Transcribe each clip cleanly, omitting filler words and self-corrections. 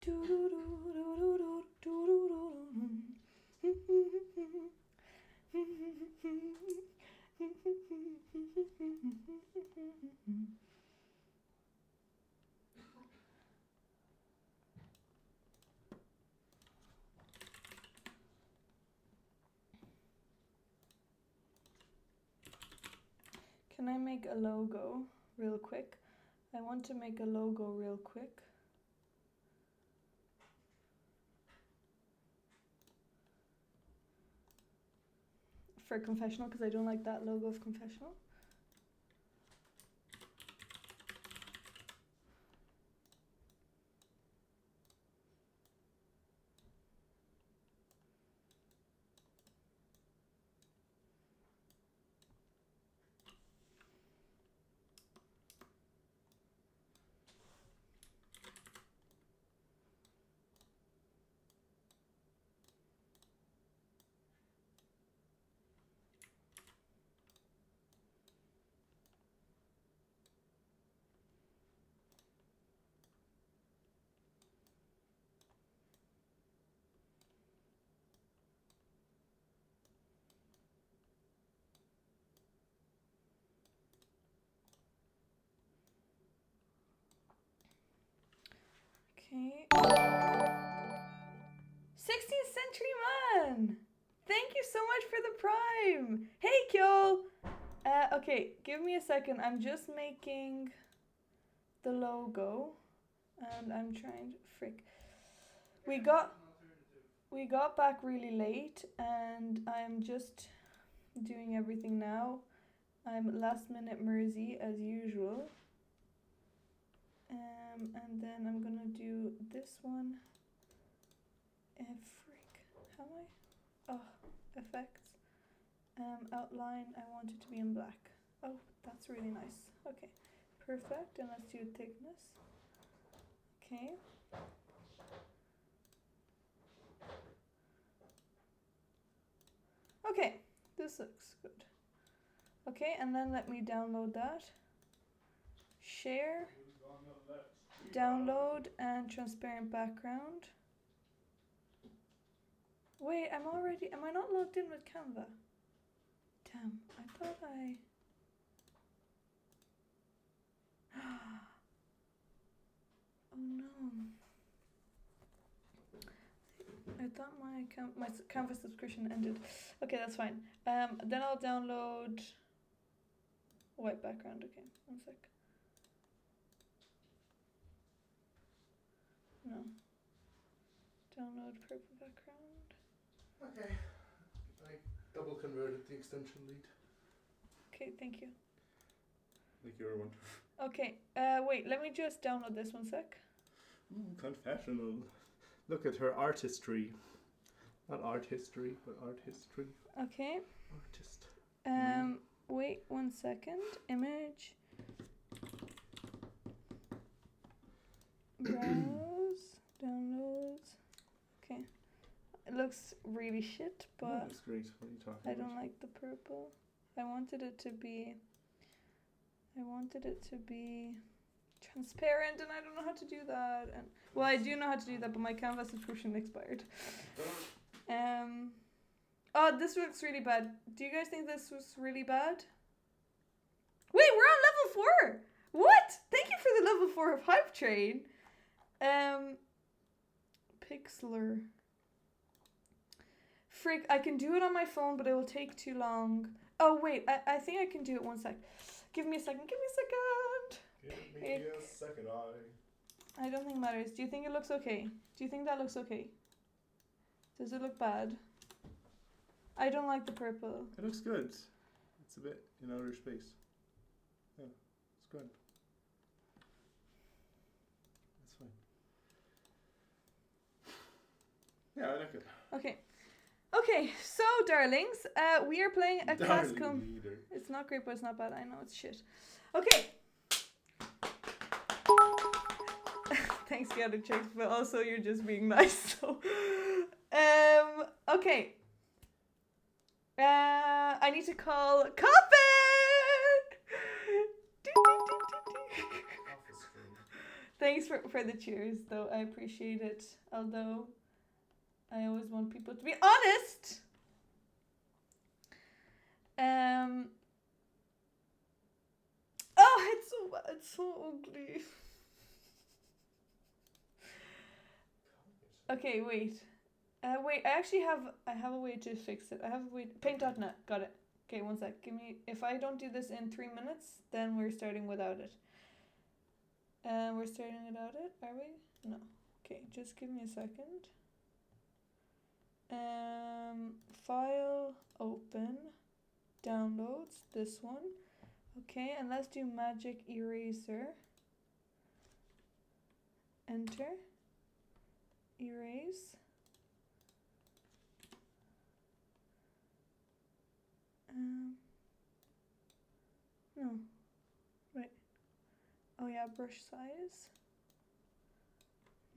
Can I make a logo real quick? I want to make a logo real quick. For confessional, because I don't like that logo of confessional. Okay. 16th Century Man! Thank you so much for the prime! Hey, Kyo! Okay, give me a second. I'm just making the logo. And I'm trying to... Frick. We got back really late. And I'm just doing everything now. I'm last minute MIRZY as usual. And then I'm gonna do this one. Frick, how am I? Oh, effects. Outline, I want it to be in black. Oh, that's really nice. Okay, perfect. And let's do thickness. Okay. Okay, this looks good. Okay, and then let me download that. Share. Download and transparent background. Wait, am I not logged in with Canva? Damn, I thought oh no. I thought my Canva subscription ended. Okay, that's fine. Then I'll download white background. Okay, one sec. No. Download purple background. Okay. I double converted the extension lead. Okay, thank you. Like you're wonderful. Okay, wait, let me just download this one sec. Confessional. Look at her artistry. Not art history, but art history. Okay. Artist. Wait 1 second. Image. Browse. Downloads. Okay. It looks really shit, but That's great. What are you talking I about? don't like the purple. I wanted it to be transparent, and I don't know how to do that. And well, I do know how to do that, but my Canva subscription expired. Oh, this looks really bad. Do you guys think this was really bad? Wait, we're on level 4. What? Thank you for the level 4 of Hype Train. Pixlr. Frick, I can do it on my phone, but it will take too long. Oh wait, I think I can do it. 1 sec. Give me a second. Give me a second. I don't think it matters. Do you think it looks okay? Do you think that looks okay? Does it look bad? I don't like the purple. It looks good. It's a bit in outer space. Yeah, it's good. That's fine. Yeah, I like it. Okay. Okay, so darlings, we are playing a classical... It's not great, but it's not bad. I know it's shit. Okay. Thanks, the other chicks, but also you're just being nice. So, okay. I need to call Coffin. Thanks for the cheers, though. I appreciate it. Although I always want people to be honest. Oh, it's so bad. It's so ugly. Okay, wait. Wait. I have a way to fix it. I have a way. Paint.net. Got it. Okay, one sec. Give me. If I don't do this in 3 minutes, then we're starting without it. We're starting without it, are we? No. Okay, just give me a second. File, open, downloads, this one. Okay, and let's do magic eraser. Enter. Erase. No. Wait. Oh yeah, brush size.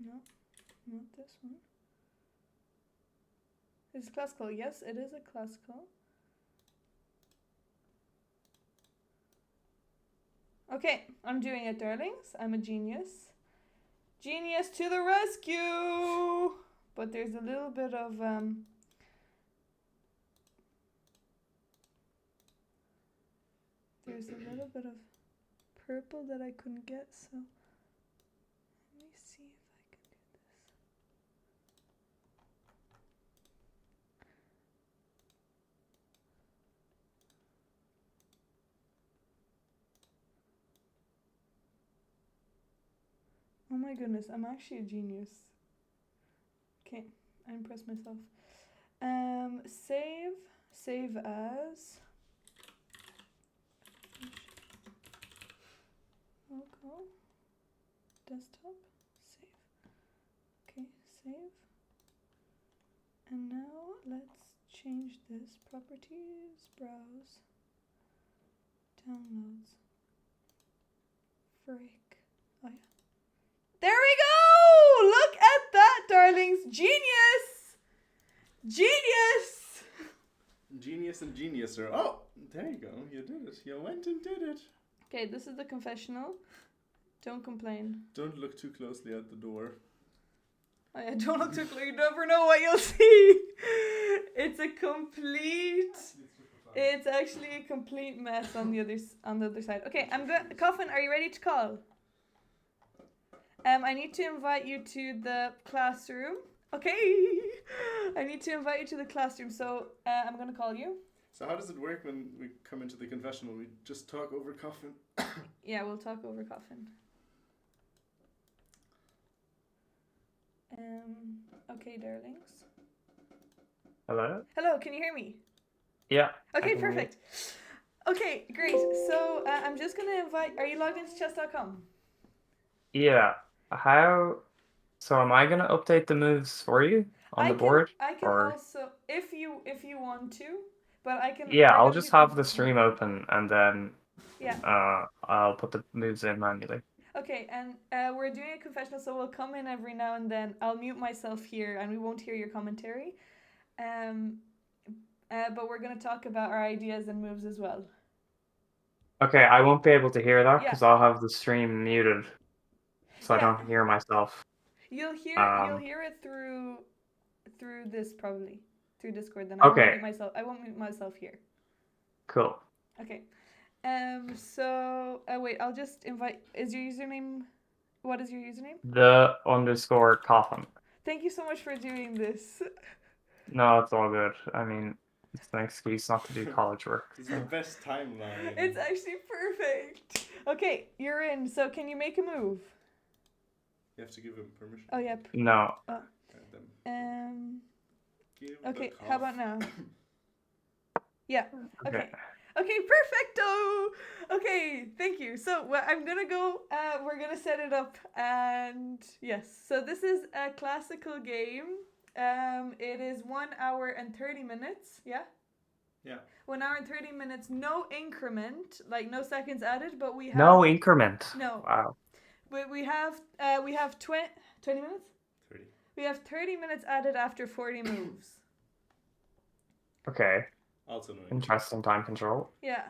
No, not this one. Is it classical? Yes, it is a classical. Okay, I'm doing it, darlings. I'm a genius. Genius to the rescue! But there's a little bit of there's a little bit of purple that I couldn't get, so let me see if I can do this. Oh my goodness, I'm actually a genius. Okay, I impressed myself. Save as logo, desktop, save. Okay, save. And now let's change this. Properties, browse, downloads. Frick. Oh yeah. There we go! Look at that, darlings. Genius! Genius! Genius and geniuser. Oh, there you go. You did it. You went and did it. Okay, this is the confessional. Don't complain. Don't look too closely at the door. Oh yeah, don't look too close. You never know what you'll see. It's a complete... It's actually a complete mess on the other side. Okay, I'm good. Coffin, are you ready to call? I need to invite you to the classroom. Okay. I need to invite you to the classroom, so I'm gonna call you. So how does it work when we come into the confessional? We just talk over Coffin? Yeah, we'll talk over Coffin. Okay, darlings. Hello? Hello, can you hear me? Yeah. Okay, perfect. Okay, great. So I'm just gonna invite. Are you logged into chess.com? Yeah. How? So am I gonna update the moves for you on the board? I can or... also, if you want to, but I can. Yeah, let I'll other just people- have the stream open and then Yeah. I'll put the moves in manually. Okay, and we're doing a confessional, so we'll come in every now and then. I'll mute myself here, and we won't hear your commentary. But we're gonna talk about our ideas and moves as well. Okay, I won't be able to hear that because Yeah. I'll have the stream muted, so I Yeah. don't hear myself. You'll hear it through this probably through Discord. Then I won't mute myself. I won't mute myself here. Cool. Okay. So wait, I'll just invite. Is your username? What is your username? The_Coffin. Thank you so much for doing this. No, it's all good. I mean, it's an excuse not to do college work. It's the best timeline. It's actually perfect. Okay, you're in. So can you make a move? You have to give him permission. Oh yeah. No. Okay. How about now? Yeah. Okay. Okay, perfecto. Okay, thank you. So I'm gonna go. We're gonna set it up, and yes. So this is a classical game. It is 1 hour and 30 minutes. Yeah. Yeah. 1 hour and 30 minutes. No increment, like no seconds added, but we have no increment. No. Wow. But we have 20 minutes. 30. We have 30 minutes added after 40 moves. Okay. Also no. Interesting time control. Yeah.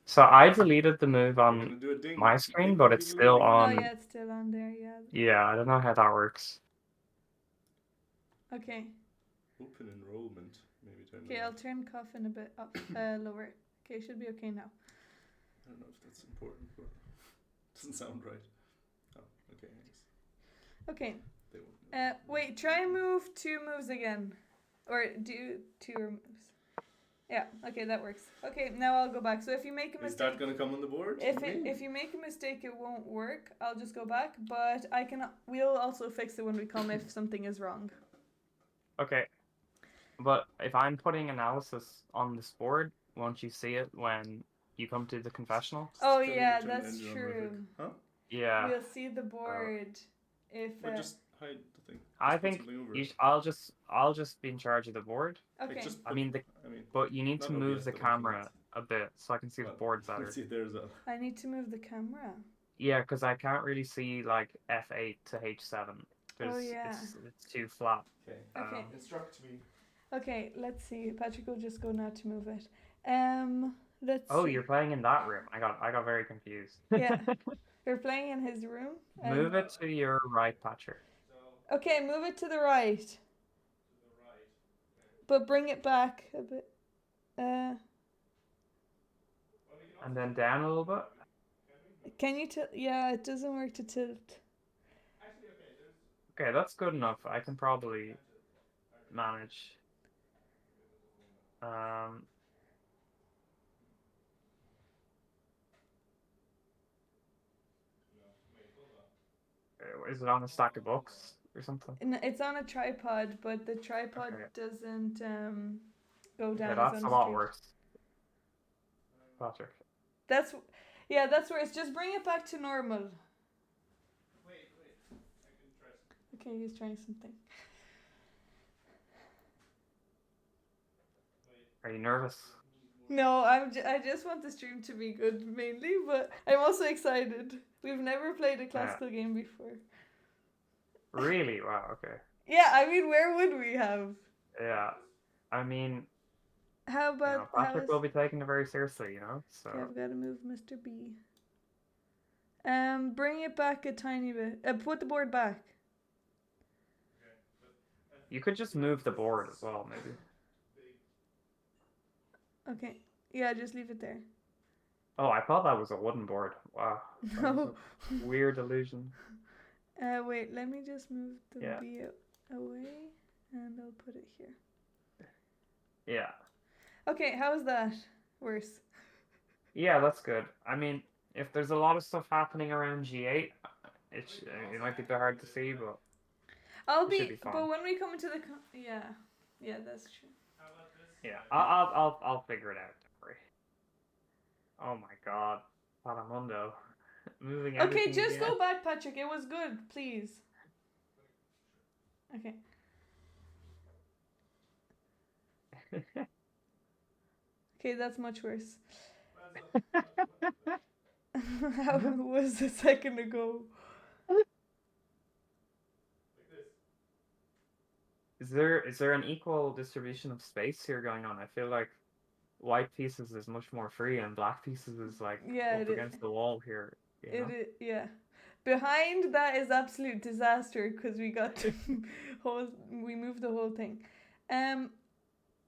So I deleted the move We're on gonna do a ding. my screen, ding but when it's people still leave. Oh on. yeah, it's still on there. Yeah. Yeah, I don't know how that works. Okay. Open enrollment. Maybe turn Okay, that I'll on. turn cough in a bit up, lower. Okay, should be okay now. I don't know if that's important, but doesn't sound right. Oh, okay. Thanks. Okay. They won't. Wait. Try and move 2 moves again, or do 2 moves. Yeah. Okay, that works. Okay, now I'll go back. So if you make a Is mistake, that gonna come on the board? if you make a mistake, it won't work. I'll just go back, but we'll also fix it when we come if something is wrong. Okay. But if I'm putting analysis on this board, won't you see it when you come to the confessional? Oh Still need yeah, to turn the that's engine on true. real quick. Huh? Yeah. We'll see the board if. But just hide the thing. I Just put think something over you it. I'll just be in charge of the board. Okay. Like just I put, mean, but you need not to move OBS, the but anything camera else. a bit so I can see the board better. Let's see if there's a. I need to move the camera. Yeah, because I can't really see like F8 to H7. Oh, yeah. It's too flat. Okay. Okay. Instruct me. Okay, let's see. Patrick will just go now to move it. Let's Oh, see. you're playing in that room. I got very confused. Yeah. You're playing in his room? Move it to your right, Patrick. Okay, move it to the right. But bring it back a bit. And then down a little bit. Can you tilt? Yeah, it doesn't work to tilt. Okay, that's good enough. I can probably manage. Is it on a stack of books or something? It's on a tripod, but the tripod doesn't go down. Yeah, that's a lot worse. Patrick. That's worse. Just bring it back to normal. Wait. I can try something. Okay, he's trying something. Are you nervous? No, I just want the stream to be good mainly, but I'm also excited. We've never played a classical game before. Really? Wow, okay. Yeah, I mean, where would we have? Yeah. I mean, how about Patrick will be taking it very seriously, you know? So okay, I've got to move Mr. B. Bring it back a tiny bit. Put the board back. You could just move the board as well, maybe. Okay. Yeah, just leave it there. Oh, I thought that was a wooden board. Wow. No. Weird illusion. Wait, let me just move the B away and I'll put it here. Yeah. Okay, how's that? Worse. Yeah, that's good. I mean, if there's a lot of stuff happening around G8, it might be a bit hard to see, but should be fine. But when we come into the yeah, that's true. Yeah, I'll figure it out. Don't worry. Oh my God, Padamundo, moving everything. Okay, just go back, Patrick. It was good, please. Okay. Okay, that's much worse. How was a second ago? Is there an equal distribution of space here going on? I feel like white pieces is much more free and black pieces is like up against the wall here. You know? Yeah. Behind that is absolute disaster because we got to we moved the whole thing.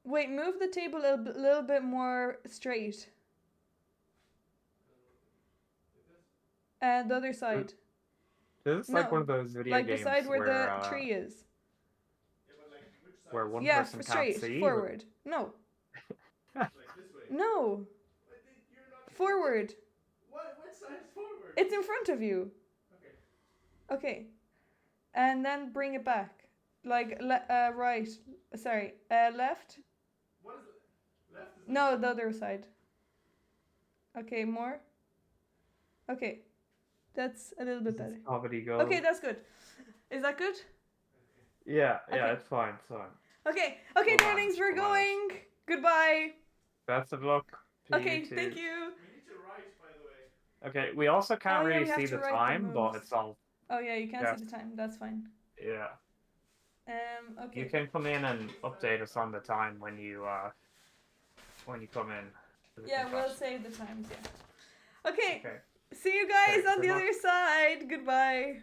Wait, move the table a little bit more straight. The other side. This is like one of those video games like the side where the tree is. Where one person can't see. Forward. No. Like this way. No. Forward. What side is forward? It's in front of you. Okay. And then bring it back. Like right. Sorry. Left. What is it? Left is no, the other side. Okay, more. Okay. That's a little bit better. Okay, that's good. Is that good? Yeah, it's fine, Okay, darlings, we're going. Goodbye. Best of luck. Okay, thank you. We need to write, by the way. Okay, we also can't really see the time, but it's all. Oh yeah, you can't see the time. That's fine. Yeah. Okay. You can come in and update us on the time when you come in. Yeah, we'll say the times, yeah. Okay. Okay. See you guys on good the luck. other side. Goodbye.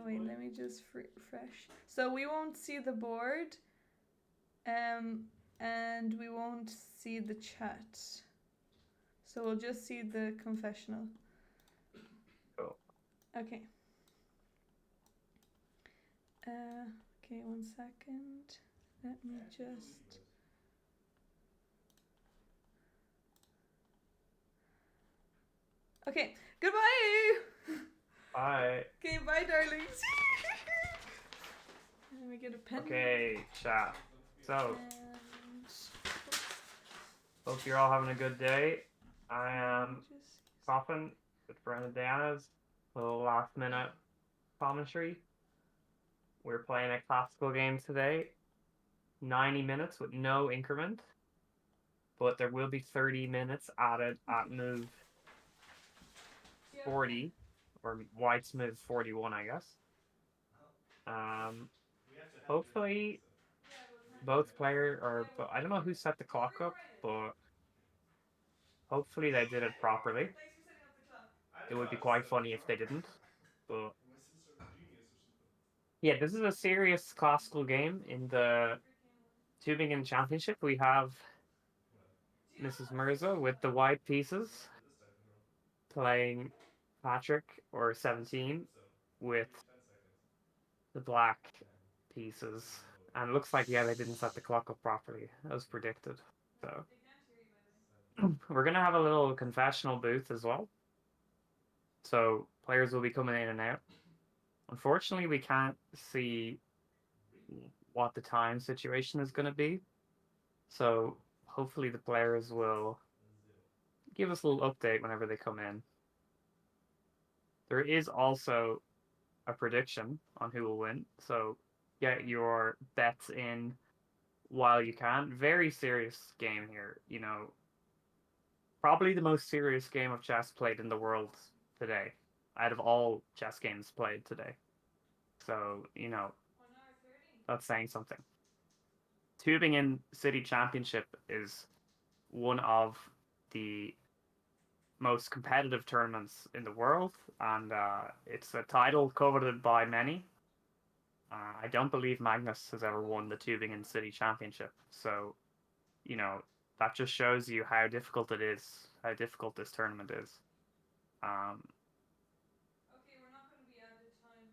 Wait, let me just refresh. So we won't see the board. And we won't see the chat. So we'll just see the confessional. Cool. Okay. Okay, 1 second. Let me just. Okay, goodbye! Bye. Okay, bye, darlings. Let me get a pen. Okay, chat. So, And... hope you're all having a good day. I am Coffin with Brenda Diana's little last minute commentary. We're playing a classical game today. 90 minutes with no increment. But there will be 30 minutes added at move 40. Or white's move 41, I guess. Hopefully both players, or I don't know who set the clock up, but hopefully they did it properly. It would be quite funny if they didn't, but yeah, this is a serious classical game. In the Tübingen Championship, we have Mrs. Mirza with the white pieces playing Patrick, or 17, with the black pieces. And it looks like, yeah, they didn't set the clock up properly, as predicted. So we're going to have a little confessional booth as well. So players will be coming in and out. Unfortunately, we can't see what the time situation is going to be. So hopefully the players will give us a little update whenever they come in. There is also a prediction on who will win. So get your bets in while you can. Very serious game here. You know, probably the most serious game of chess played in the world today, out of all chess games played today. So, you know, that's saying something. Tübingen City Championship is one of the most competitive tournaments in the world, and it's a title coveted by many. I don't believe Magnus has ever won the Tübingen City Championship, so you know that just shows you how difficult it is, how difficult this tournament is. Okay, we're not going to be added time.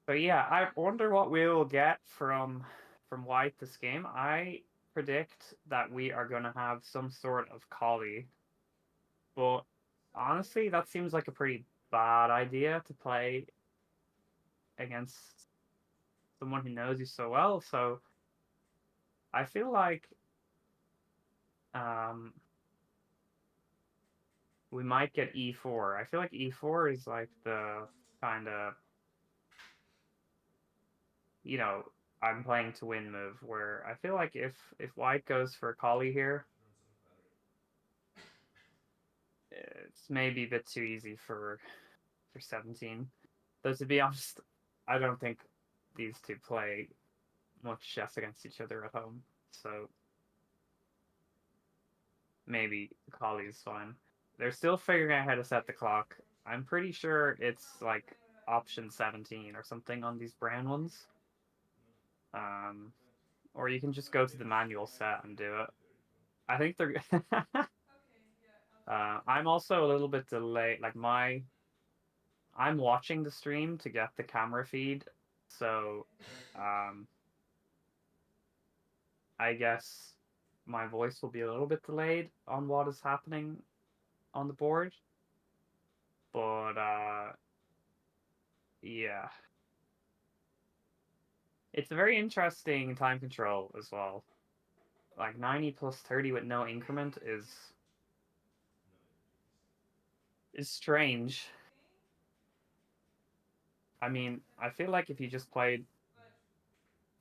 So yeah, I wonder what we will get from White this game. I predict that we are going to have some sort of collie, but honestly, that seems like a pretty bad idea to play against someone who knows you so well. So I feel like we might get e4. I feel like e4 is like the kind of, you know, I'm playing to win move, where I feel like if white goes for a collie here, it's maybe a bit too easy for 17. Though to be honest, I don't think these two play much chess against each other at home, so maybe collie is fine. They're still figuring out how to set the clock. I'm pretty sure it's like option 17 or something on these brown ones. Or you can just go to the manual set and do it. I think they're. I'm also a little bit delayed. Like I'm watching the stream to get the camera feed, so I guess my voice will be a little bit delayed on what is happening on the board. But yeah. It's a very interesting time control as well. Like 90 plus 30 with no increment is strange. I mean, I feel like if you just played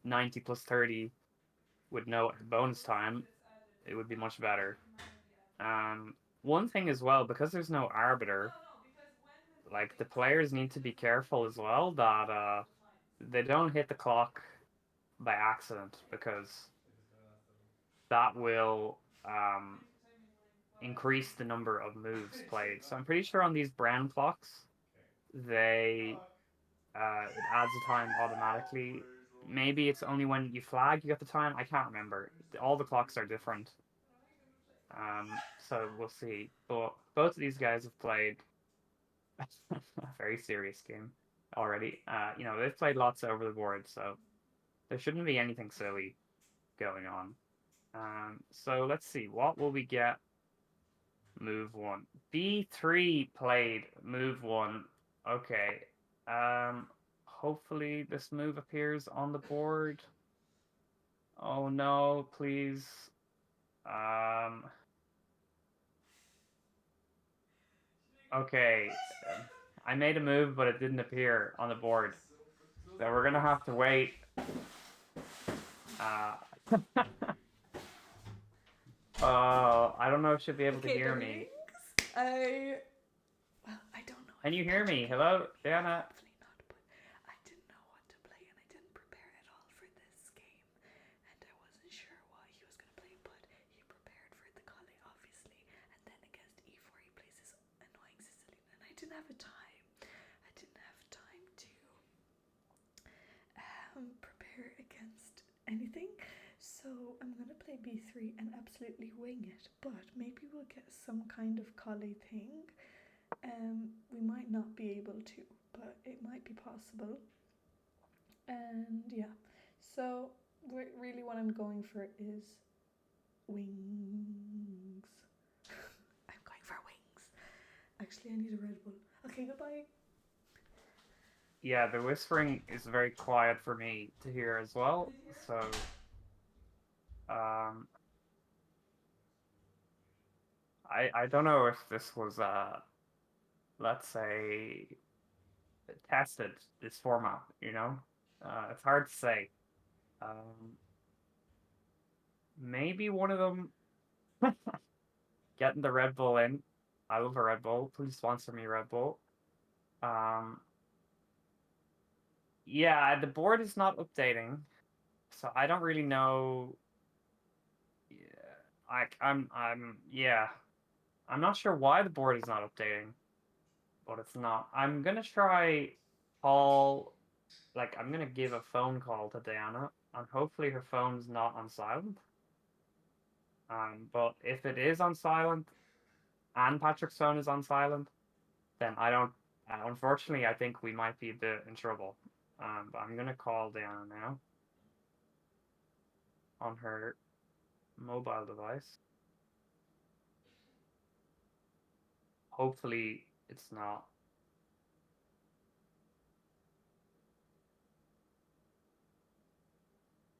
90 plus 30 with no bonus time, it would be much better. One thing as well, because there's no arbiter, like the players need to be careful as well that they don't hit the clock by accident, because that will increase the number of moves played. So I'm pretty sure on these brown clocks, they it adds the time automatically. Maybe it's only when you flag you get the time. I can't remember. All the clocks are different. So we'll see. But both of these guys have played a very serious game already. They've played lots over the board, so there shouldn't be anything silly going on. So let's see. What will we get? Move one. B3 played move one. Okay. Hopefully this move appears on the board. Oh no, please. Okay. I made a move, but it didn't appear on the board. So we're gonna have to wait. I don't know if she'll be able to Okay, hear the me. wings. I don't know. Can you hear me? Hello, Diana? Definitely not, but I didn't know what to play and I didn't prepare at all for this game. And I wasn't sure what he was going to play, but he prepared for the Kale, obviously. And then against e4, he plays this annoying Sicilian. And I didn't have time. I didn't have time to prepare against anything. So I'm going to play b3 and absolutely wing it. But maybe we'll get some kind of Kale thing. We might not be able to, but it might be possible. And yeah, so really what I'm going for is wings. I'm going for wings. Actually, I need a Red Bull. Okay, goodbye. Yeah, the whispering is very quiet for me to hear as well. So, I don't know if this was let's say tested this format. It's hard to say. Maybe one of them getting the Red Bull in. I love a Red Bull. Please sponsor me, Red Bull. Um, yeah, the board is not updating, so I don't really know. Yeah, yeah. I'm not sure why the board is not updating, but it's not. I'm gonna try call, I'm gonna give a phone call to Diana, and hopefully her phone's not on silent. But if it is on silent and Patrick's phone is on silent, then I don't. Unfortunately, I think we might be a bit in trouble. But I'm gonna call Diana now on her mobile device. Hopefully, it's not.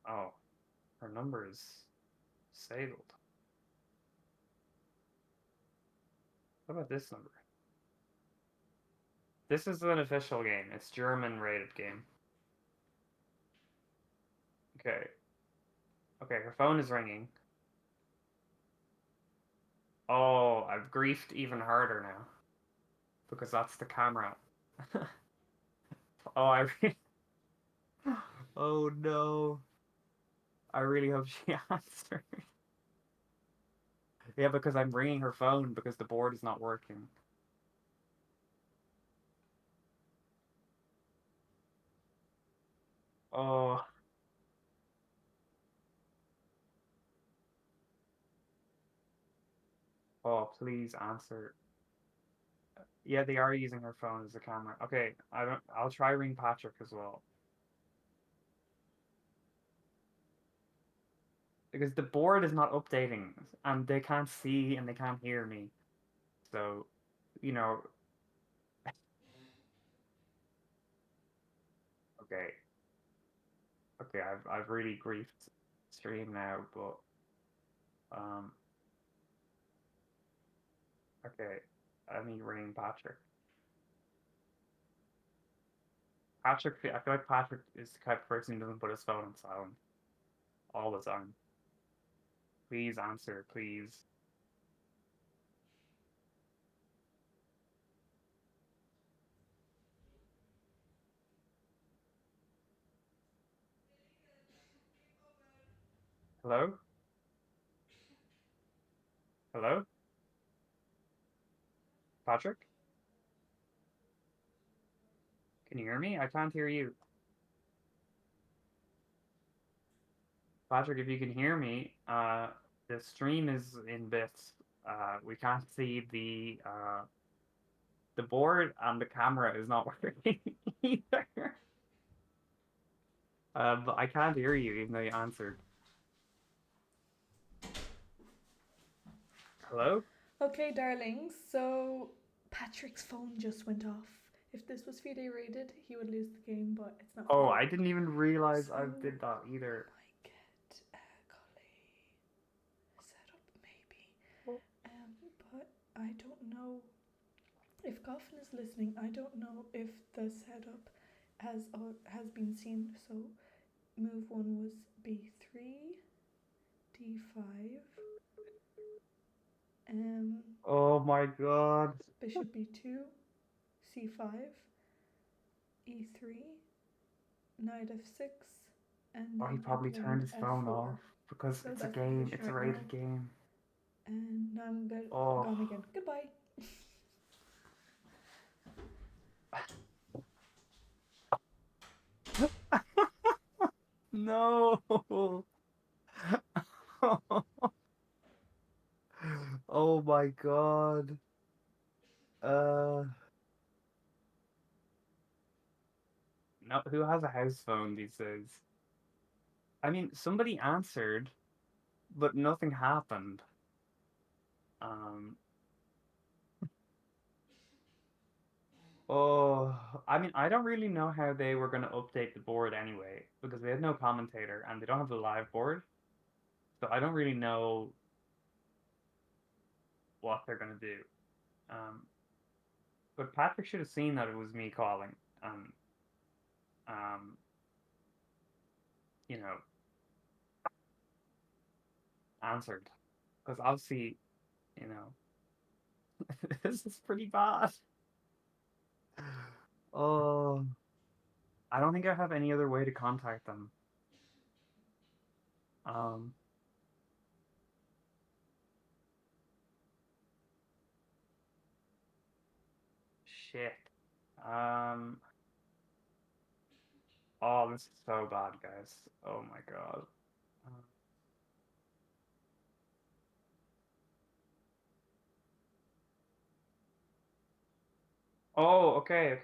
Oh, her number is disabled. What about this number? This is an official game. It's German rated game. Okay. Okay, her phone is ringing. Oh, I've griefed even harder now. Because that's the camera. Oh, oh no. I really hope she answers. Yeah, because I'm ringing her phone because the board is not working. Oh. Oh, please answer. Yeah, they are using her phone as a camera. Okay, I'll try ring Patrick as well. Because the board is not updating and they can't see and they can't hear me. So, you know, okay. Okay, I've really griefed stream now, but um okay. I need ring Patrick. I feel like Patrick is the type of person who doesn't put his phone on silent all the time. Please answer, please. Hello? Hello? Patrick? Can you hear me? I can't hear you. Patrick, if you can hear me, the stream is in bits. We can't see the board, and the camera is not working either. But I can't hear you even though you answered. Hello? Okay, darlings. So Patrick's phone just went off. If this was FIDE rated, he would lose the game, but it's not. Oh, FIDE. I didn't even realize I So did that either. I get golly setup maybe. But I don't know if Coffin is listening. I don't know if the setup has been seen. So move 1 was b3, d5. Oh my god. Bishop b2, c5, e3, knight f6, and Oh, he then I probably turned played his phone f4. off because So it's a that's the game. position It's a right rated now. game. And now I'm Oh. gone again. Goodbye. No. Oh my god. No, who has a house phone these days? I mean, somebody answered, but nothing happened. Oh, I mean, I don't really know how they were going to update the board anyway, because they had no commentator and they don't have the live board. So I don't really know what they're going to do. But Patrick should have seen that it was me calling and, you know, answered. Because obviously, you know, this is pretty bad. Oh, I don't think I have any other way to contact them. Shit. Oh, this is so bad, guys. Oh my god. Oh, okay.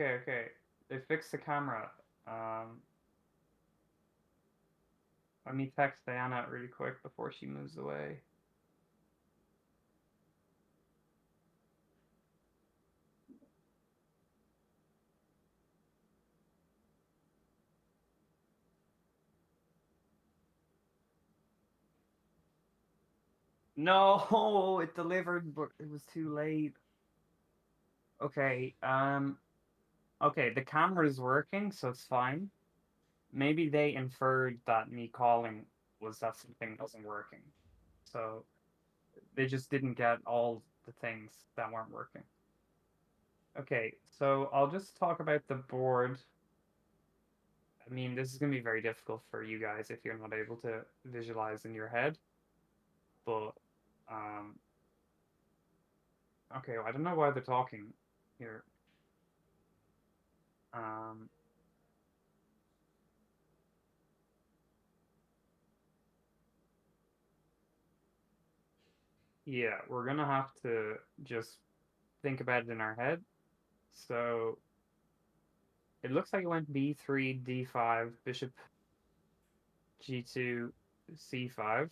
They fixed the camera. Let me text Diana really quick before she moves away. No, it delivered, but it was too late. Okay, okay, the camera is working, so it's fine. Maybe they inferred that me calling was that something wasn't working. So they just didn't get all the things that weren't working. Okay, so I'll just talk about the board. I mean, this is going to be very difficult for you guys if you're not able to visualize in your head. But, okay, well, I don't know why they're talking here. Yeah, we're going to have to just think about it in our head. So it looks like it went b3, d5, bishop g2, c5.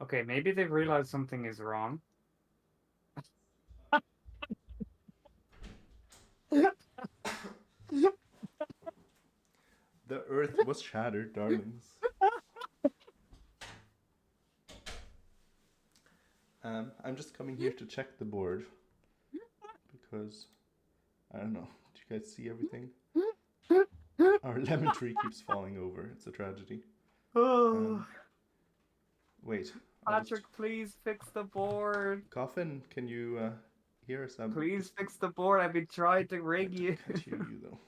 Okay, maybe they've realized something is wrong. The earth was shattered, darlings. I'm just coming here to check the board because I don't know. Do you guys see everything? Our lemon tree keeps falling over. It's a tragedy. Wait. Patrick, please fix the board. Coffin, can you hear us? Please fix the board. I've been trying to ring you. I can't hear you though.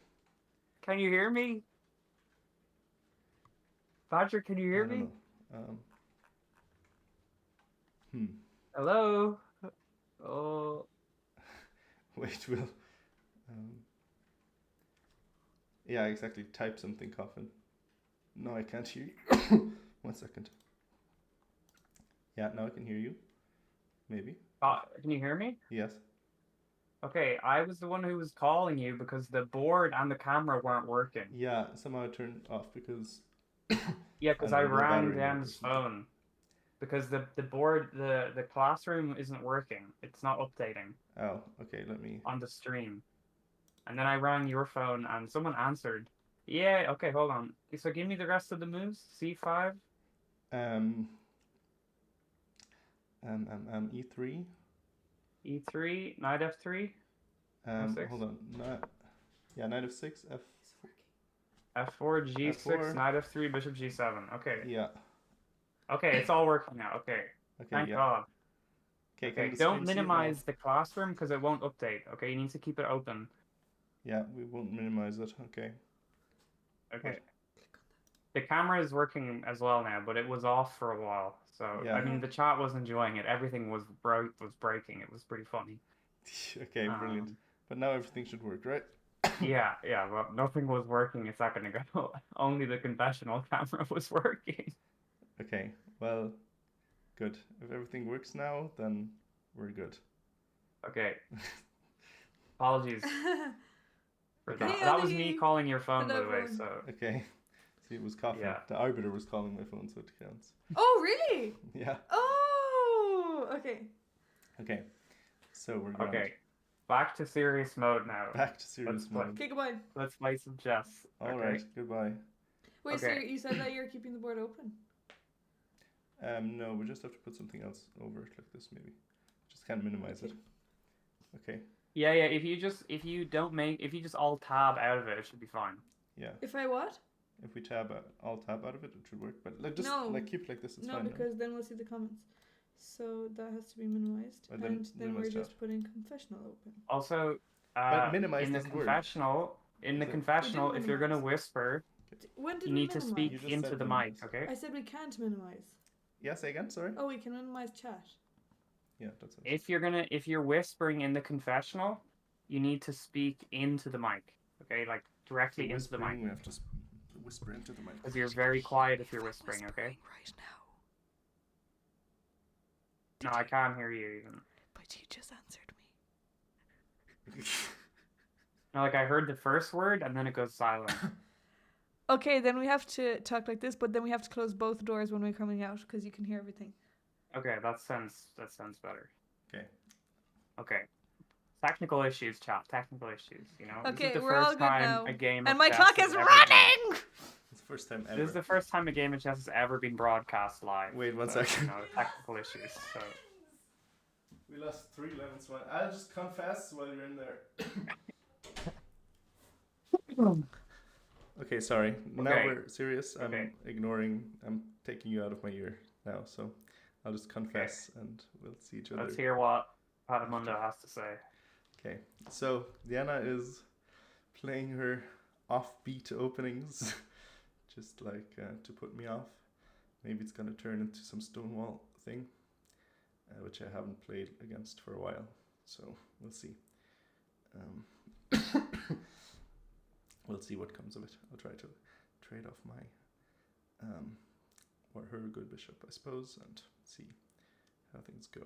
Can you hear me? Patrick, can you hear me? Know. Hello? Oh, Wait, Will. Um, yeah, exactly. Type something, Coffin. No, I can't hear you. 1 second. Yeah, now I can hear you. Maybe. can you hear me? Yes. Okay, I was the one who was calling you because the board and the camera weren't working. Yeah, somehow I turned off because Yeah, I because don't I know, low rang battery mode or Dan's something. phone. Because the board, the classroom isn't working. It's not updating Oh, okay. Let me. on the stream. And then I rang your phone and someone answered. Yeah, okay, hold on. So give me the rest of the moves. C5, Um. E3. E3, knight F3, F6, Hold on. Yeah, knight f6. F4, G6, F4. knight F3, bishop G7. Okay. Yeah. Okay, it's all working now. Okay. Okay. Thank Yeah. God. Okay. Can Okay, the don't screen see it now? minimize the classroom because it won't update. Okay, you need to keep it open. Yeah, we won't minimize it. Okay. Okay. What? The camera is working as well now, but it was off for a while. So Yeah. I mean, the chat was enjoying it. Everything was breaking. It was pretty funny. Okay. Brilliant. Um, But now everything should work, right? yeah, but nothing was working a second ago. Only the confessional camera was working. Okay. Well, good. If everything works now, then we're good. Okay, apologies for Okay. that. Hey, That was me Ollie. calling your phone, by Hello, the way. everyone. So Okay. See, it was coughing. yeah. The arbiter was calling my phone, so it counts. Oh, really? Yeah. Oh, okay. Okay. So we're grand. Okay, back to serious mode now. Back to serious mode. Okay, goodbye. Let's play some chess. All Okay. right. Goodbye. Wait, so Okay. you said that you're keeping the board open? No, we just have to put something else over it like this, maybe. Just can't minimize it. Okay. Yeah. If you just alt tab out of it, it should be fine. Yeah. If I what? If we alt tab out of it, it should work. But just No. keep it like this. It's No, fine. because then we'll see the comments. So that has to be minimized. But then And then we're minimize just chat. putting confessional open. Also, But minimize in the doesn't work. confessional, Is it? confessional, We if didn't you're gonna minimize. whisper, When did you we need to minimize? speak You just into said the minimize. mic. Okay. I said we can't minimize. Yeah, say again. Sorry. Oh, we can minimize chat. Yeah, that's it. If you're whispering in the confessional, you need to speak into the mic. Okay, like directly into the mic. We have to whisper into the mic. Because you're very quiet if you're whispering. Okay. Right now. No, I can't hear you even. But you just answered me. No, like I heard the first word and then it goes silent. Okay, then we have to talk like this, but then we have to close both doors when we're coming out because you can hear everything. Okay, that sounds better. Okay. Okay. Technical issues, chat. Technical issues. You know. Okay, this is the we're all first good time now. a game And of my chess clock has is ever running! It's the first time ever. This is the first time a game of chess has ever been broadcast live. Wait 1 so, second. You know, technical issues. So. We lost 3 levels. I'll just confess while you're in there. Okay, sorry. Now Okay. we're serious. I'm Okay. I'm taking you out of my ear now, so I'll just confess and we'll see each other. Let's hear what Padamundo has to say. Okay, so Diana is playing her offbeat openings, just like to put me off. Maybe it's gonna turn into some Stonewall thing, which I haven't played against for a while, so we'll see. We'll see what comes of it. I'll try to trade off my or her good bishop, I suppose, and see how things go.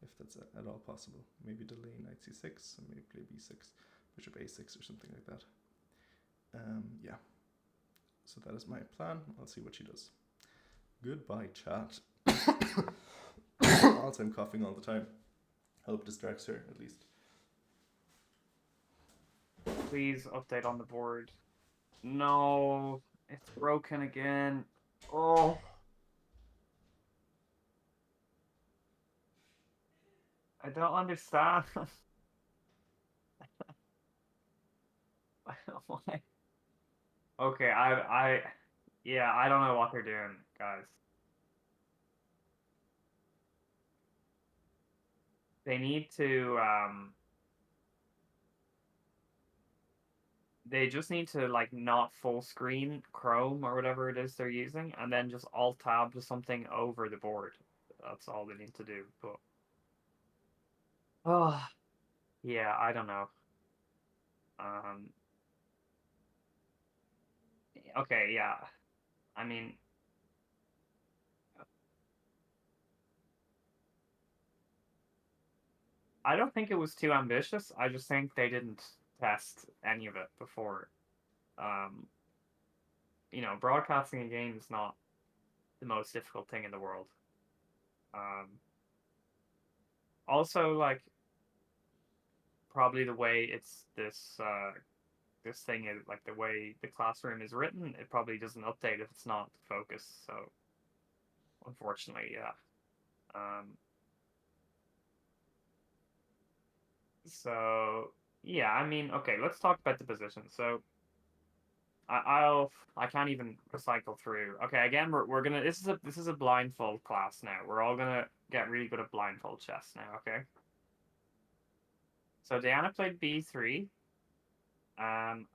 If that's at all possible. Maybe delay knight c6 and maybe play b6, bishop a6 or something like that. Yeah. So that is my plan. I'll see what she does. Goodbye, chat. Also, I'm coughing all the time. I hope distracts her at least. Please update on the board. No, it's broken again. Oh. I don't understand. Why? Okay, yeah, I don't know what they're doing, guys. They need to, they just need to, like, not full screen Chrome or whatever it is they're using, and then just alt tab to something over the board. That's all they need to do, but Oh, yeah, I don't know. Um, okay, yeah. I mean, I don't think it was too ambitious. I just think they didn't test any of it before. Um, broadcasting a game is not the most difficult thing in the world. Um, Also, like, probably the way this thing is, like, the way the classroom is written, it probably doesn't update if it's not focused. So unfortunately, yeah. Um, so yeah, I mean, okay, let's talk about the position. So I can't even cycle through. Okay, again, we're gonna this is a blindfold class now. We're all gonna get really good at blindfold chess now. Okay. So Diana played b3, and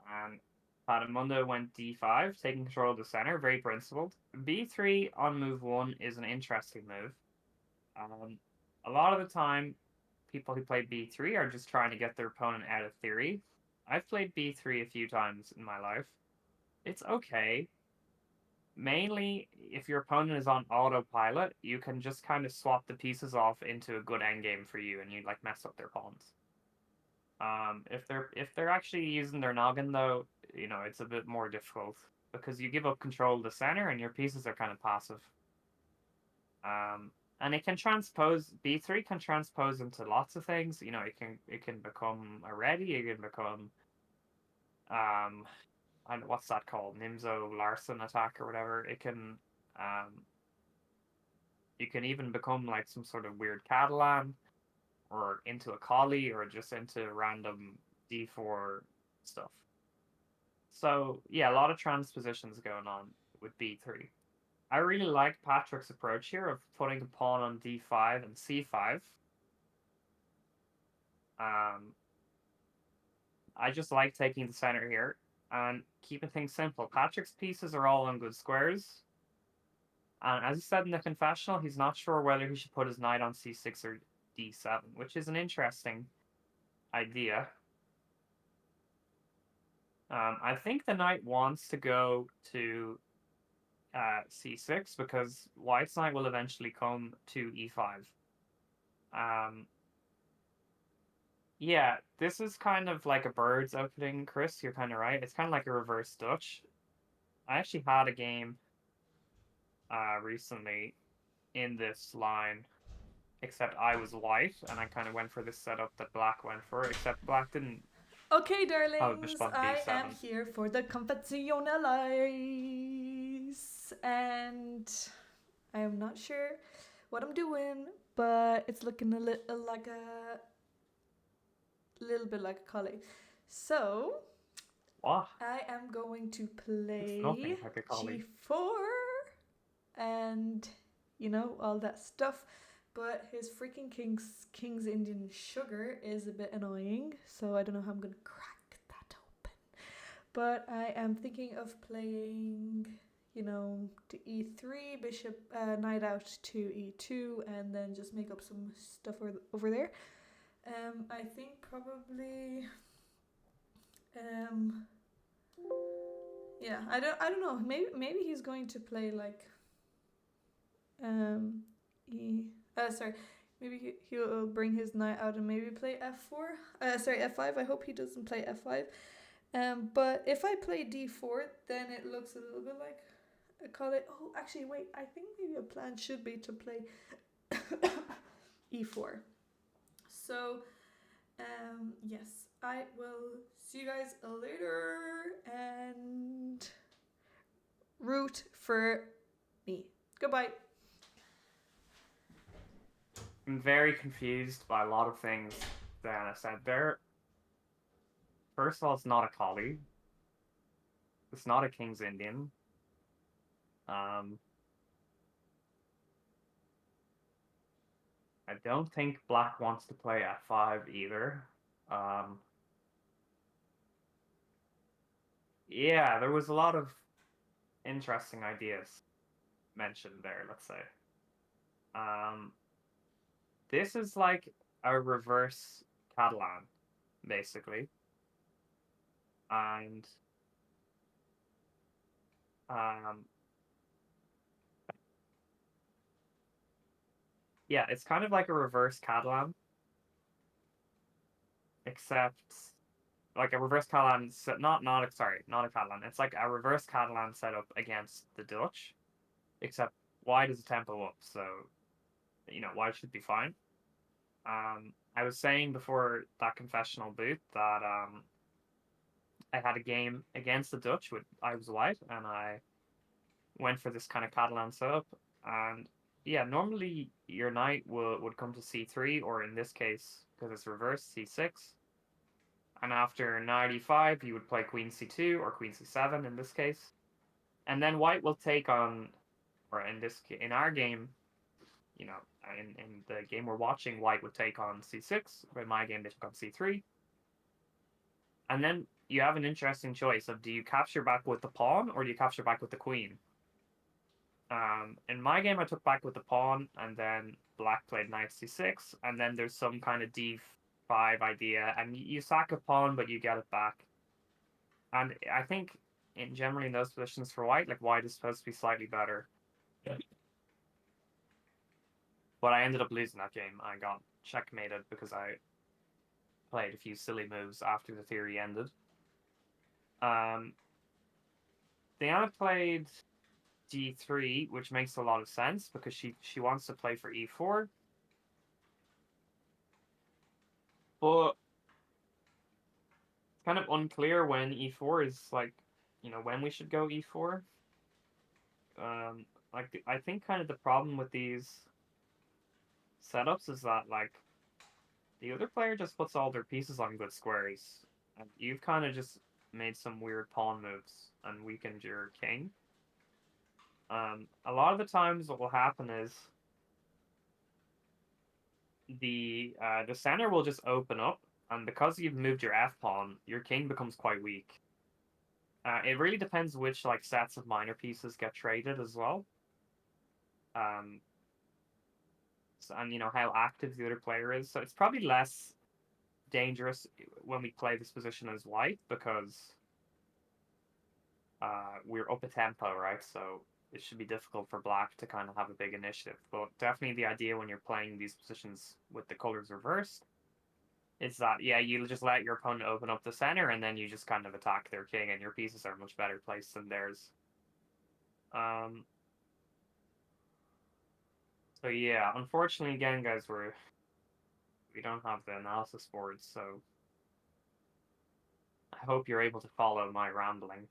Padamundo went d5, taking control of the center. Very principled. b3 on move one is an interesting move. Um, a lot of the time, people who play b3 are just trying to get their opponent out of theory. I've played b3 a few times in my life. It's okay. Mainly, if your opponent is on autopilot, you can just kind of swap the pieces off into a good endgame for you, and you like mess up their pawns. If they're actually using their noggin though, it's a bit more difficult because you give up control of the center and your pieces are kind of passive. Um, and it can transpose b3 can transpose into lots of things. It can become a ready. It can become um, what's that called? Nimzo Larson attack or whatever. You can even become like some sort of weird Catalan or into a collie or just into random d4 stuff. So yeah, a lot of transpositions going on with b3. I really like Patrick's approach here of putting a pawn on d5 and c5. Um, I just like taking the center here and keeping things simple. Patrick's pieces are all on good squares. And as he said in the confessional, he's not sure whether he should put his knight on c6 or d7, which is an interesting idea. I think the knight wants to go to c6 because white's knight will eventually come to e5. Um, yeah, this is kind of like a bird's opening, Chris. You're kind of right. It's kind of like a reverse Dutch. I actually had a game recently in this line, except I was white, and I kind of went for this setup that black went for, except black didn't Okay, have a darlings, bishop on I am b7. here for the confessionalize, and I am not sure what I'm doing, but it's looking a little bit like a collie. So What? I am going to It's play nothing like a collie. g4 and all that stuff. But his freaking King's Indian sugar is a bit annoying, so I don't know how I'm gonna crack that open. But I am thinking of playing, to e3, bishop, knight out to e2, and then just make up some stuff over there. I think probably, yeah, I don't know. Maybe he's going to play like, sorry. Maybe he'll bring his knight out and maybe play f4. Sorry, f5. I hope he doesn't play f5. But if I play d4, then it looks a little bit like a collie. Oh, actually, wait. I think maybe a plan should be to play e4. So, yes, I will see you guys later and root for me. Goodbye. I'm very confused by a lot of things Diana said there. First of all, it's not a collie. It's not a King's Indian. Um, I don't think black wants to play f5 either. Um, yeah, there was a lot of interesting ideas mentioned there, let's say. Um, this is like a reverse Catalan, basically. And yeah, it's kind of like a reverse Catalan, except like a reverse Catalan, not a Catalan. It's like a reverse Catalan setup against the Dutch, except white is a tempo up, so white should be fine. I was saying before that confessional booth that I had a game against the Dutch with I was white, and I went for this kind of Catalan setup. And yeah, normally your knight would come to c3, or in this case, because it's reversed, c6. And after knight e5, you would play queen c2 or queen c7 in this case. And then white will take on, or in our game, in the game we're watching, white would take on c6. In my game, they took on c3. And then you have an interesting choice of, do you capture back with the pawn or do you capture back with the queen? In my game, I took back with the pawn, and then black played knight c6, and then there's some kind of d5 idea, and you sack a pawn, but you get it back. And I think, generally in those positions for white, like white is supposed to be slightly better. Yeah. But I ended up losing that game. I got checkmated because I played a few silly moves after the theory ended. Diana played d3, which makes a lot of sense because she wants to play for e4. But it's kind of unclear when e4 is like, when we should go e4. Like I think kind of the problem with these setups is that like the other player just puts all their pieces on good squares, and you've kind of just made some weird pawn moves and weakened your king. A lot of the times what will happen is the center will just open up, and because you've moved your f pawn, your king becomes quite weak. It really depends which like sets of minor pieces get traded as well. And how active the other player is. So it's probably less dangerous when we play this position as white because we're up a tempo, right? So it should be difficult for black to kind of have a big initiative. But definitely the idea when you're playing these positions with the colors reversed is that, yeah, you just let your opponent open up the center and then you just kind of attack their king, and your pieces are much better placed than theirs. So yeah, unfortunately, again, guys, we don't have the analysis boards, so I hope you're able to follow my rambling.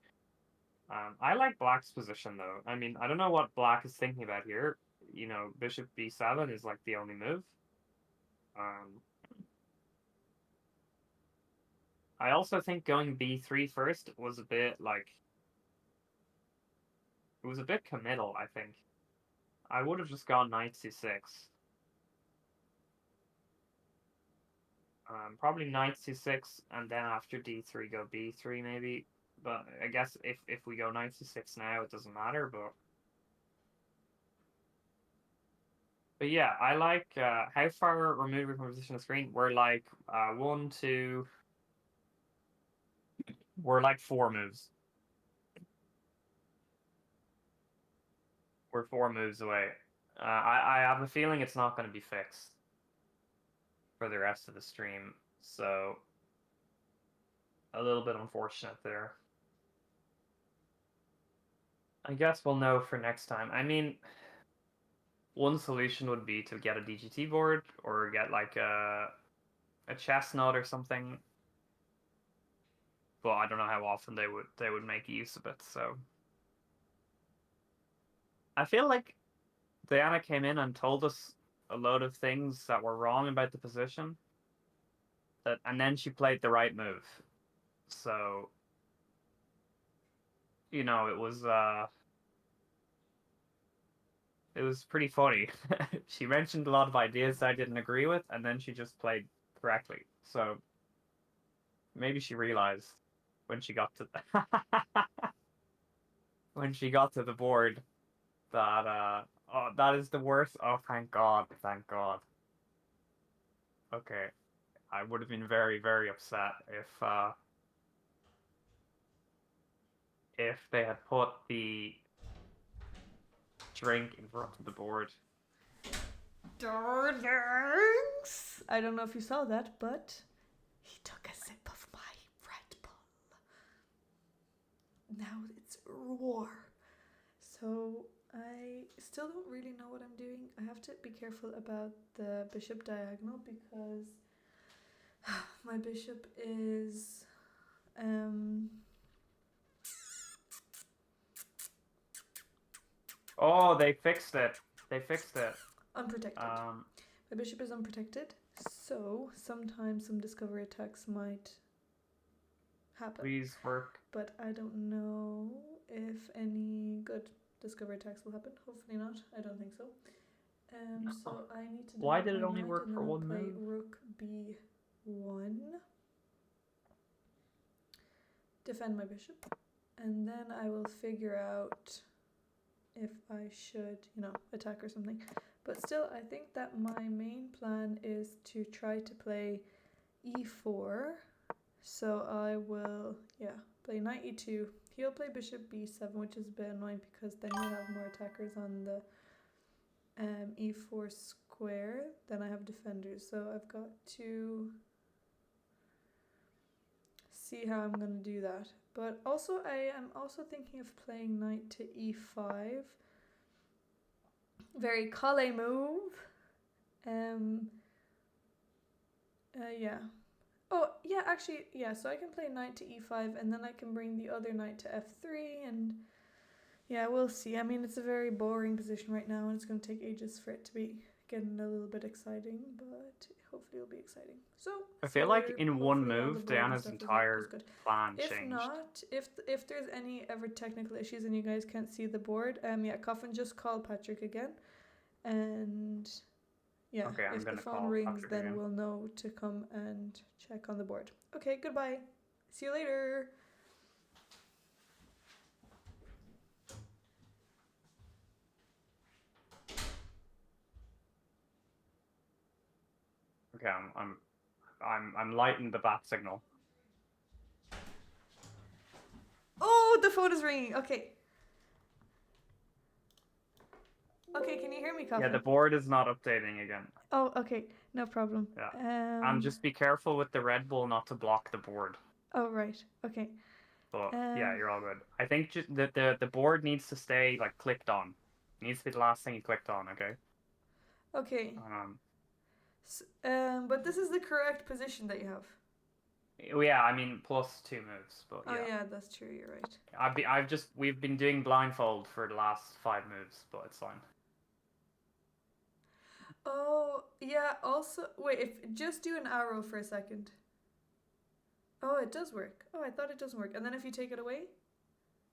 I like black's position, though. I mean, I don't know what black is thinking about here. Bishop b7 is like the only move. I also think going b3 first was a bit like... It was a bit committal, I think. I would have just gone knight c6. Probably knight c6, and then after d3 go b3 maybe. But I guess if we go knight c6 now, it doesn't matter. But yeah, I like how far removed from position of the screen. We're like 1, 2. We're like 4 moves. We're 4 moves away. I have a feeling it's not going to be fixed for the rest of the stream, so a little bit unfortunate there. I guess we'll know for next time. I mean, one solution would be to get a DGT board or get like a chessnut or something. But I don't know how often they would make use of it. So I feel like Diana came in and told us a load of things that were wrong about the position. And then she played the right move. So it was pretty funny. She mentioned a lot of ideas I didn't agree with, and then she just played correctly. So maybe she realized when she got to when she got to the board that oh, that is the worst. Oh, thank God, thank God. Okay. I would have been very, very upset if they had put the drink in front of the board. Darnings! I don't know if you saw that, but he took a sip of my Red Bull. Now it's war. So I still don't really know what I'm doing. I have to be careful about the bishop diagonal because my bishop is Oh, they fixed it. They fixed it. unprotected. My bishop is unprotected, so sometimes some discovery attacks might happen. Please work. But I don't know if any good discovery attacks will happen. Hopefully not. I don't think so. So I need to. Why did it my only knight work and for then I'll one play move? Rook B1. Defend my bishop, and then I will figure out if I should, attack or something. But still, I think that my main plan is to try to play E4. So I will, play knight E2. He'll play bishop B7, which is a bit annoying because then you have more attackers on the E4 square. Then I have defenders. So I've got to see how I'm going to do that. But also I am also thinking of playing knight to E5. Very Kale move. Yeah. Oh, yeah, actually, yeah, so I can play knight to e5 and then I can bring the other knight to f3 and yeah, we'll see. I mean, it's a very boring position right now and it's going to take ages for it to be getting a little bit exciting, but hopefully it'll be exciting. So, I feel like here, in one hopefully all the move, board and Diana's stuff is entire good. plan If changed. not, if there's any ever technical issues and you guys can't see the board, Coffin, just call Patrick again and... yeah, Okay, I'm if the gonna phone call rings, Patrick then again. we'll know to come and check on the board. Okay, goodbye. See you later. Okay, I'm lighting the bat signal. Oh, the phone is ringing. Okay. Okay, can you hear me, Coffin? Yeah, the board is not updating again. Oh, okay, no problem. Yeah. And just be careful with the Red Bull not to block the board. Oh, right. Okay. But yeah, you're all good. I think just the board needs to stay like clicked on. It needs to be the last thing you clicked on. Okay. Okay. But this is the correct position that you have. Yeah, I mean plus 2 moves, but yeah. Oh yeah, that's true. You're right. We've been doing blindfold for the last 5 moves, but it's fine. Oh yeah. Also, wait. If just do an arrow for a second. Oh, it does work. Oh, I thought it doesn't work. And then if you take it away,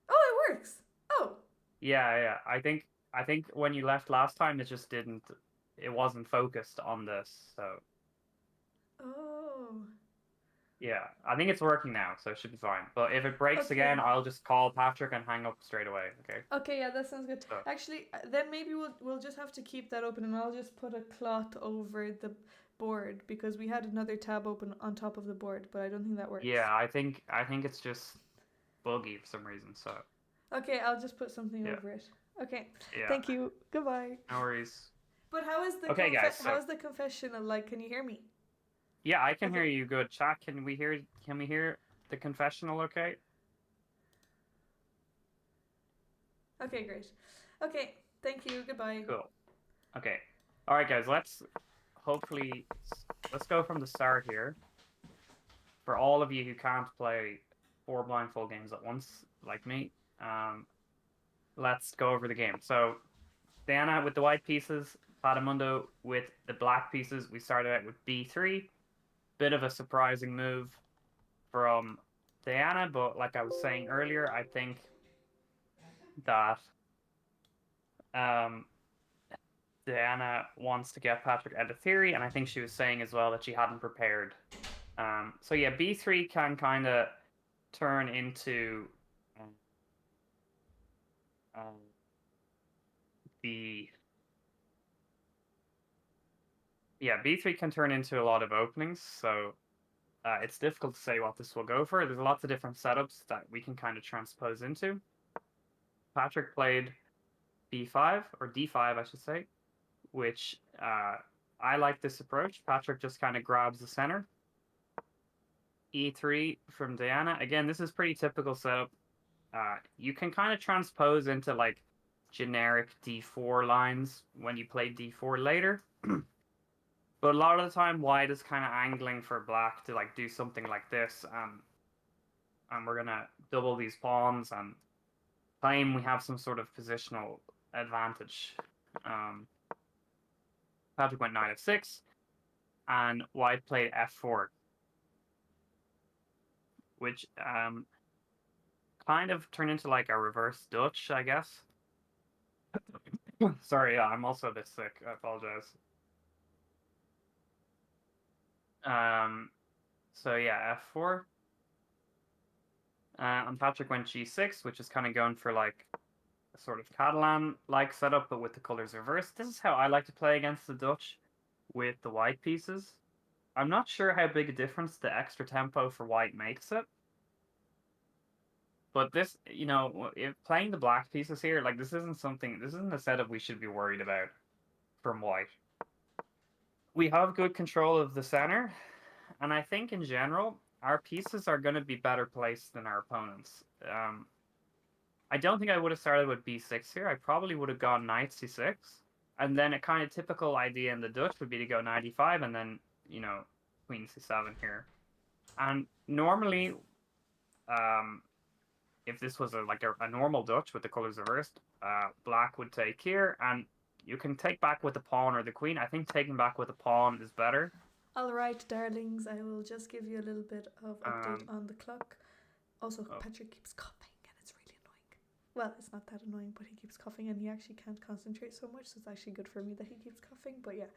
oh, it works. Oh. Yeah. I think when you left last time, it just didn't. It wasn't focused on this, so. Oh. Yeah, I think it's working now, so it should be fine. But if it breaks again, I'll just call Patrick and hang up straight away. Okay. Okay, yeah, that sounds good. So. Actually, then maybe we'll just have to keep that open, and I'll just put a cloth over the board because we had another tab open on top of the board, but I don't think that works. Yeah, I think it's just buggy for some reason. So. Okay, I'll just put something over it. Okay. Yeah. Thank you. Goodbye. No worries. But how is the how is the confessional like? Can you hear me? Yeah, I can hear you good. Chat, can we hear the confessional okay? Okay, great. Okay, thank you. Goodbye. Cool. Okay. All right, guys, let's go from the start here. For all of you who can't play 4 blindfold games at once, like me, let's go over the game. So, Diana with the white pieces, Padamundo with the black pieces. We started out with b3. Bit of a surprising move from Diana, but like I was saying earlier, I think that Diana wants to get Patrick out of theory, and I think she was saying as well that she hadn't prepared. So yeah, b3 can kind of turn into yeah, b3 can turn into a lot of openings, so it's difficult to say what this will go for. There's lots of different setups that we can kind of transpose into. Patrick played b5, or d5, I should say, which I like this approach. Patrick just kind of grabs the center. e3 from Diana. Again, this is pretty typical setup. You can kind of transpose into like generic d4 lines when you play d4 later. But a lot of the time, white is kind of angling for black to like do something like this, and we're gonna double these pawns and claim we have some sort of positional advantage. Patrick went knight f6, and white played f4, which kind of turned into like a reverse Dutch, I guess. Sorry, I'm also a bit sick. I apologize. So yeah, f4. And Patrick went g6, which is kind of going for like a sort of Catalan-like setup, but with the colors reversed. This is how I like to play against the Dutch with the white pieces. I'm not sure how big a difference the extra tempo for white makes it. But this, if playing the black pieces here, like this isn't a setup we should be worried about from white. We have good control of the center, and I think in general, our pieces are going to be better placed than our opponents. I don't think I would have started with b6 here. I probably would have gone knight c6. And then a kind of typical idea in the Dutch would be to go knight e5 and then, queen c7 here. And normally, if this was a normal Dutch with the colors reversed, black would take here, and you can take back with the pawn or the queen. I think taking back with the pawn is better. All right, darlings, I will just give you a little bit of update on the clock. Also, Patrick keeps coughing, and it's really annoying. Well, it's not that annoying, but he keeps coughing, and he actually can't concentrate so much, so it's actually good for me that he keeps coughing. But yeah,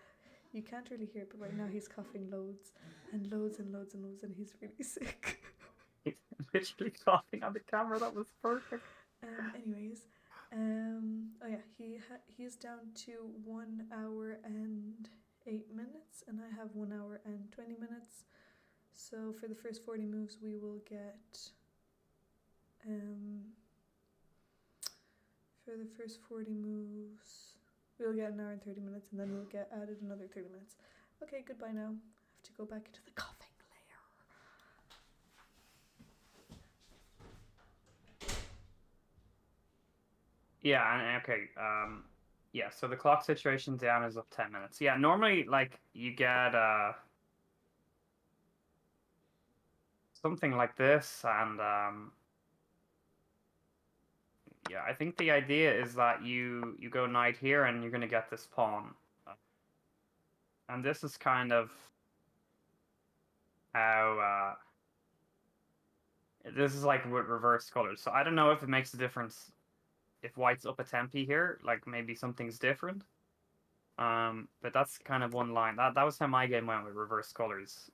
you can't really hear it, but right now he's coughing loads, and loads and loads and loads, and he's really sick. He's literally coughing on the camera. That was perfect. Anyways, oh yeah, he's down to 1 hour and 8 minutes, and I have 1 hour and 20 minutes. So for the first 40 moves, we will get for the first 40 moves, we'll get 1 hour and 30 minutes, and then we'll get added another 30 minutes. Okay, goodbye now. I have to go back into the coughing layer. Yeah, and okay. Yeah, so the clock situation down is up 10 minutes. Yeah, normally, like, you get something like this, and yeah, I think the idea is that you go knight here, and you're going to get this pawn. And this is kind of how this is like with reverse colors. So I don't know if it makes a difference if white's up a tempi here, like maybe something's different. But that's kind of one line. That was how my game went with reverse colors.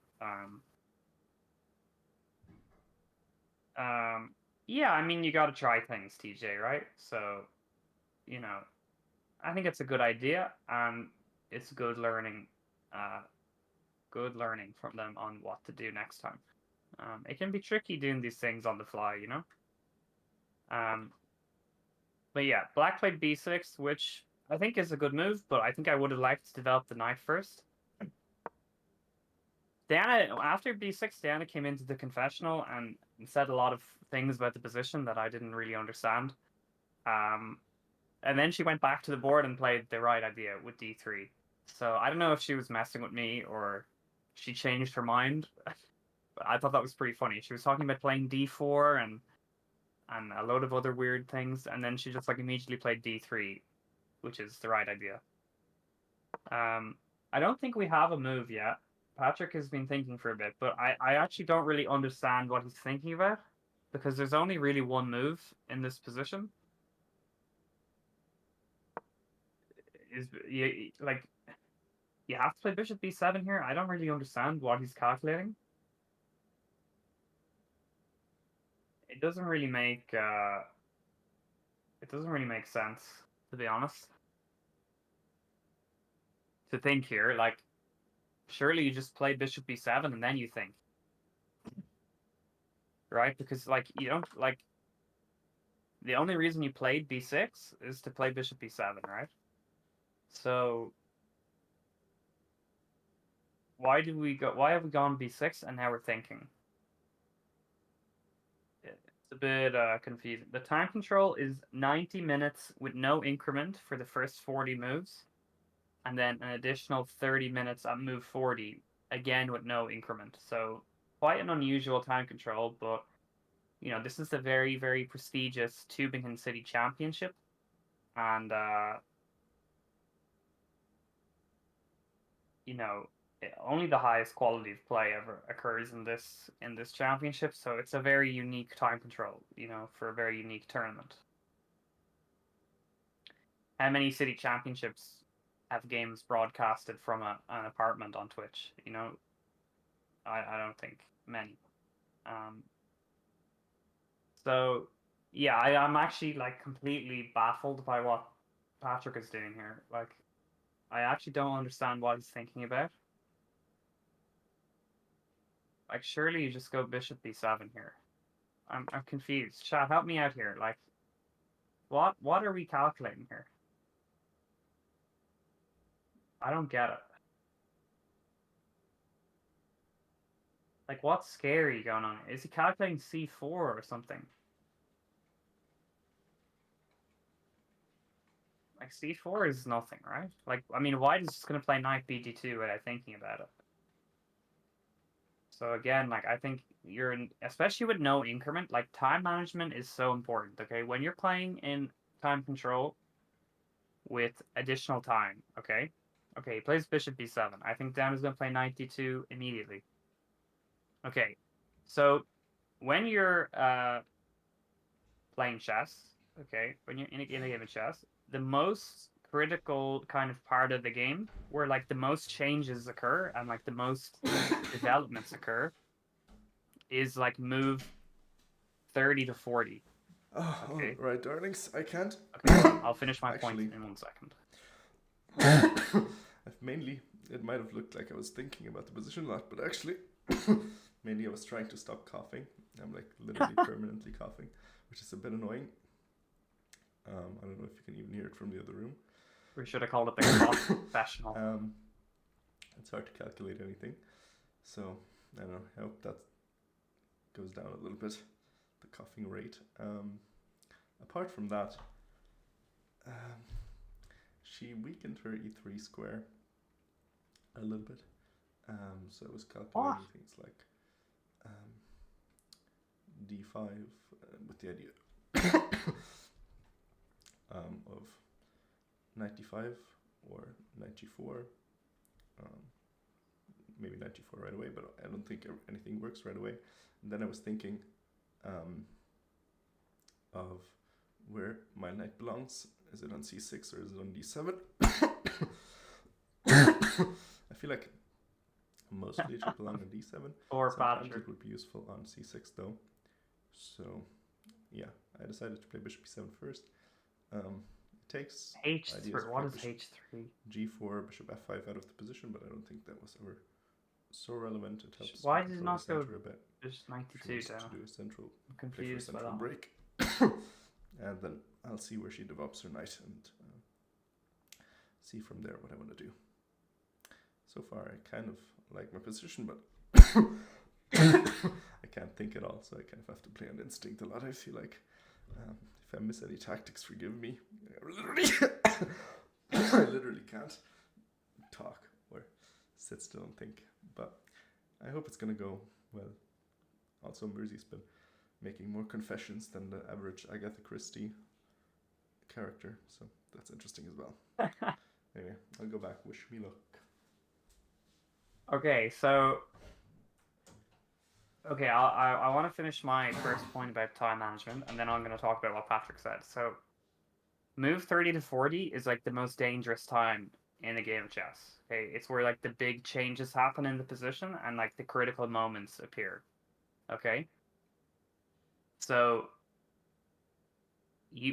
Yeah, I mean, you got to try things, TJ, right? So, I think it's a good idea, and it's good learning from them on what to do next time. It can be tricky doing these things on the fly, But yeah, black played b6, which I think is a good move, but I think I would have liked to develop the knight first. Diana, after b6, Diana came into the confessional and said a lot of things about the position that I didn't really understand. And then she went back to the board and played the right idea with d3. So I don't know if she was messing with me or she changed her mind. But I thought that was pretty funny. She was talking about playing d4 and a load of other weird things, and then she just like immediately played d3, which is the right idea. I don't think we have a move yet. Patrick has been thinking for a bit, but I actually don't really understand what he's thinking about, because there's only really one move in this position. You have to play bishop b7 here? I don't really understand what he's calculating. It doesn't really make sense, to be honest. To think here, like, surely you just play bishop b7 and then you think, right? Because like you don't like the only reason you played b6 is to play bishop b7, right? So why have we gone b6 and now we're thinking? It's a bit confusing. The time control is 90 minutes with no increment for the first 40 moves, and then an additional 30 minutes at move 40, again with no increment. So quite an unusual time control, but you know, this is the very, very prestigious Tübingen City Championship, and you know, only the highest quality of play ever occurs in this championship. So it's a very unique time control, you know, for a very unique tournament. How many city championships have games broadcasted from an apartment on Twitch? You know, I don't think many. So yeah, I'm actually like completely baffled by what Patrick is doing here. Like, I actually don't understand what he's thinking about. Like, surely you just go bishop b7 here. I'm confused. Chat, help me out here. Like, what are we calculating here? I don't get it. Like, what's scary going on? Is he calculating c4 or something? Like, c4 is nothing, right? Like, I mean, white is just going to play knight bd2 without thinking about it. So again, like, I think especially with no increment, like, time management is so important, okay? When you're playing in time control with additional time, okay? Okay, he plays bishop b7. I think Dan is going to play knight d2 immediately. Okay, so when you're playing chess, okay, when you're in a game of chess, the most critical kind of part of the game where like the most changes occur and like the most developments occur is like move 30 to 40. Oh, Okay. all right, darlings, I can't. Okay, I'll finish my point Actually, in 1 second. It might have looked like I was thinking about the position a lot, but actually, mainly I was trying to stop coughing. I'm like literally permanently coughing, which is a bit annoying. I don't know if you can even hear it from the other room. We should have called it the cough professional. It's hard to calculate anything, so I don't know. I hope that goes down a little bit, the coughing rate. Apart from that, she weakened her e3 square a little bit. So I was calculating things like d5 with the idea of knight d5 or knight g4. Maybe knight g4 right away, but I don't think anything works right away. And then I was thinking of where my knight belongs. Is it on c6 or is it on d7? I feel like mostly it should belong on d7. Or Sometimes Patrick. it would be useful on c6 though. So yeah, I decided to play bishop b7 first. It takes h3. What is h3? g4, bishop f5 out of the position, but I don't think that was ever so relevant. It helps. Why did it not go a bit. just 92 down? To do a central, I'm confused play for a central by that. break. And then I'll see where she develops her knight and see from there what I want to do. So far, I kind of like my position, but I can't think at all, so I kind of have to play on instinct a lot. I feel like if I miss any tactics, forgive me. I literally can't talk or sit still and think, but I hope it's gonna go well. Also, Mirzy's been making more confessions than the average Agatha Christie character, so that's interesting as well. Anyway, I'll go back. Wish me luck. Okay, so I want to finish my first point about time management, and then I'm going to talk about what Patrick said. So, move 30 to 40 is like the most dangerous time in a game of chess. Okay, it's where like the big changes happen in the position and like the critical moments appear. Okay, so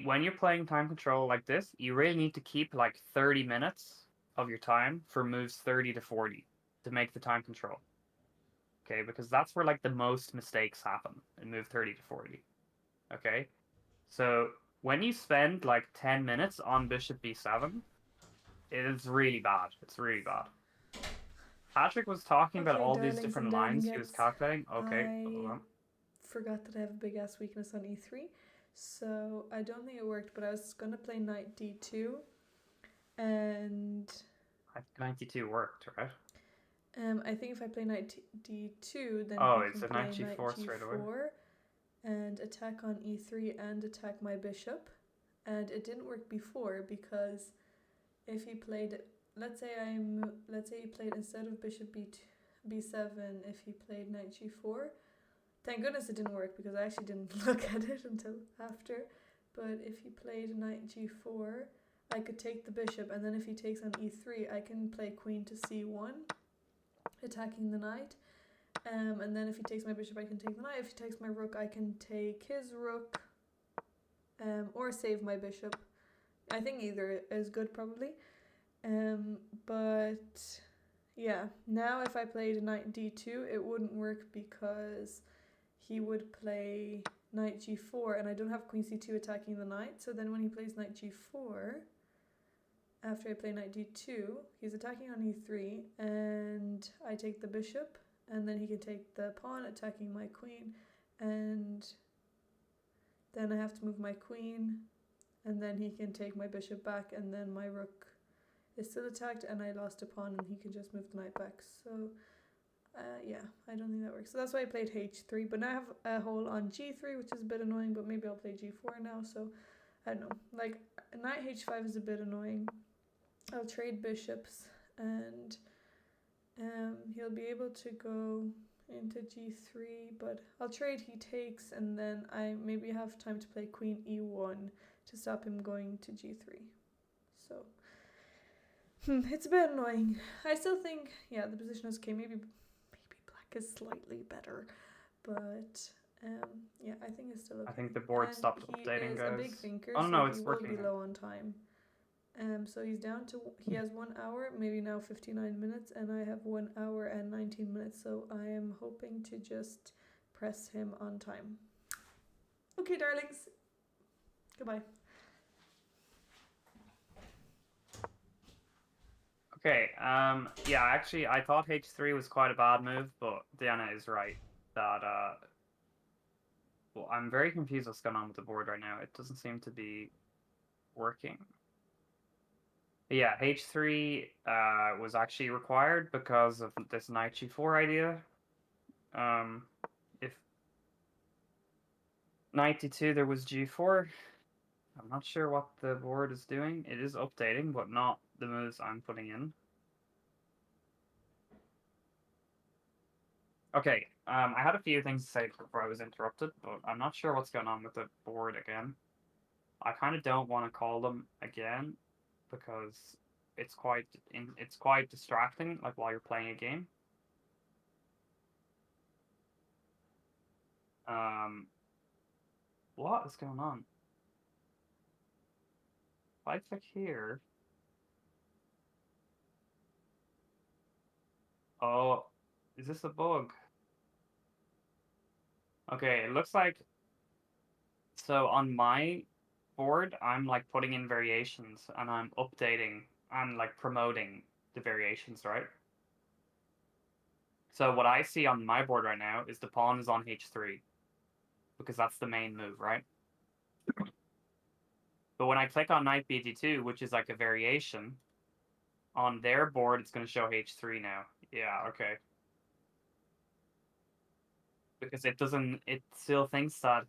when you're playing time control like this, you really need to keep like 30 minutes of your time for moves 30 to 40. to make the time control. Okay, because that's where like the most mistakes happen in move 30 to 40. Okay, so when you spend like 10 minutes on bishop b7, it is really bad. It's really bad. Patrick was talking about Okay, all these darlings different and lines he was darlingettes, calculating. Okay, hold I on. forgot that I have a big ass weakness on e3, so I don't think it worked, but I was gonna play knight d2, and I think 92 worked, right? I think if I play knight d2, then Oh, he it's can a play knight knight g4 straight away. g4 and attack on e3 and attack my bishop. And it didn't work before because if he played, let's say he played instead of bishop b7, if he played knight g4. Thank goodness it didn't work because I actually didn't look at it until after. But if he played knight g4, I could take the bishop, and then if he takes on e3, I can play queen to c1, attacking the knight. And then if he takes my bishop, I can take the knight. If he takes my rook, I can take his rook, or save my bishop. I think either is good probably. But yeah, now if I played knight d2, it wouldn't work because he would play knight g4, and I don't have queen c2 attacking the knight. So then when he plays knight g4, after I play knight d2, he's attacking on e3, and I take the bishop, and then he can take the pawn, attacking my queen, and then I have to move my queen, and then he can take my bishop back, and then my rook is still attacked, and I lost a pawn, and he can just move the knight back. So yeah, I don't think that works. So that's why I played h3, but now I have a hole on g3, which is a bit annoying, but maybe I'll play g4 now. So I don't know, like knight h5 is a bit annoying. I'll trade bishops, and he'll be able to go into g3, but I'll trade he takes, and then I maybe have time to play queen e1 to stop him going to g3. So it's a bit annoying. I still think, yeah, the position is okay. Maybe black is slightly better, but yeah, I think it's still okay. I think the board and stopped he updating, is guys. a big thinker, Oh so no, he it's will working be now. low on time. So he's down to, he has 1 hour, maybe now 59 minutes, and I have 1 hour and 19 minutes, so I am hoping to just press him on time. Okay, darlings. Goodbye. Okay, yeah, actually, I thought h3 was quite a bad move, but Diana is right that, well, I'm very confused what's going on with the board right now. It doesn't seem to be working. But yeah, h3 was actually required because of this knight g4 idea. If knight d2, there was g4. I'm not sure what the board is doing. It is updating, but not the moves I'm putting in. Okay, I had a few things to say before I was interrupted, but I'm not sure what's going on with the board again. I kind of don't want to call them again because it's quite distracting, like while you're playing a game. What is going on? If I click here, oh, is this a bug? Okay, it looks like, so on my board, I'm like putting in variations and I'm updating, I'm like promoting the variations, right? So what I see on my board right now is the pawn is on h3 because that's the main move, right? But when I click on knight bd2, which is like a variation, on their board it's going to show h3 now. Yeah, okay. Because it doesn't, it still thinks that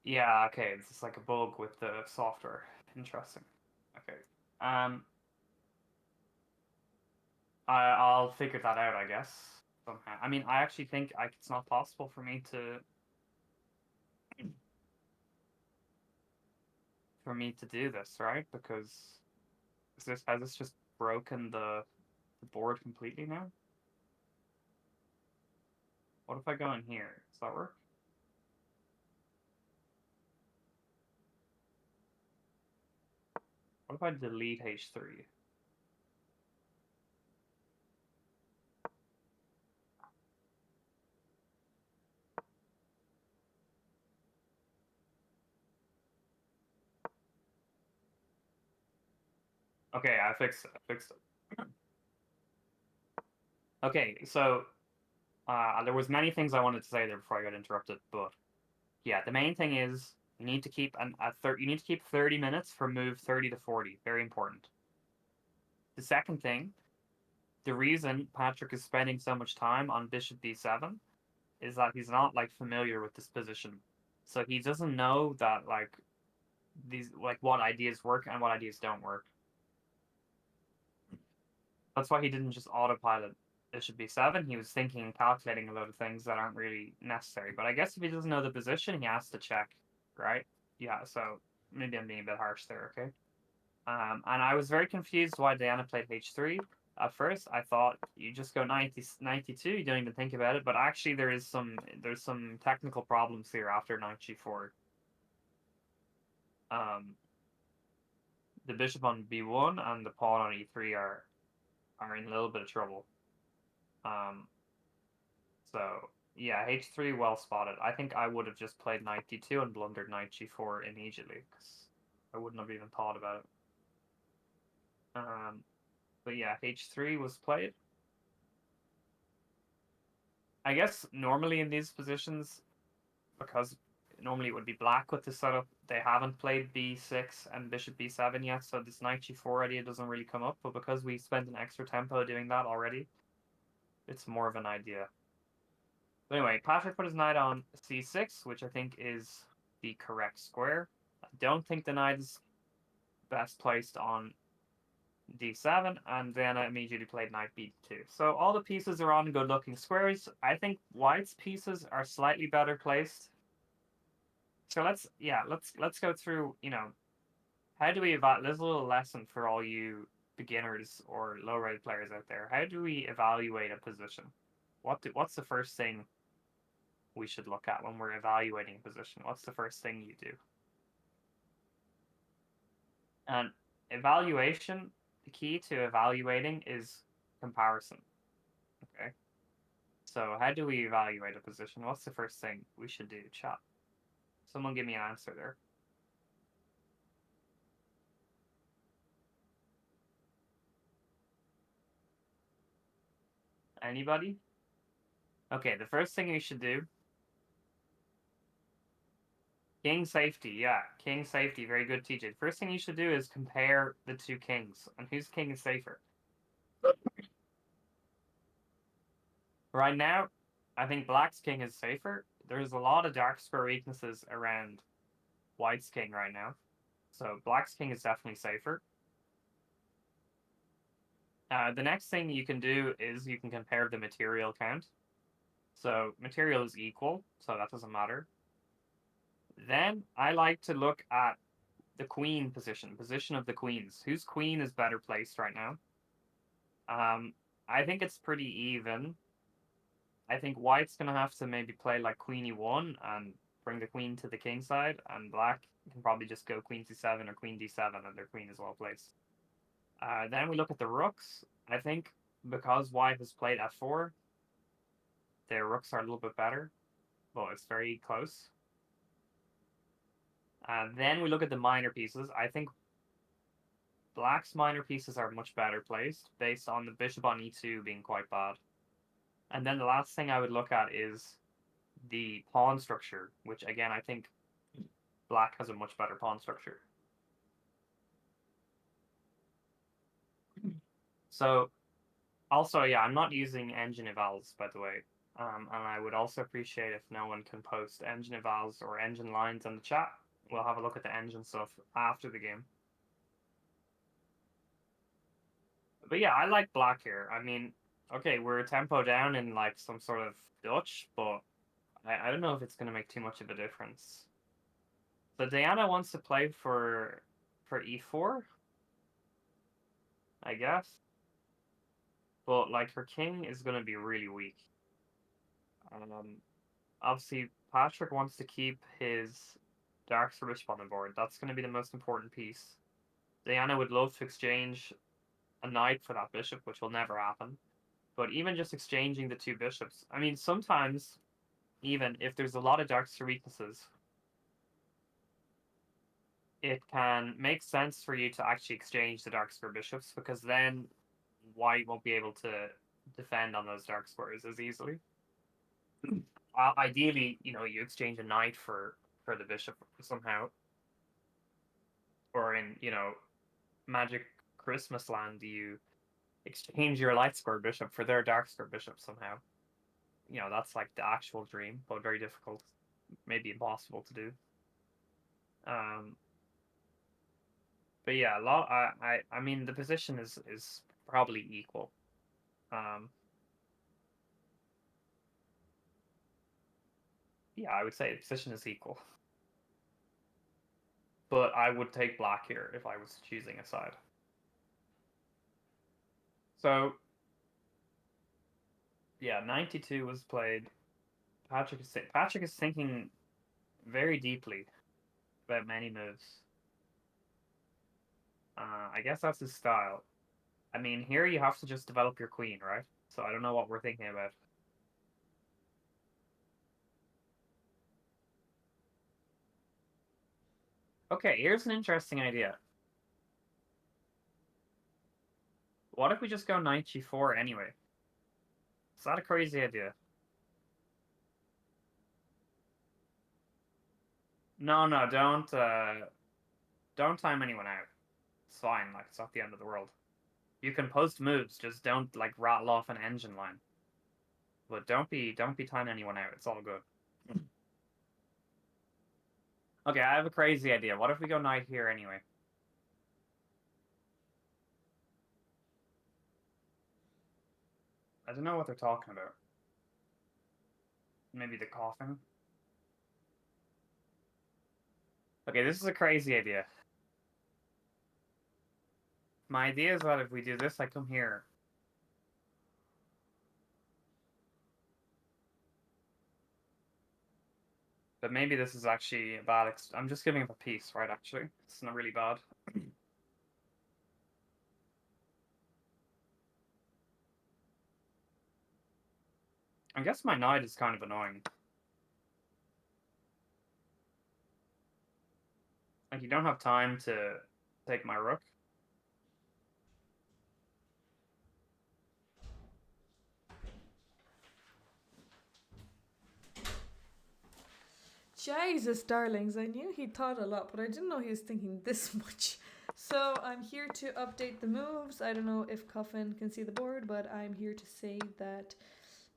yeah, okay, it's just like a bug with the software. Interesting. Okay. I'll figure that out, I guess, somehow. I mean, I actually think it's not possible for me to do this, right? Because has this just broken the board completely now? What if I go in here? Does that work? What if I delete h3? Okay, I fixed it. Okay, so there was many things I wanted to say there before I got interrupted, but yeah, the main thing is you need to keep you need to keep 30 minutes from move 30 to 40. Very important. The second thing, the reason Patrick is spending so much time on bishop b7 is that he's not like familiar with this position. So he doesn't know that like these like what ideas work and what ideas don't work. That's why he didn't just autopilot bishop b7. He was thinking and calculating a lot of things that aren't really necessary. But I guess if he doesn't know the position, he has to check, right? Yeah, so maybe I'm being a bit harsh there, okay? And I was very confused why Diana played h3. At first, I thought you just go 92, you don't even think about it. But actually, there's some technical problems here after knight g4. The bishop on b1 and the pawn on e3 are in a little bit of trouble. So yeah, h3 well spotted. I think I would have just played knight d2 and blundered knight g4 immediately because I wouldn't have even thought about it. But yeah, h3 was played. I guess normally in these positions, because normally it would be black with the setup, they haven't played b6 and bishop b7 yet, so this knight g4 idea doesn't really come up. But because we spent an extra tempo doing that already, it's more of an idea. But anyway, Patrick put his knight on c6, which I think is the correct square. I don't think the knight is best placed on d7, and then I immediately played knight b2. So all the pieces are on good-looking squares. I think white's pieces are slightly better placed. So let's go through, how do we evaluate? There's a little lesson for all you beginners or low-rated players out there. How do we evaluate a position? What's the first thing we should look at when we're evaluating a position? What's the first thing you do? And evaluation, the key to evaluating is comparison. Okay. So how do we evaluate a position? What's the first thing we should do, chat? Someone give me an answer there. Anybody? Okay, the first thing you should do. King safety, yeah. King safety, very good, TJ. First thing you should do is compare the two kings and whose king is safer. Right now, I think black's king is safer. There's a lot of dark square weaknesses around white's king right now. So black's king is definitely safer. The next thing you can do is you can compare the material count. So material is equal, so that doesn't matter. Then I like to look at the queen position of the queens. Whose queen is better placed right now? I think it's pretty even. I think white's gonna have to maybe play like queen e1 and bring the queen to the king side, and black can probably just go queen c7 or queen d7, and their queen is well placed. Then we look at the rooks. I think because white has played f4, their rooks are a little bit better, but it's very close. Then we look at the minor pieces. I think black's minor pieces are much better placed based on the bishop on e2 being quite bad. And then the last thing I would look at is the pawn structure, which again, I think black has a much better pawn structure. So also, yeah, I'm not using engine evals, by the way. And I would also appreciate if no one can post engine evals or engine lines in the chat. We'll have a look at the engine stuff after the game. But yeah, I like black here. I mean, okay, we're a tempo down in like some sort of Dutch, but I don't know if it's going to make too much of a difference. So Diana wants to play for e4, I guess. But like her king is going to be really weak. Obviously, Patrick wants to keep his dark bishop on the board. That's going to be the most important piece. Diana would love to exchange a knight for that bishop, which will never happen. But even just exchanging the two bishops, I mean, sometimes, even if there's a lot of dark square weaknesses, it can make sense for you to actually exchange the dark square bishops, because then white won't be able to defend on those dark squares as easily. Ideally, you exchange a knight for the bishop somehow, or in Magic Christmas Land, you exchange your light square bishop for their dark square bishop somehow. That's like the actual dream, but very difficult, maybe impossible to do. But yeah, a lot. I mean, the position is probably equal. Yeah, I would say the position is equal. But I would take black here if I was choosing a side. So, yeah, 92 was played. Patrick is thinking very deeply about many moves. I guess that's his style. I mean, here you have to just develop your queen, right? So I don't know what we're thinking about. Okay, here's an interesting idea. What if we just go knight g4 anyway? Is that a crazy idea? No, don't time anyone out. It's fine, like it's not the end of the world. You can post moves, just don't like rattle off an engine line. But don't be timing anyone out. It's all good. Okay, I have a crazy idea. What if we go knight here anyway? I don't know what they're talking about. Maybe the coffin? Okay, this is a crazy idea. My idea is that if we do this, I come here. But maybe this is actually a bad... I'm just giving up a piece, right, actually? It's not really bad. I guess my knight is kind of annoying. Like, you don't have time to take my rook. Jesus, darlings, I knew he thought a lot, but I didn't know he was thinking this much. So I'm here to update the moves. I don't know if Coffin can see the board, but I'm here to say that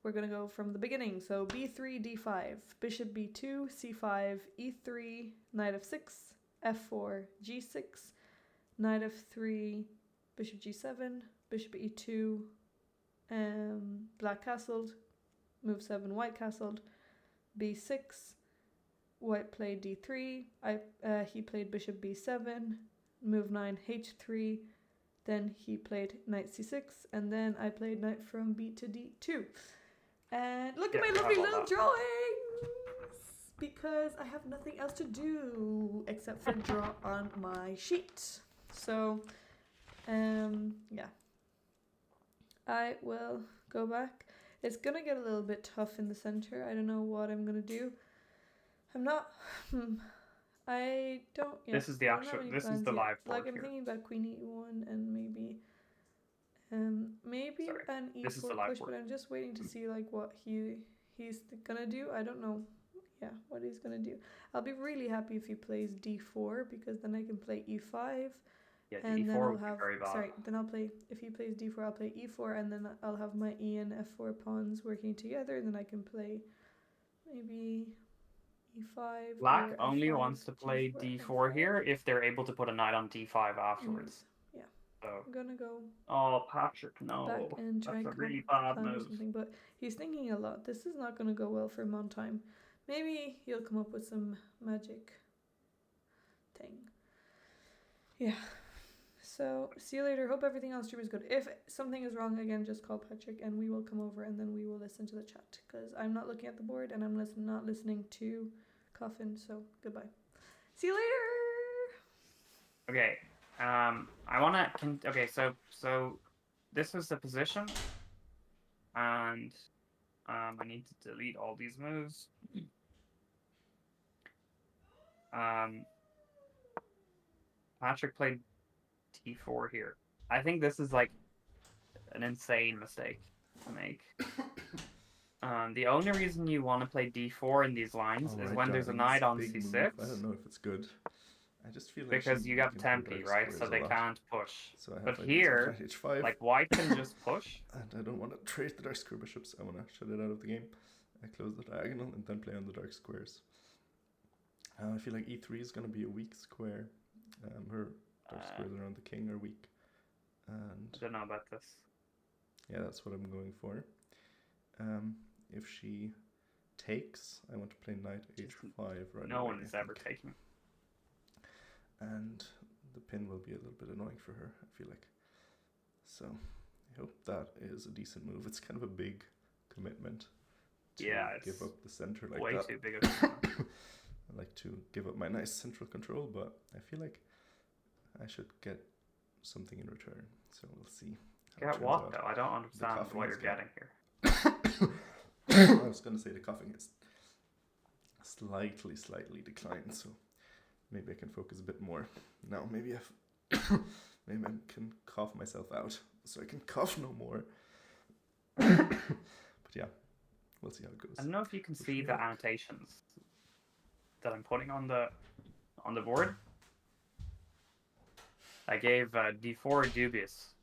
we're going to go from the beginning. So b3, d5, bishop b2, c5, e3, knight f6, f4, g6, knight f3, bishop g7, bishop e2, black castled, move 7, white castled, b6, white played d3, he played bishop b7, move 9, h3, then he played knight c6, and then I played knight from b to d2. And look at my lovely little drawings! Because I have nothing else to do except for draw on my sheet. So, yeah. I will go back. It's gonna get a little bit tough in the center. I don't know what I'm gonna do. I'm not. I don't. Yeah, This is the actual. This is the live board. Like I'm thinking about queen e1 and maybe an e4 push, but I'm just waiting to see like what he's gonna do. I don't know. Yeah, what he's gonna do. I'll be really happy if he plays d4 because then I can play e5. Yeah, and e4 then I'll would have be very bad. sorry. Then I'll play if he plays d4. I'll play e4, and then I'll have my e and f4 pawns working together, and then I can play maybe e5. Black or only f5, wants to play g4, d4 f5. here if they're able to put a knight on d5 afterwards. Yeah. So. I'm gonna go. Oh, Patrick, no. Back and try That's and a really bad plan move. or something, but he's thinking a lot. This is not gonna go well for him on time. Maybe he'll come up with some magic thing. Yeah. So, see you later. Hope everything on stream is good. If something is wrong again, just call Patrick and we will come over and then we will listen to the chat. Because I'm not looking at the board and I'm not listening to Coffin. So, goodbye. See you later! Okay. I wanna okay, so this was the position, and I need to delete all these moves. Patrick played d4 here. I think this is like an insane mistake to make. The only reason you want to play d4 in these lines is when there's a knight on big c6. move. I don't know if it's good. I just feel like because you got weakened her tempi, dark right? So squares a they lot. can't push. So I But have ideas of here, knight h5. like white can just push. And I don't want to trade the dark square bishops. I want to shut it out of the game. I close the diagonal and then play on the dark squares. I feel like e3 is going to be a weak square. Her dark squares around the king are weak. And I don't know about this. Yeah, that's what I'm going for. If she takes, I want to play knight h5 right No away. one is ever taking. And the pin will be a little bit annoying for her, I feel like. So I hope that is a decent move. It's kind of a big commitment to give up the center like way that. Too big of a I like to give up my nice central control, but I feel like I should get something in return. So we'll see. Get what though? I don't understand what you're getting here. I was going to say the coughing is slightly declined, so maybe I can focus a bit more. Now maybe maybe I can cough myself out, so I can cough no more. But yeah, we'll see how it goes. I don't know if you can see the annotations that I'm putting on the board. I gave d4 dubious.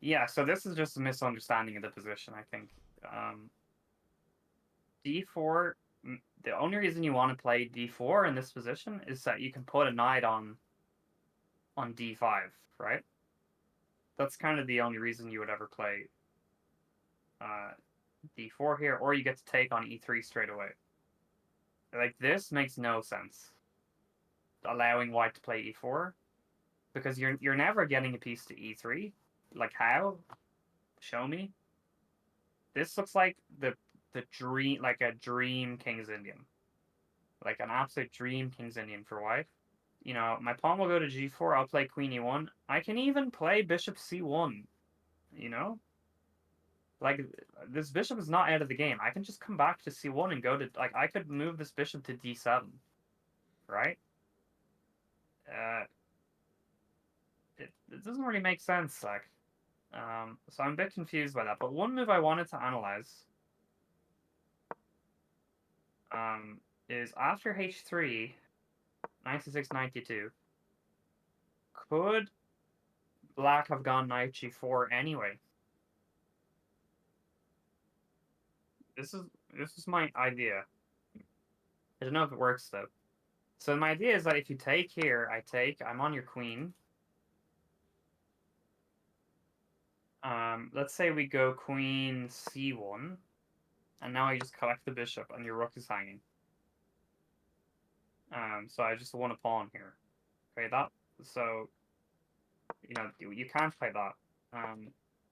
Yeah, so this is just a misunderstanding of the position, I think. d4, the only reason you want to play d4 in this position is that you can put a knight on d5, right? That's kind of the only reason you would ever play d4 here, or you get to take on e3 straight away. Like, this makes no sense, allowing white to play e4, because you're never getting a piece to e3. Like, how? Show me. This looks like the dream, like a dream King's Indian, like an absolute dream King's Indian for white. You know, my pawn will go to g4. I'll play queen e1. I can even play bishop c1. You know, like this bishop is not out of the game. I can just come back to c1 and go to, like, I could move this bishop to d7, right? It doesn't really make sense, like. So I'm a bit confused by that. But one move I wanted to analyze is after h3, 96, 92, could black have gone knight g4 anyway? This is my idea. I don't know if it works though. So my idea is that if you take here, I'm on your queen. Let's say we go queen c1, and now I just collect the bishop, and your rook is hanging. So I just want a pawn here. Okay, so you know you can't play that.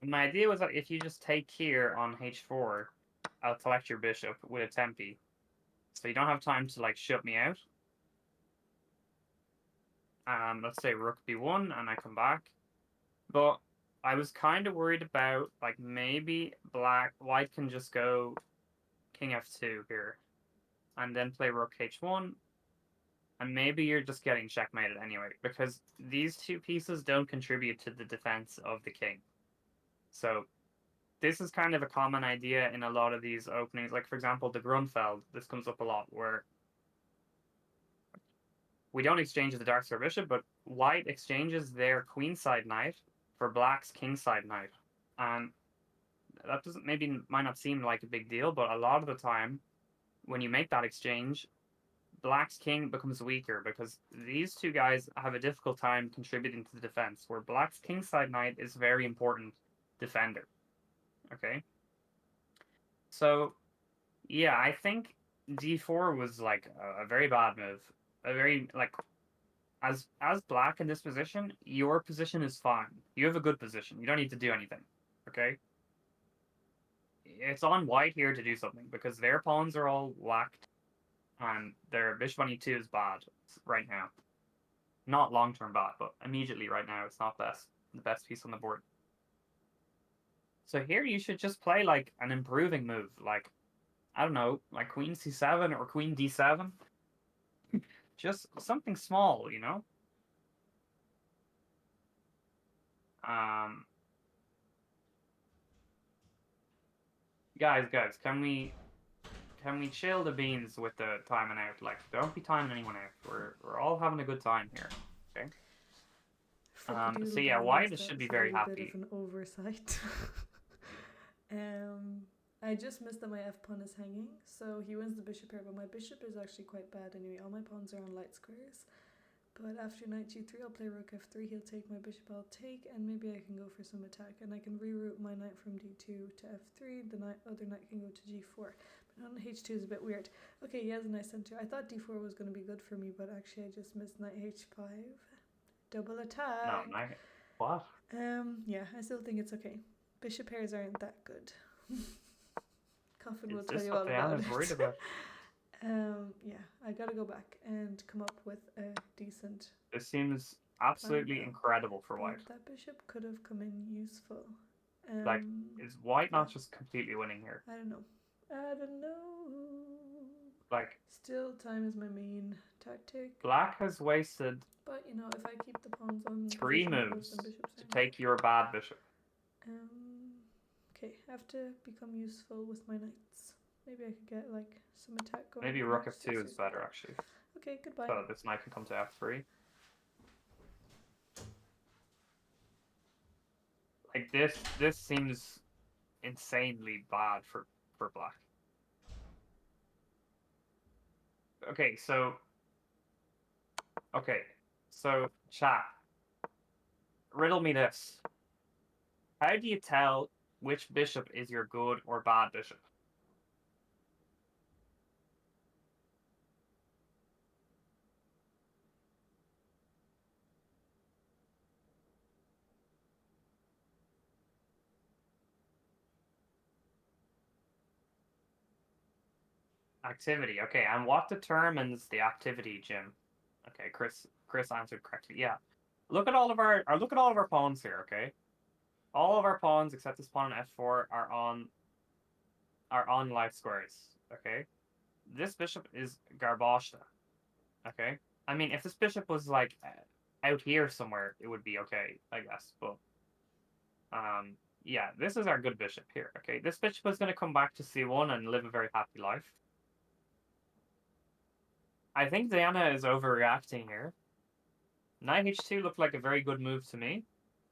My idea was that if you just take here on h4, I'll collect your bishop with a tempi, so you don't have time to like shut me out. Let's say rook b1, and I come back, but I was kind of worried about like maybe white can just go king f2 here, and then play rook h1, and maybe you're just getting checkmated anyway, because these two pieces don't contribute to the defense of the king. So this is kind of a common idea in a lot of these openings. Like, for example, the Grunfeld, this comes up a lot, where we don't exchange the dark square bishop, but white exchanges their queenside knight for black's kingside knight. And that might not seem like a big deal, but a lot of the time, when you make that exchange, black's king becomes weaker because these two guys have a difficult time contributing to the defense, where black's kingside knight is a very important defender. Okay? So, yeah, I think d4 was like a very bad move. A very, like, as black in this position, your position is fine. You have a good position. You don't need to do anything. Okay? It's on white here to do something because their pawns are all whacked and their bishop on e2 is bad right now. not long-term bad, but immediately right now it's not the best piece on the board. So here you should just play like an improving move, like I don't know, like Queen C7 or Queen D7. Just something small, you know? Guys, can we chill the beans with the timing out? Like, don't be timing anyone out. We're all having a good time here. Okay. So yeah, White should be very happy. Bit of an oversight. I just missed that my f pawn is hanging, so he wins the bishop here. But my bishop is actually quite bad anyway. All my pawns are on light squares. But after knight g3, I'll play rook f3. He'll take my bishop. I'll take, and maybe I can go for some attack, and I can reroute my knight from d2 to f3. The other knight can go to g4. But on h2 is a bit weird. Okay, he has a nice center. I thought d4 was going to be good for me, but actually I just missed knight h5. Double attack. No, knight. What? Yeah, I still think it's okay. Bishop pairs aren't that good. Coffin will tell you all about it. Worried about? Yeah, I gotta go back and come up with a decent. This seems absolutely incredible for White. That bishop could have come in useful. Like, is White not just completely winning here? I don't know. Like, still, time is my main tactic. Black has wasted. But you know, if I keep the pawns on 3 moves to take your bad bishop. Okay, I have to become useful with my knights. Maybe I could get like some attack going. Maybe rook f2 is better actually. Okay, goodbye. So this knight can come to f3. Like this seems insanely bad for Black. Okay, so chat. Riddle me this. How do you tell which bishop is your good or bad bishop? Activity. Okay, and what determines the activity, Jim? Okay, Chris answered correctly. Yeah. Look at all of our pawns here, okay? All of our pawns except this pawn on f4 are on light squares, okay? This bishop is garbage. Okay? I mean, if this bishop was like out here somewhere, it would be okay, I guess, but yeah, this is our good bishop here, okay? This bishop is going to come back to c1 and live a very happy life. I think Diana is overreacting here. Knight h2 looked like a very good move to me,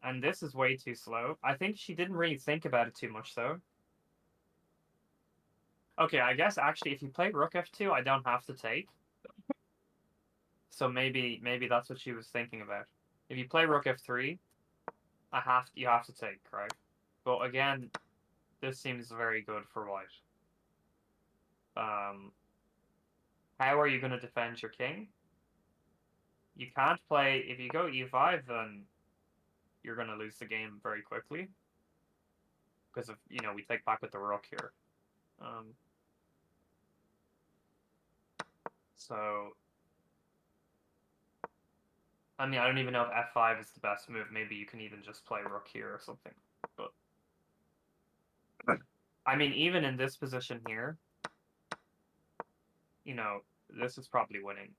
and this is way too slow. I think she didn't really think about it too much, though. Okay, I guess actually if you play rook f2, I don't have to take. So maybe that's what she was thinking about. If you play rook f3, you have to take, right? But again, this seems very good for White. How are you going to defend your king? You can't play, if you go e5, then you're going to lose the game very quickly. Because of, you know, we take back with the rook here. So, I mean, I don't even know if f5 is the best move. Maybe you can even just play rook here or something. But, I mean, even in this position here, you know, this is probably winning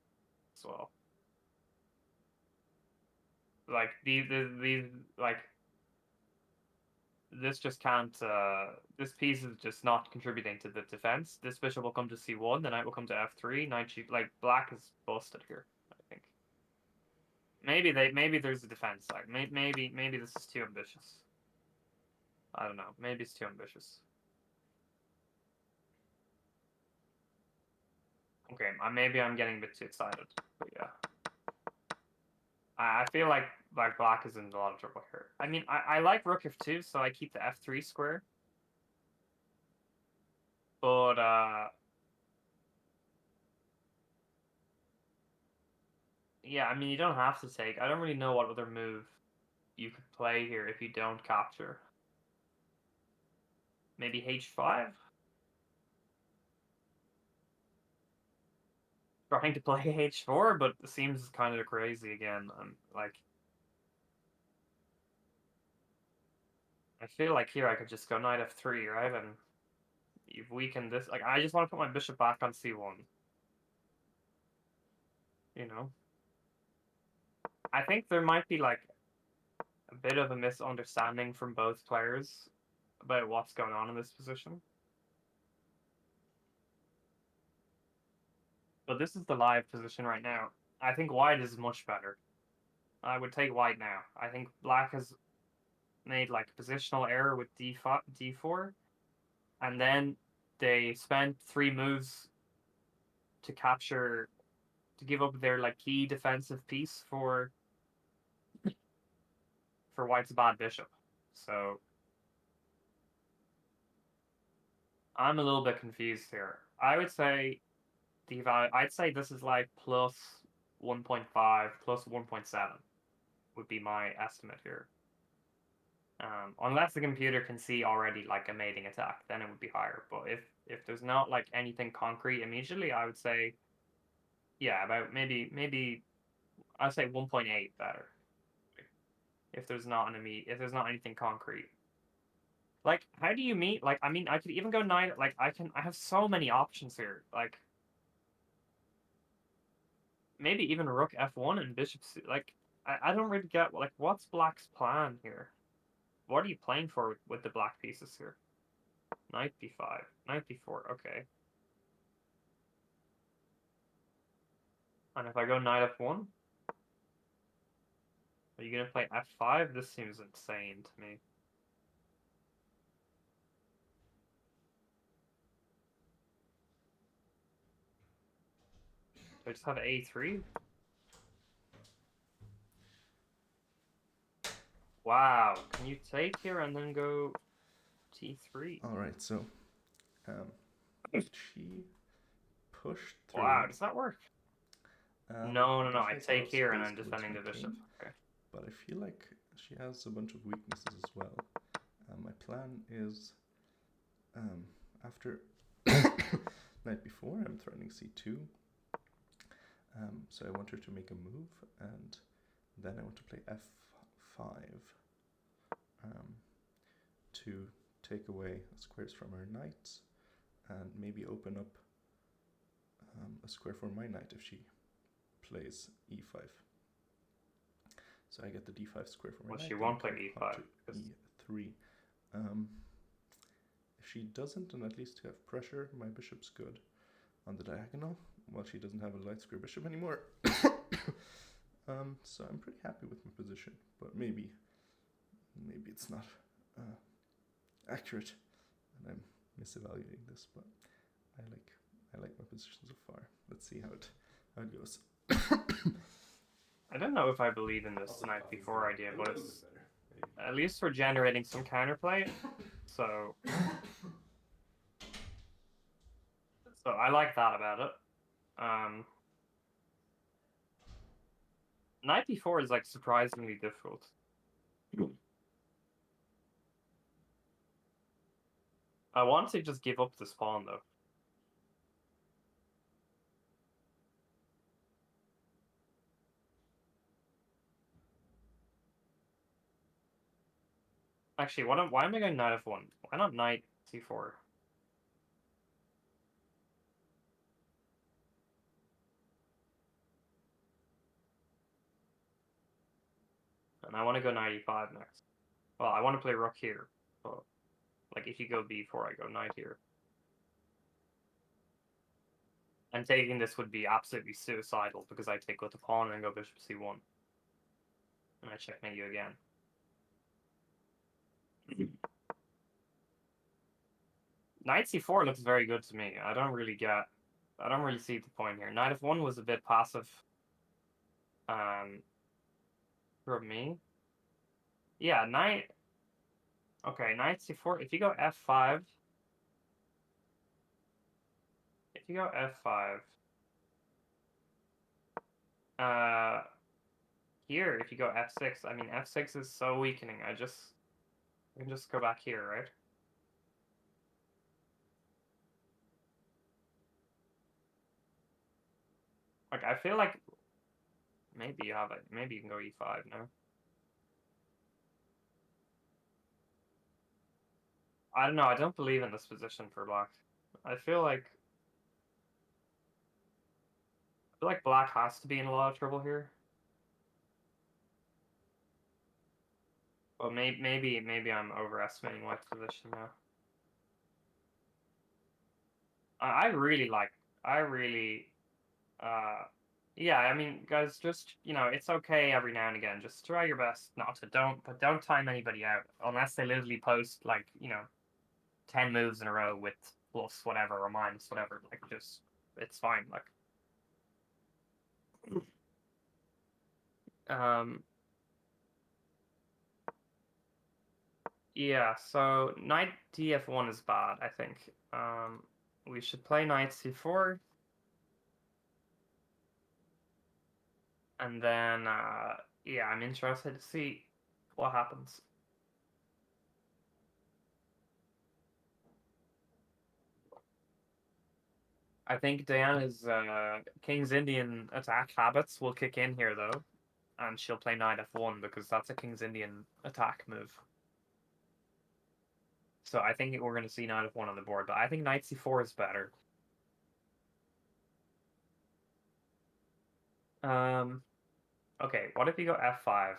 as well. Like, these like, this just can't, this piece is just not contributing to the defense. This bishop will come to c1, the knight will come to f3, knight g, like, Black is busted here, I think. Maybe there's a defense side. Maybe this is too ambitious. I don't know. Maybe it's too ambitious. Okay, maybe I'm getting a bit too excited, but yeah. I feel like Black is in a lot of trouble here. I mean, I like rook f2, so I keep the f3 square. But, yeah, I mean, you don't have to take. I don't really know what other move you could play here if you don't capture. Maybe h5? trying to play h4, but it seems kind of crazy again. Like, I feel like here I could just go knight f3, right? And you've weakened this. Like, I just want to put my bishop back on c1. You know? I think there might be, like, a bit of a misunderstanding from both players about what's going on in this position. But this is the live position right now. I think white is much better. I would take white now. I think black has made, like, a positional error with d4, and then they spent 3 moves to give up their, like, key defensive piece for white's bad bishop. So I'm a little bit confused here. I would say I'd say this is like plus 1.5, plus 1.7 would be my estimate here. Unless the computer can see already like a mating attack, then it would be higher. But if there's not like anything concrete immediately, I would say, yeah, about maybe I'd say 1.8 better. If there's not anything concrete. Like, how do you meet? Like, I mean, I could even go knight. Like, I have so many options here. Like, maybe even rook f1 and bishop c. Like, I don't really get, like, what's black's plan here? What are you playing for with the black pieces here? Knight b5, knight b4, okay. And if I go knight f1, are you gonna play f5? This seems insane to me. Do I just have a3? Wow, can you take here and then go t3? All right, so she pushed through. Wow, does that work? No, I definitely take thought here and space I'm was defending the my bishop. king, Okay. but I feel like she has a bunch of weaknesses as well. My plan is after knight b4, I'm threatening c2. So I want her to make a move, and then I want to play f5 to take away squares from her knights, and maybe open up a square for my knight if she plays e5. So I get the d5 square for my knight. Well, she won't play pawn e5. to e3. If she doesn't, then at least have pressure. My bishop's good on the diagonal. Well, she doesn't have a light square bishop anymore. So I'm pretty happy with my position, but maybe it's not accurate, and I'm misevaluating this. But I like my position so far. Let's see how it goes. I don't know if I believe in this knight b4 idea, but it's at least we're generating some counterplay. So I like that about it. Knight b4 is like surprisingly difficult. I want to just give up this pawn though. Actually, why am I going knight f1? Why not knight c4? And I want to go knight e5 next. Well, I want to play rook here. But, like, if you go b4, I go knight here. And taking this would be absolutely suicidal because I take with the pawn and then go bishop c1. And I checkmate you again. Knight c4 looks very good to me. I don't really see the point here. Knight f1 was a bit passive. For me. Yeah, okay, knight c4. If you go f5. If you go f5. Here, if you go f6, I mean, f6 is so weakening. I can just go back here, right? Like, I feel like maybe you have it. Maybe you can go e5 now. I don't know. I don't believe in this position for black. I feel like black has to be in a lot of trouble here. Well, maybe I'm overestimating white's position now. I really like. I really. Yeah. I mean, guys, just it's okay every now and again. Just try your best not to don't time anybody out unless they literally post like 10 moves in a row with plus whatever or minus whatever. Like, just it's fine. Like, yeah. So knight df1 is bad. I think. We should play knight c4, and then yeah, I'm interested to see what happens. I think Diana's King's Indian attack habits will kick in here though, and she'll play knight f1 because that's a King's Indian attack move. So I think we're going to see knight f1 on the board, but I think knight c4 is better. Okay, what if you go f5?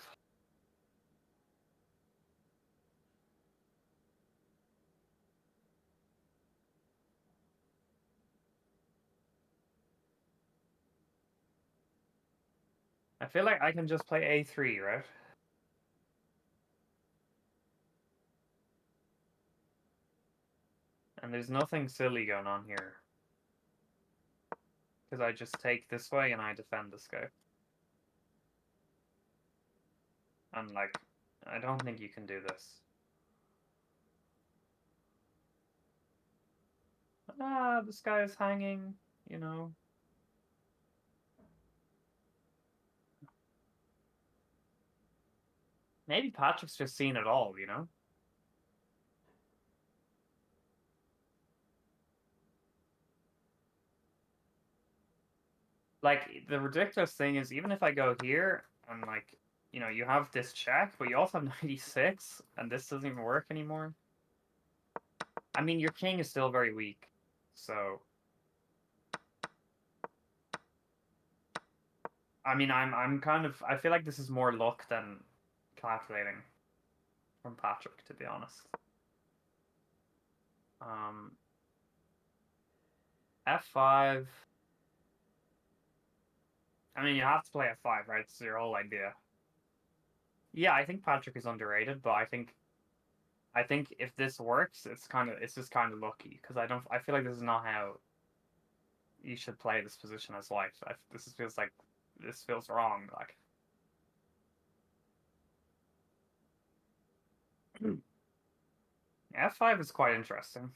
I feel like I can just play a3, right? And there's nothing silly going on here. Because I just take this way and I defend this guy. And like, I don't think you can do this. Ah, this guy is hanging, you know. Maybe Patrick's just seen it all, you know? Like, the ridiculous thing is, even if I go here, and like, you have this check, but you also have 96, and this doesn't even work anymore. I mean, your king is still very weak, so... I mean, I'm kind of... I feel like this is more luck than calculating from Patrick, to be honest. F5... I mean, you have to play F5, right? It's your whole idea. Yeah, I think Patrick is underrated, but I think if this works, it's just kind of lucky because I feel like this is not how you should play this position as white. This feels wrong. Like, f5 is quite interesting.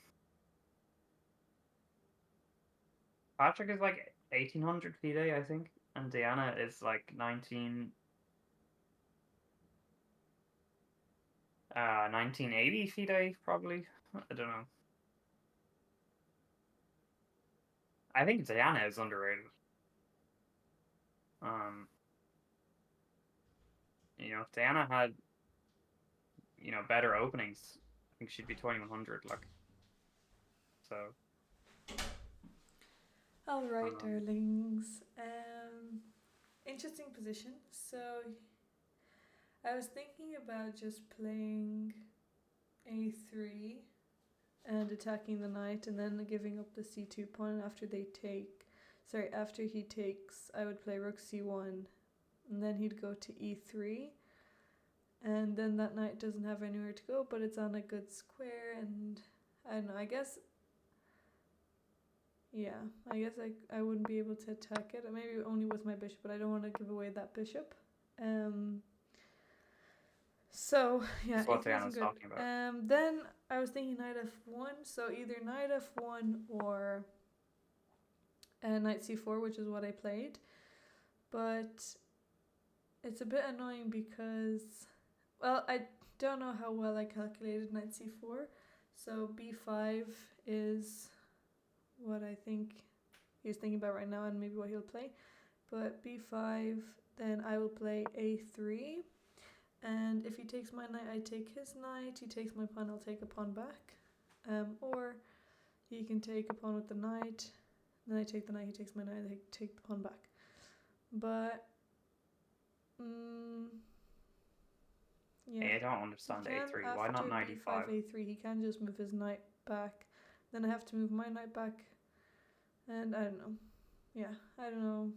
Patrick is like 1800 FIDE, I think, and Diana is like 1980 FIDE probably. I don't know. I think Diana is underrated. If Diana had better openings, I think she'd be 2100. Like, so. All right, darlings. Interesting position. So I was thinking about just playing a3 and attacking the knight and then giving up the c2 pawn after after he takes, I would play rook c1 and then he'd go to e3 and then that knight doesn't have anywhere to go, but it's on a good square, and I don't know, I guess I wouldn't be able to attack it, maybe only with my bishop, but I don't want to give away that bishop. So yeah, what Diana's talking about. Then I was thinking knight f1, so either knight f1 or knight c4, which is what I played. But it's a bit annoying because, well, I don't know how well I calculated knight c4. So b5 is what I think he's thinking about right now, and maybe what he'll play. But b5, then I will play a3. And if he takes my knight, I take his knight. He takes my pawn, I'll take a pawn back. Or he can take a pawn with the knight. Then I take the knight, he takes my knight, I take the pawn back. But, yeah. I don't understand a3. Why not knight b5, e5? a3, he can just move his knight back. Then I have to move my knight back. And I don't know. Yeah, I don't know.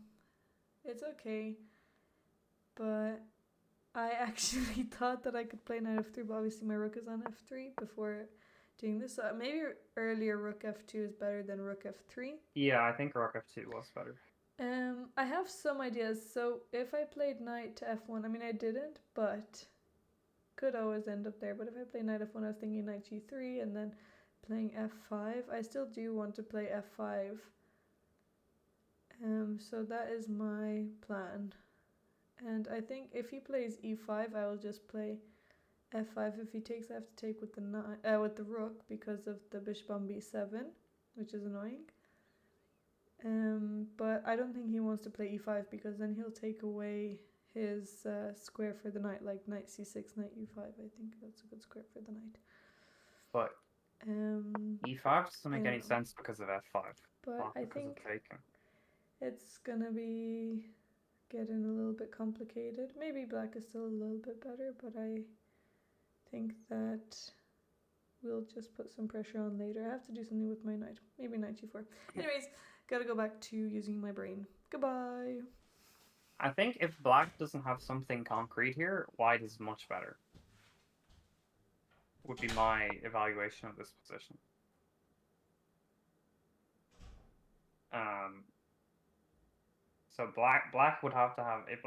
It's okay. But I actually thought that I could play knight f3, but obviously my rook is on f3 before doing this. So maybe earlier rook f2 is better than rook f3. Yeah, I think rook f2 was better. I have some ideas. So if I played knight to f1, I mean I didn't, but could always end up there. But if I play knight f1, I was thinking knight g3 and then playing f5. I still do want to play f5. So that is my plan. And I think if he plays e5, I will just play f5. If he takes, I have to take with the rook because of the bishop on b7, which is annoying. But I don't think he wants to play e5 because then he'll take away his square for the knight, like knight c6, knight e5. I think that's a good square for the knight. But e5 doesn't make any sense because of f5. But I think it's gonna be getting a little bit complicated. Maybe black is still a little bit better, but I think that we'll just put some pressure on later. I have to do something with my knight. Maybe knight g4. Anyways, gotta go back to using my brain. Goodbye. I think if black doesn't have something concrete here, white is much better. Would be my evaluation of this position. So black would have to have, if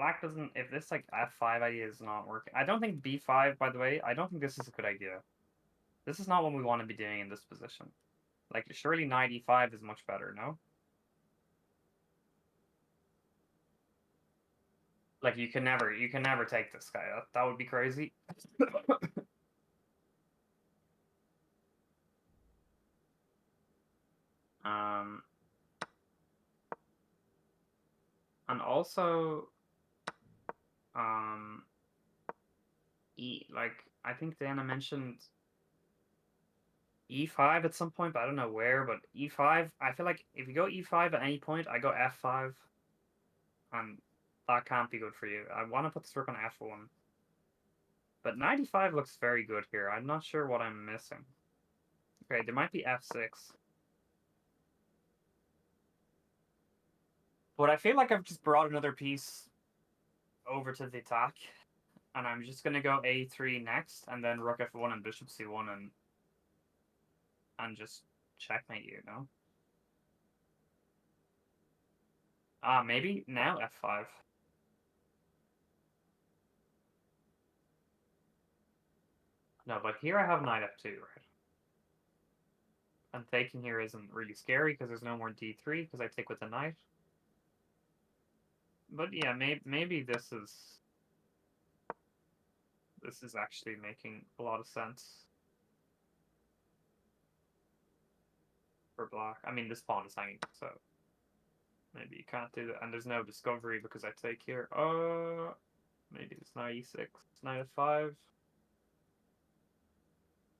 this like f5 idea is not working. I don't think b5, by the way, I don't think this is a good idea. This is not what we want to be doing in this position. Like surely knight e5 is much better, no? Like you can never take this guy. That would be crazy. And also, I think Dana mentioned e5 at some point, but I don't know where. But e5, I feel like if you go e5 at any point, I go f5, and that can't be good for you. I want to put this rook on f1. But knight e5 looks very good here. I'm not sure what I'm missing. Okay, there might be f6. But I feel like I've just brought another piece over to the attack. And I'm just going to go a3 next, and then rook f1 and bishop c1 and just checkmate you, no? Maybe now f5. No, but here I have knight f2, right? And taking here isn't really scary because there's no more d3 because I take with the knight. But yeah, maybe this is actually making a lot of sense for black. I mean, this pawn is hanging, so maybe you can't do that. And there's no discovery because I take here. Maybe it's knight e6, knight f5.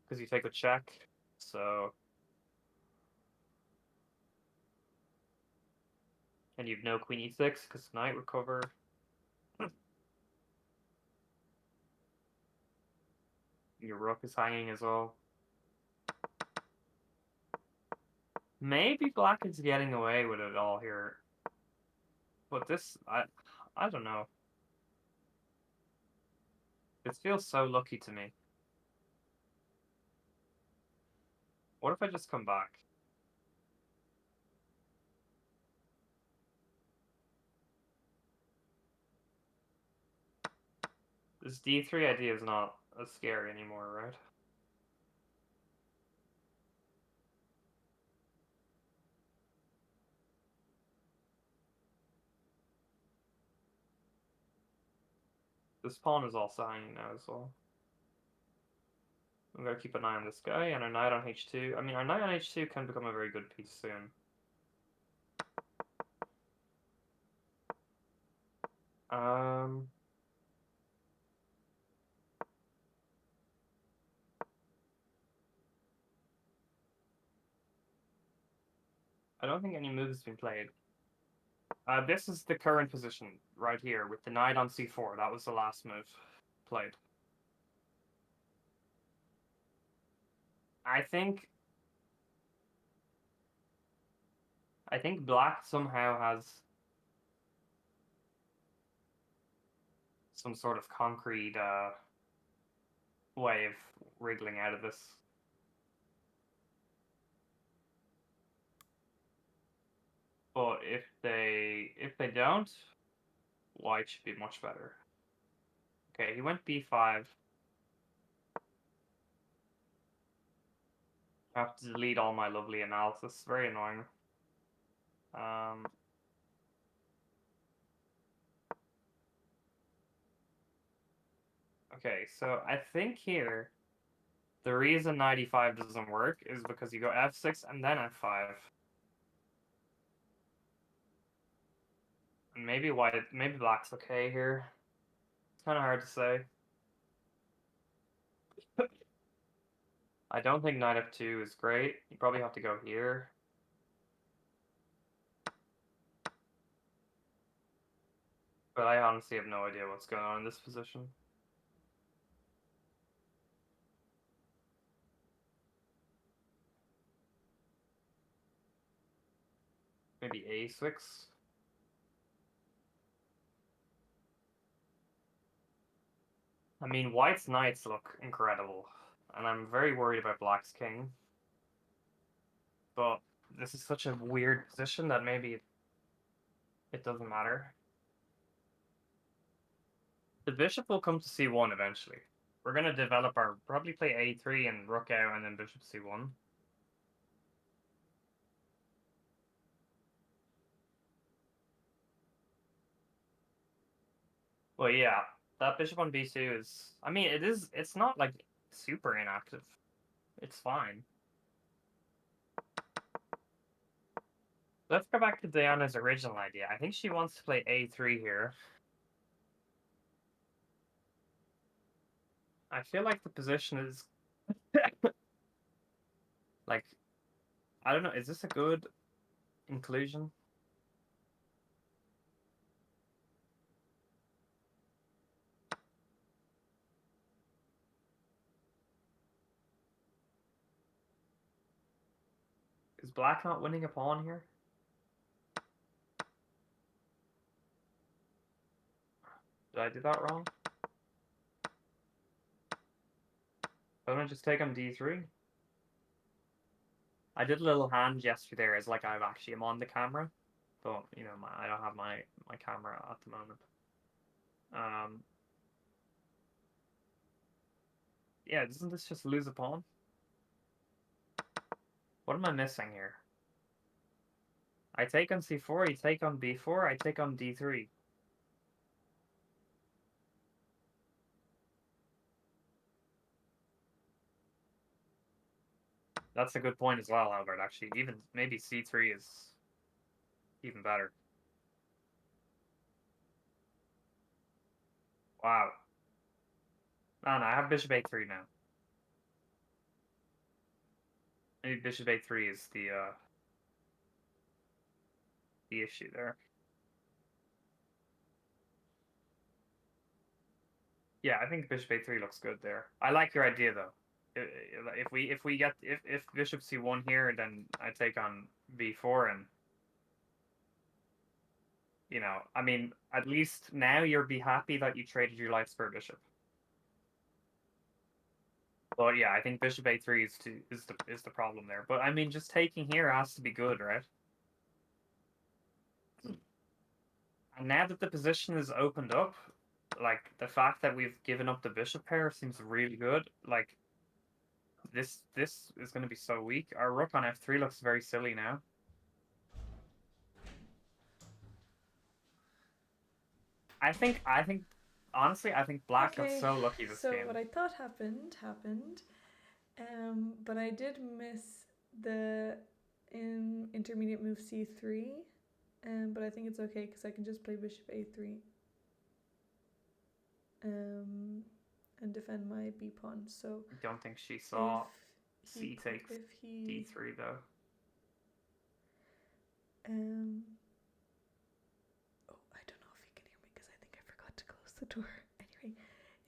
Because you take a check, so... And you've no queen e6 because knight recover. Your rook is hanging as well. Maybe black is getting away with it all here. But this, I don't know. This feels so lucky to me. What if I just come back? This d3 idea is not as scary anymore, right? This pawn is also hanging now as well. I'm gonna keep an eye on this guy, and our knight on h2. I mean, our knight on h2 can become a very good piece soon. I don't think any moves have been played. This is the current position right here with the knight on c4. That was the last move played. I think black somehow has some sort of concrete way of wriggling out of this. But if they don't, white should be much better. Okay, he went b5. I have to delete all my lovely analysis. Very annoying. Okay, so I think here the reason knight e5 doesn't work is because you go f6 and then f5. And maybe black's okay here. It's kind of hard to say. I don't think knight f2 is great. You probably have to go here. But I honestly have no idea what's going on in this position. Maybe a6. I mean, white's knights look incredible. And I'm very worried about black's king. But this is such a weird position that maybe it doesn't matter. The bishop will come to c1 eventually. We're going to develop our... probably play a3 and rook out and then bishop c1. Well, yeah, that bishop on b2 is... I mean, it's not, like, super inactive. It's fine. Let's go back to Diana's original idea. I think she wants to play a3 here. I feel like the position is... like, I don't know, is this a good inclusion? Is black not winning a pawn here? Did I do that wrong? Don't I just take on d3? I did a little hand gesture there as like I've actually am on the camera. But, you know, I don't have my camera at the moment. Yeah, doesn't this just lose a pawn? What am I missing here? I take on c4, you take on b4, I take on d3. That's a good point as well, Albert, actually. Even maybe c3 is even better. Wow. No, I have bishop a3 now. Maybe bishop a3 is the issue there. Yeah, I think bishop a3 looks good there. I like your idea though. If we get if bishop c1 here, then I take on b4 and you know, I mean, at least now you'll be happy that you traded your life for a bishop. But yeah, I think bishop a3 is the problem there. But I mean, just taking here has to be good, right? And now that the position is opened up, like the fact that we've given up the bishop pair seems really good. Like this is going to be so weak. Our rook on f3 looks very silly now. Honestly, I think black got so lucky this game. So what I thought happened. But I did miss the intermediate move c3. But I think it's okay because I can just play bishop a3. and defend my b pawn. So I don't think she saw if c takes if he d3 though. Oh, I don't know if he can hear me because I think I forgot to close the door. Anyway,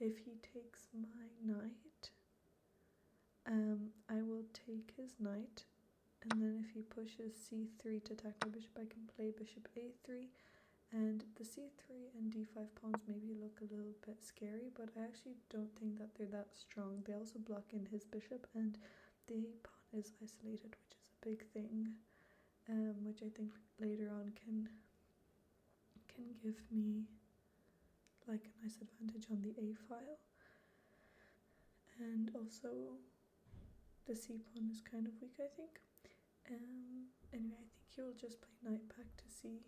if he takes my knight, I will take his knight, and then if he pushes c3 to attack my bishop, I can play bishop a3, and the c3 and d5 pawns maybe look a little bit scary, but I actually don't think that they're that strong. They also block in his bishop, and the a pawn is isolated, which is a big thing, which I think later on can give me like a nice advantage on the a file. And also the c pawn is kind of weak, I think. Anyway, I think he will just play knight back to c6,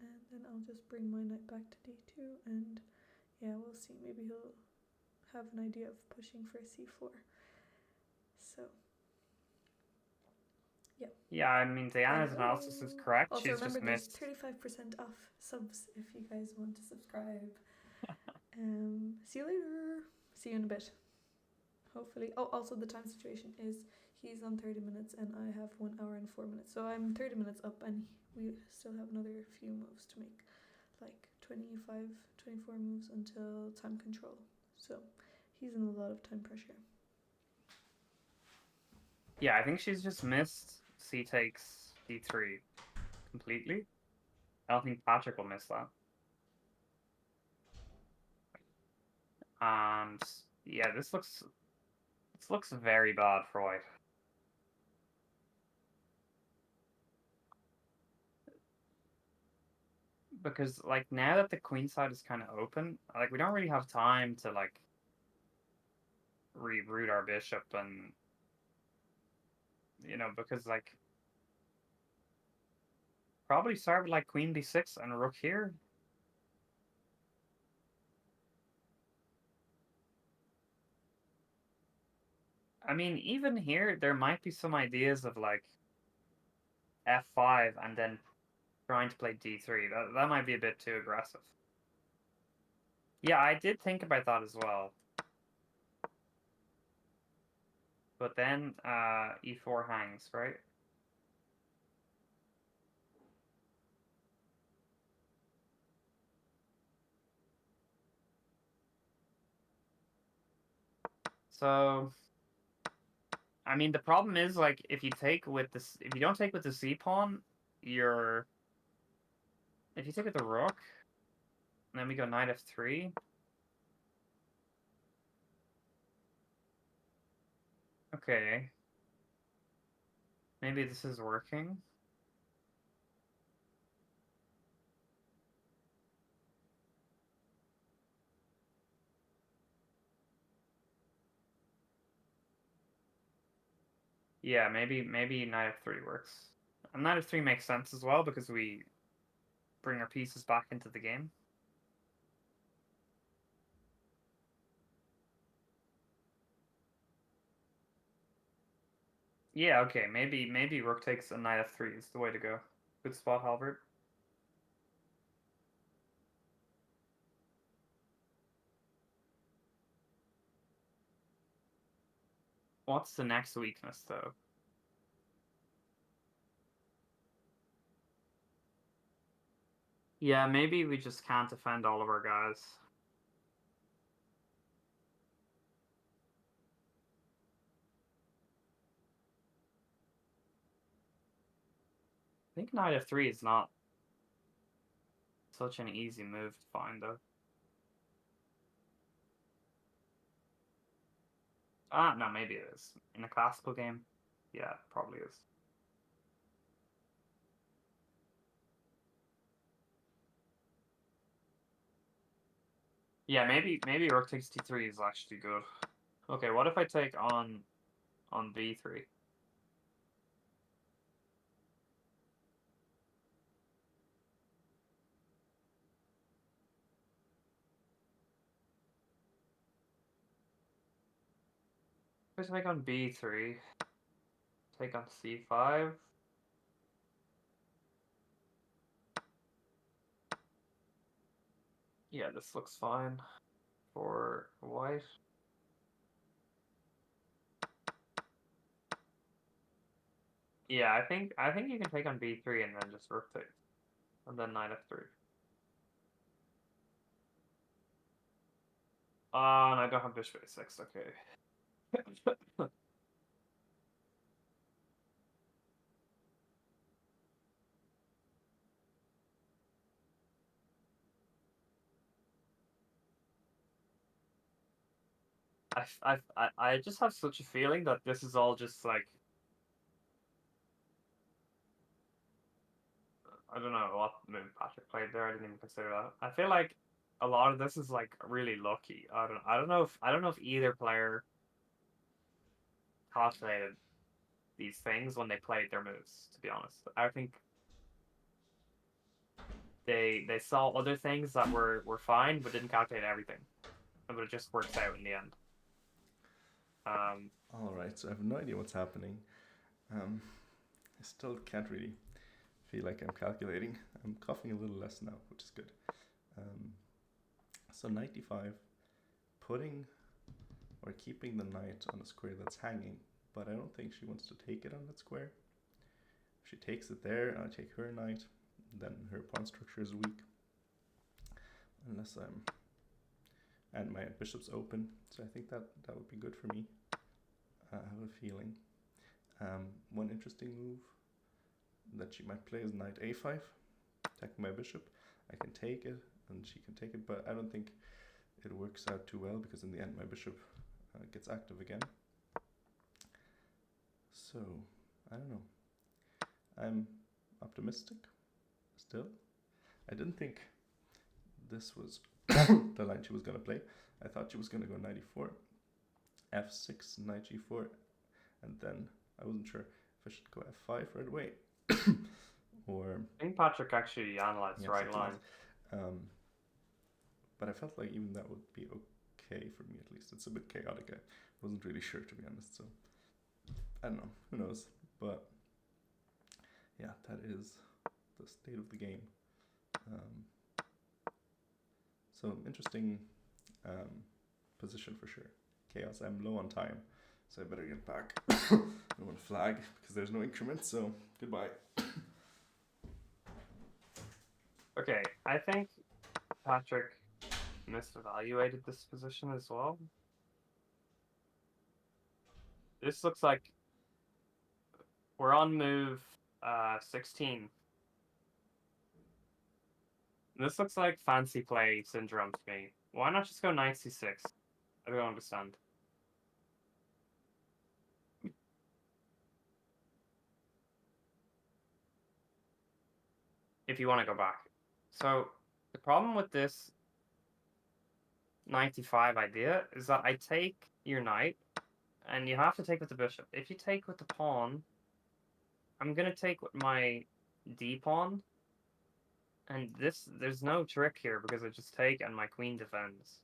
and then I'll just bring my knight back to d2, and yeah, we'll see. Maybe he'll have an idea of pushing for c4. So yeah, I mean, Diana's analysis is correct. Also, she's remember, just there's missed 35% off subs if you guys want to subscribe. See you later. See you in a bit. Hopefully. Oh, also the time situation is he's on 30 minutes and I have 1 hour and 4 minutes. So I'm 30 minutes up and we still have another few moves to make. Like 25, 24 moves until time control. So he's in a lot of time pressure. Yeah, I think she's just missed c takes d3 completely. I don't think Patrick will miss that. And yeah, this looks very bad for white. Because like now that the queen side is kind of open, like we don't really have time to like reroute our bishop, and because like probably start with like queen b6 and rook here. I mean, even here there might be some ideas of like f5 and then trying to play d3. That might be a bit too aggressive. Yeah, I did think about that as well. But then e4 hangs, right? So I mean, the problem is like if you don't take with the c pawn, if you take with the rook, and then we go knight f3. Okay. Maybe this is working. Yeah, maybe knight f3 works. And knight f3 makes sense as well because we bring our pieces back into the game. Yeah, okay, maybe rook takes a knight f3 is the way to go. Good spot, Halbert. What's the next weakness, though? Yeah, maybe we just can't defend all of our guys. I think knight f3 is not such an easy move to find, though. No, maybe it is. In a classical game, yeah, probably is. Yeah, maybe rook takes t3 is actually good. Okay, what if I take on b3? If I take on b3, take on c5. Yeah, this looks fine for white. Yeah, I think you can take on b3 and then just rook takes, and then knight f3. And I don't have bishop a6. Okay. I just have such a feeling that this is all just like, I don't know what move Patrick played there. I didn't even consider that. I feel like a lot of this is like really lucky. I don't know if either player calculated these things when they played their moves. To be honest, I think they saw other things that were fine, but didn't calculate everything. But it just works out in the end. All right, so I have no idea what's happening. I still can't really feel like I'm calculating. I'm coughing a little less now, which is good. So knight d5, putting or keeping the knight on a square that's hanging, but I don't think she wants to take it on that square. If she takes it there, and I take her knight, then her pawn structure is weak. Unless and my bishop's open, so I think that would be good for me. I have a feeling. One interesting move that she might play is knight a5, attacking my bishop. I can take it, and she can take it, but I don't think it works out too well, because in the end my bishop gets active again. So, I don't know. I'm optimistic, still. I didn't think this was the line she was going to play. I thought she was going to go knight e4, f6, knight g4, and then I wasn't sure if I should go f5 right away. Or I think Patrick actually analyzed the right line. But I felt like even that would be okay for me, at least. It's a bit chaotic. I wasn't really sure, to be honest. So I don't know. Who knows? But yeah, that is the state of the game. So interesting position for sure. Chaos. I'm low on time, so I better get back. I don't want to flag because there's no increment. So goodbye. Okay, I think Patrick misevaluated this position as well. This looks like we're on move 16. This looks like fancy play syndrome to me. Why not just go knight c6? I don't understand. If you want to go back. So the problem with this 95 idea is that I take your knight, and you have to take with the bishop. If you take with the pawn, I'm gonna take with my d pawn, and there's no trick here because I just take and my queen defends.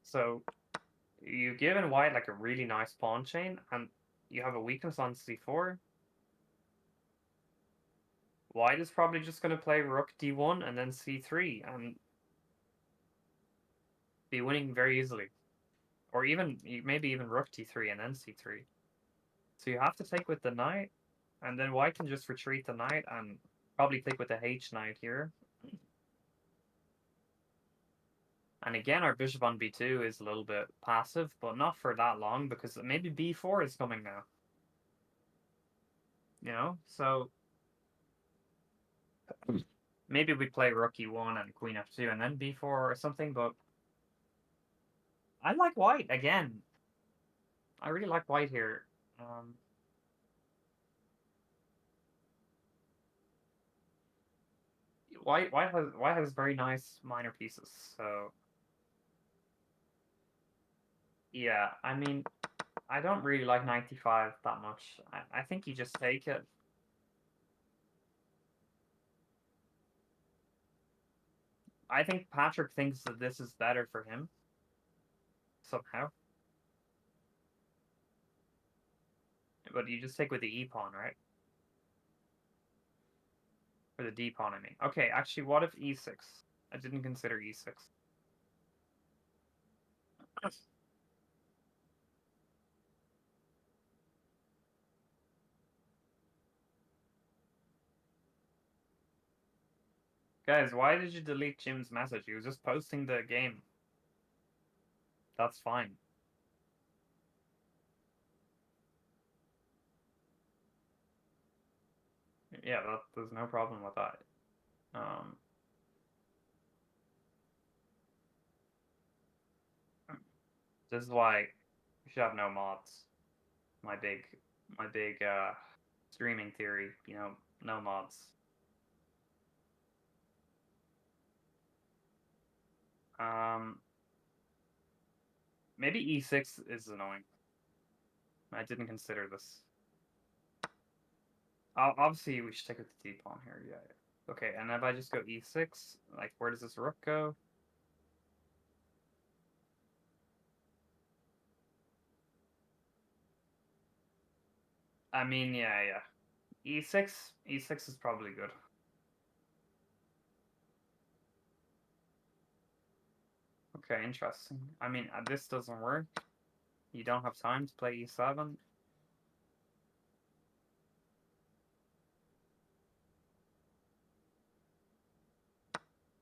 So you've given white like a really nice pawn chain, and you have a weakness on c4. White is probably just going to play rook d1 and then c3 and be winning very easily. Or even, maybe even rook d3 and then c3. So you have to take with the knight, and then white can just retreat the knight and probably take with the h knight here. And again, our bishop on b2 is a little bit passive, but not for that long, because maybe b4 is coming now. You know, so maybe we play rook e1 and queen f2 and then b4 or something, but I like white again. I really like white here. White has very nice minor pieces, so yeah, I mean, I don't really like 95 that much. I think you just take it. I think Patrick thinks that this is better for him somehow. But you just take with the e pawn, right? Or the d pawn, I mean. Okay, actually, what if e6? I didn't consider e6. Guys, why did you delete Jim's message? He was just posting the game. That's fine. Yeah, there's no problem with that. This is why you should have no mods. My big streaming theory, you know, no mods. Maybe e6 is annoying. I didn't consider this. Obviously, we should take with the d-pawn here, yeah. Okay, and if I just go e6, like, where does this rook go? I mean, yeah. e6 is probably good. Okay, interesting. I mean, this doesn't work. You don't have time to play e7.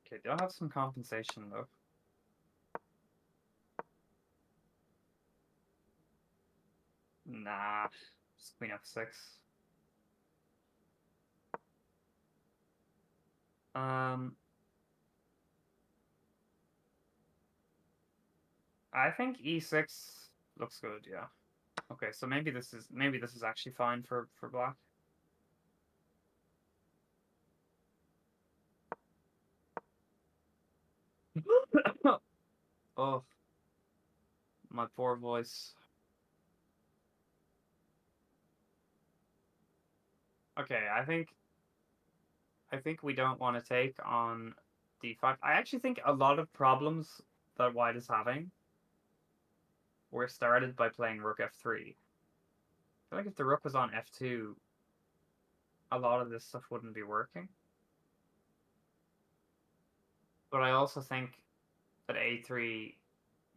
Okay, they'll have some compensation, though. Nah, just queen f6. I think e6 looks good, yeah. Okay, so maybe this is actually fine for black. Oh, my poor voice. Okay, I think we don't want to take on d5. I actually think a lot of problems that white is having were started by playing rook f3. I feel like if the rook was on f2, a lot of this stuff wouldn't be working. But I also think that a3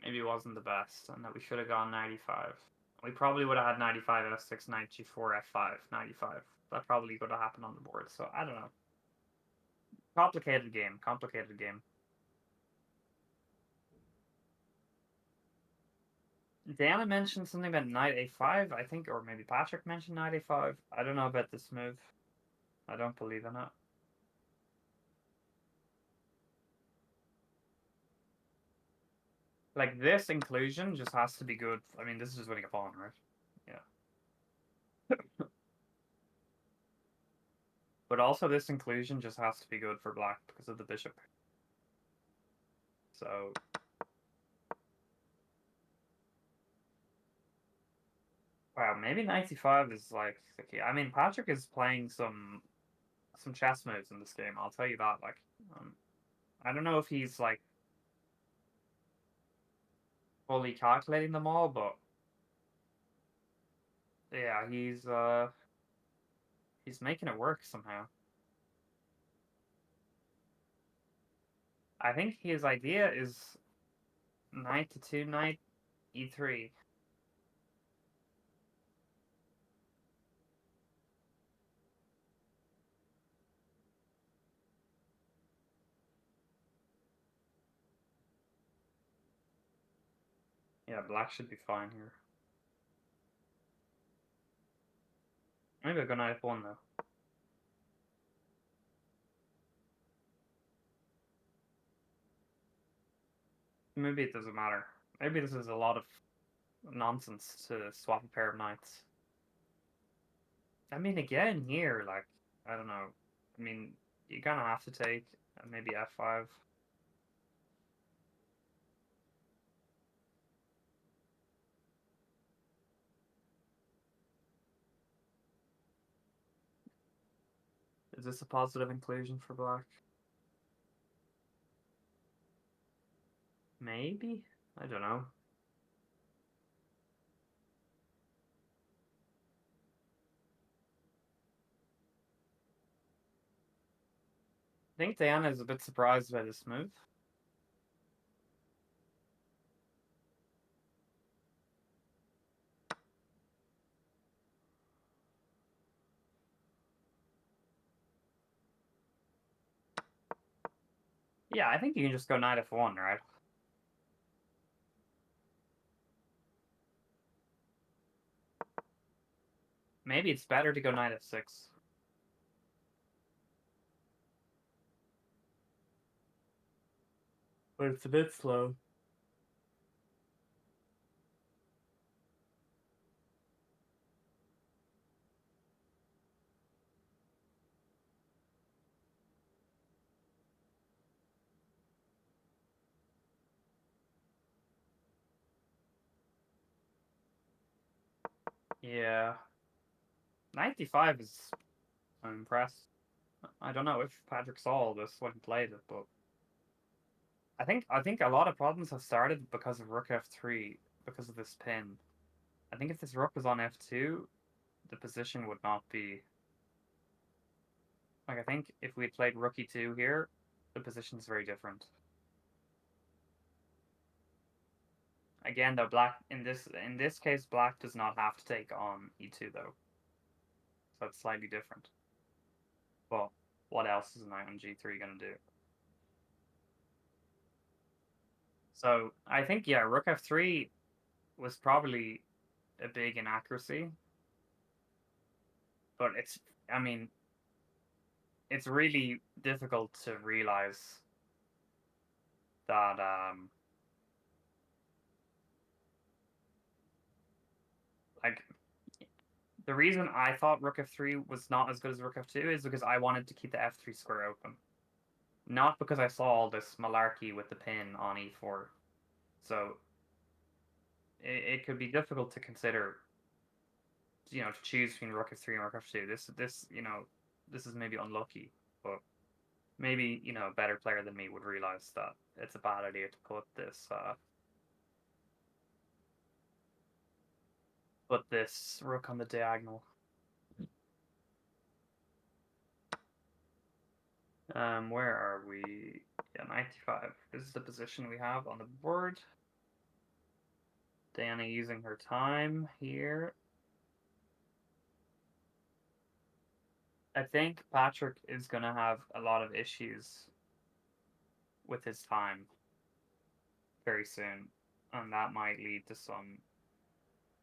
maybe wasn't the best, and that we should have gone knight e5. We probably would have had knight e5, f6, knight g4, f5, knight e5. That probably would have happened on the board, so I don't know. Complicated game, complicated game. Diana mentioned something about knight a5, I think, or maybe Patrick mentioned knight a5. I don't know about this move. I don't believe in it. Like, this inclusion just has to be good. I mean, this is just winning a pawn, right? Yeah. But also, this inclusion just has to be good for black because of the bishop. So... Wow, maybe 95 is, like, the key. I mean, Patrick is playing some chess moves in this game, I'll tell you that. Like, I don't know if he's, like, fully calculating them all, but yeah, he's making it work somehow. I think his idea is knight to 2, knight e3. Yeah, black should be fine here. Maybe I'll go knight f1 though. Maybe it doesn't matter. Maybe this is a lot of nonsense to swap a pair of knights. I mean, again, here, like, I don't know. I mean, you kind of have to take maybe f5. Is this a positive inclusion for black? Maybe? I don't know. I think Diana is a bit surprised by this move. Yeah, I think you can just go knight f1, right? Maybe it's better to go knight f6. But it's a bit slow. Yeah. 95 is... I'm impressed. I don't know if Patrick saw all this when he played it, but I think a lot of problems have started because of rook f3, because of this pin. I think if this rook was on f2, the position would not be... Like, I think if we had played rook e2 here, the position is very different. Again, though, black in this case, black does not have to take on e2 though, so it's slightly different. But what else is knight on g3 going to do? So I think, yeah, rook f3 was probably a big inaccuracy, but I mean, it's really difficult to realize that like, the reason I thought rook f3 was not as good as rook f2 is because I wanted to keep the f3 square open, not because I saw all this malarkey with the pin on e4. So it could be difficult to consider, to choose between rook f3 and rook f2. This is maybe unlucky, but maybe a better player than me would realize that it's a bad idea to put this rook on the diagonal. Where are we? Yeah, 95. This is the position we have on the board. Diana using her time here. I think Patrick is going to have a lot of issues with his time very soon, and that might lead to some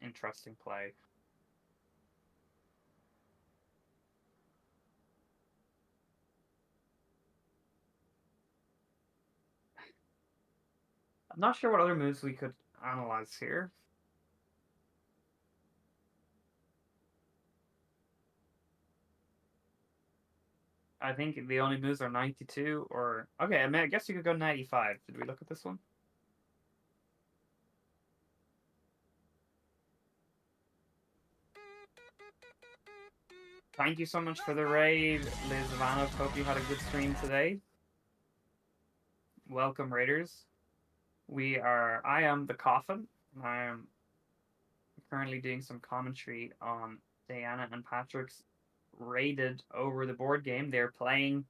interesting play. I'm not sure what other moves we could analyze here. I think the only moves are 92 or... Okay, I guess you could go 95. Did we look at this one? Thank you so much for the raid, Liz Ivanov. Hope you had a good stream today. Welcome, raiders. I am the Coffin. I am currently doing some commentary on Diana and Patrick's raided over the board game. They're playing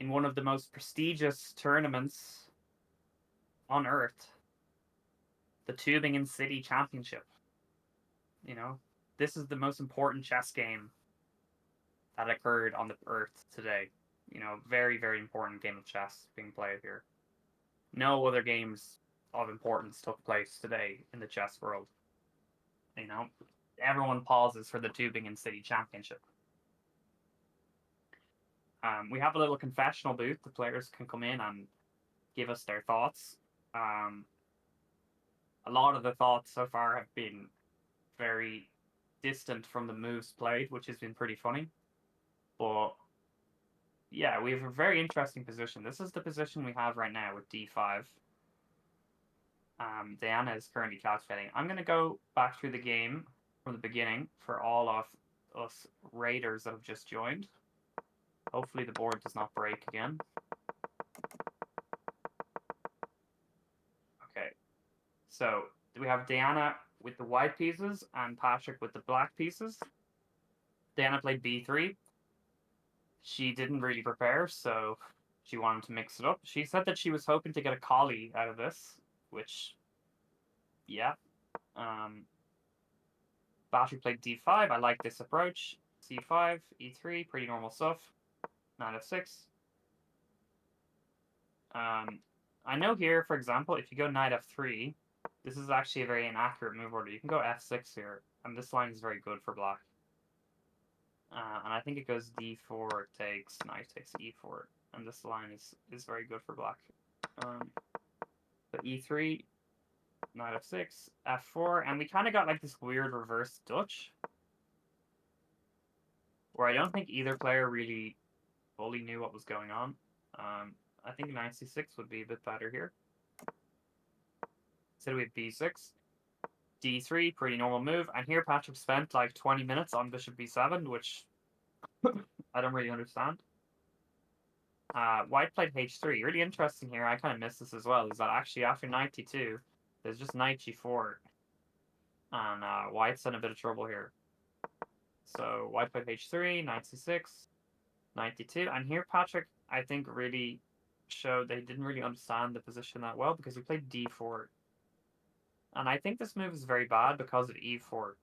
in one of the most prestigious tournaments on Earth, the Tübingen City Championship. This is the most important chess game that occurred on the Earth today. Very, very important game of chess being played here. No other games of importance took place today in the chess world. Everyone pauses for the Tübingen City Championship. We have a little confessional booth. The players can come in and give us their thoughts. A lot of the thoughts so far have been very distant from the moves played, which has been pretty funny. But yeah, we have a very interesting position. This is the position we have right now with d5. Diana is currently calculating. I'm going to go back through the game from the beginning for all of us raiders that have just joined. Hopefully the board does not break again. Okay, so we have Diana with the white pieces and Patrick with the black pieces. Diana played b3. She didn't really prepare, so she wanted to mix it up. She said that she was hoping to get a collie out of this, which, yeah. Battery played d5. I like this approach. c5, e3, pretty normal stuff. Knight f6. I know here, for example, if you go knight f3, this is actually a very inaccurate move order. You can go f6 here, and this line is very good for black. And I think it goes d4 takes, knight takes e4, and this line is very good for black. But e3, knight f6, f4, and we kind of got like this weird reverse Dutch, where I don't think either player really fully knew what was going on. I think knight c6 would be a bit better here. So we have b6, d3, pretty normal move, and here Patrick spent like 20 minutes on bishop b7, which I don't really understand. White played h3. Really interesting here, I kind of missed this as well, is that actually after knight d2, there's just knight g4, and White's in a bit of trouble here. So White played h3, knight c6, knight d2, and here Patrick, I think, really showed that he didn't really understand the position that well, because he played d4. And I think this move is very bad because of e4.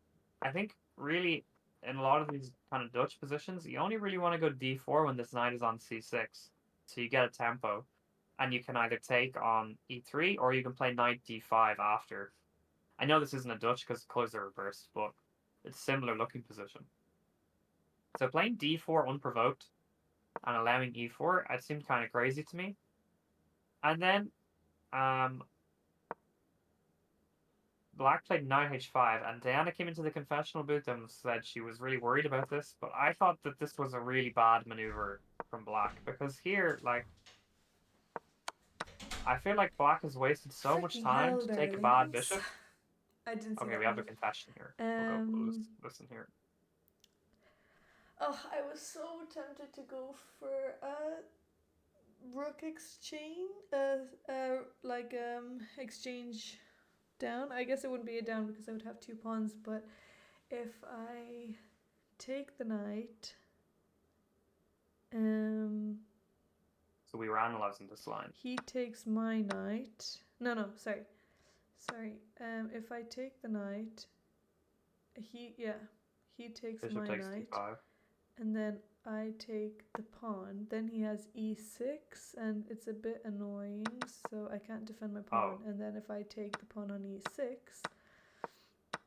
I think really in a lot of these kind of Dutch positions, you only really want to go d4 when this knight is on c6. So you get a tempo. And you can either take on e3 or you can play knight d5 after. I know this isn't a Dutch because colors are reversed, but it's a similar looking position. So playing d4 unprovoked and allowing e4, it seemed kind of crazy to me. And then Black played knight h5, and Diana came into the confessional booth and said she was really worried about this, but I thought that this was a really bad maneuver from Black, because here, like, I feel like Black has wasted so much time to take a bad bishop. I didn't see Okay, that we have a move. confession here. We'll listen here. Oh, I was so tempted to go for a rook exchange, exchange down. I guess it wouldn't be a down because I would have 2 pawns, but if I take the knight, so we were analyzing this line. He takes my knight. No, sorry. If I take the knight, he takes Bishop my takes knight, d5. and then I take the pawn. Then he has e6, and it's a bit annoying, so I can't defend my pawn. And then if I take the pawn on e6,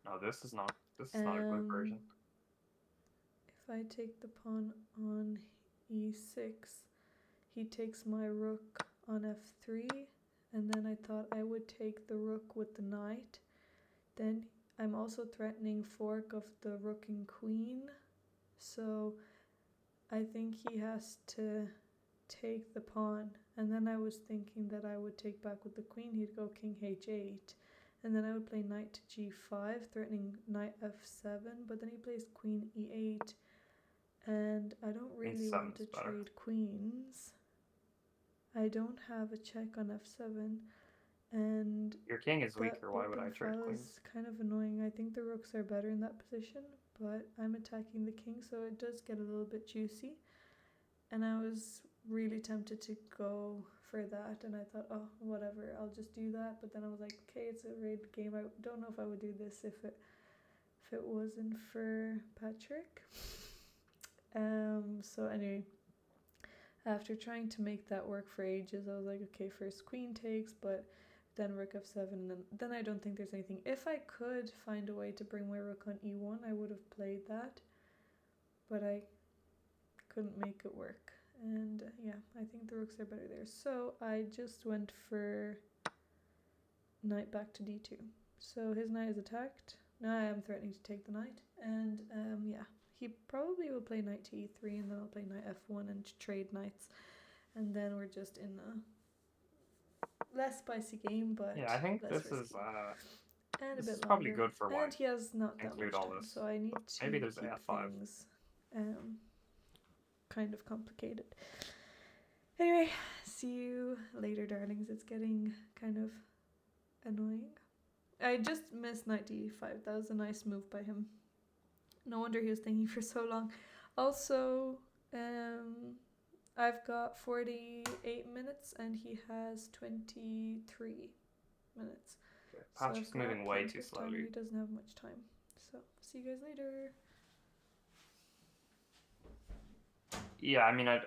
no, this is not a good version. If I take the pawn on e6, he takes my rook on f3, and then I thought I would take the rook with the knight. Then I'm also threatening fork of the rook and queen, so I think he has to take the pawn. And then I was thinking that I would take back with the queen. He'd go king h8, and then I would play knight to g5, threatening knight f7, but then he plays queen e8, and I don't really want to trade queens. I don't have a check on f7, and your king is weaker. Why would I trade queens? Is kind of annoying. I think the rooks are better in that position, but I'm attacking the king, so it does get a little bit juicy. And I was really tempted to go for that, and I thought, oh, whatever, I'll just do that. But then I was like, okay, it's a raid game. I don't know if I would do this if it wasn't for Patrick. So anyway, after trying to make that work for ages, I was like, okay, first queen takes, but then rook f7, and then I don't think there's anything. If I could find a way to bring my rook on e1, I would have played that, but I couldn't make it work. And yeah, I think the rooks are better there. So I just went for knight back to d2. So his knight is attacked. Now I am threatening to take the knight, and yeah. He probably will play knight to e3, and then I'll play knight f1 and trade knights. And then we're just in a less spicy game, but yeah, I think this risky. Is and this a bit is probably longer. good for White. And he has not that much time, so I need to maybe there's keep f5. things kind of complicated. Anyway, see you later, darlings. It's getting kind of annoying. I just missed knight d5. That was a nice move by him. No wonder he was thinking for so long. Also, I've got 48 minutes and he has 23 minutes. Patrick's so I've got moving way plenty too of time, slowly. and he doesn't have much time. So see you guys later. Yeah, I mean, I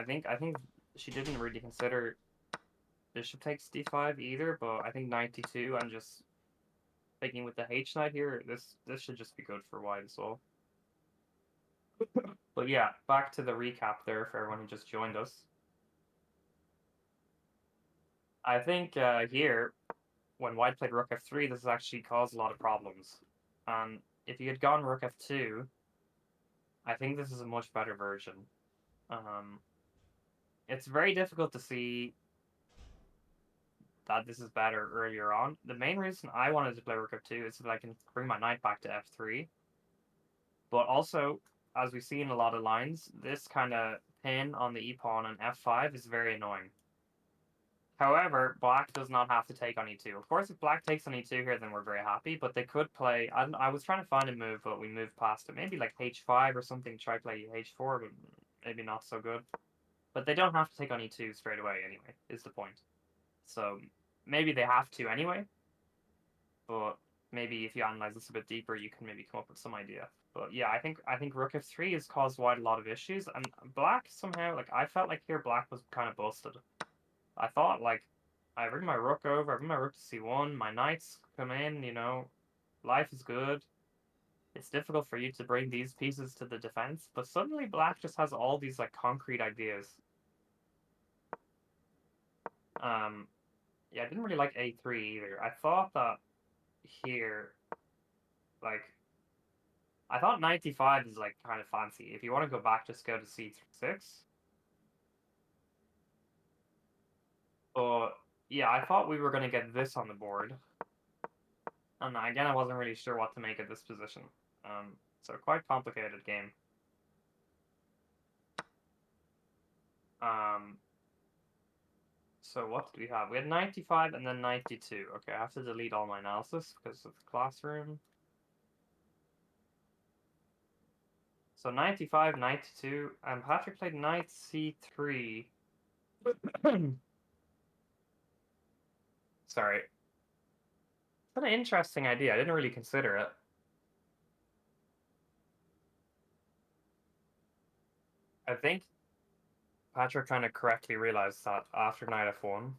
think she didn't really consider bishop takes d5 either, but I think knight d2. I'm just thinking with the h knight here, this should just be good for white as well. But yeah, back to the recap there for everyone who just joined us. I think here, when white played rook f3, this has actually caused a lot of problems. If you had gone rook f2, I think this is a much better version. It's very difficult to see that this is better earlier on. The main reason I wanted to play rook f2 is so that I can bring my knight back to f3. But also, as we see in a lot of lines, this kind of pin on the e-pawn on f5 is very annoying. However, black does not have to take on e2. Of course, if black takes on e2 here, then we're very happy. But they could play... I was trying to find a move, but we moved past it. Maybe like h5 or something. Try play h4, but maybe not so good. But they don't have to take on e2 straight away anyway, is the point. So maybe they have to anyway. But maybe if you analyze this a bit deeper, you can maybe come up with some idea. But yeah, I think rook f3 has caused white a lot of issues. And black somehow, like, I felt like here black was kind of busted. I thought, like, I bring my rook over, I bring my rook to c1, my knights come in, you know, life is good. It's difficult for you to bring these pieces to the defense, but suddenly black just has all these, like, concrete ideas. Yeah, I didn't really like a3 either. I thought that here, like, I thought 95 is, like, kind of fancy. If you want to go back, just go to c6. But, yeah, I thought we were going to get this on the board. And again, I wasn't really sure what to make of this position. So quite complicated game. So what did we have? We had 95 and then 92. Okay, I have to delete all my analysis because of the classroom. So 95, 92, and Patrick played knight c3. Sorry. It's an interesting idea. I didn't really consider it. I think Patrick kind of correctly realized that after knight f1,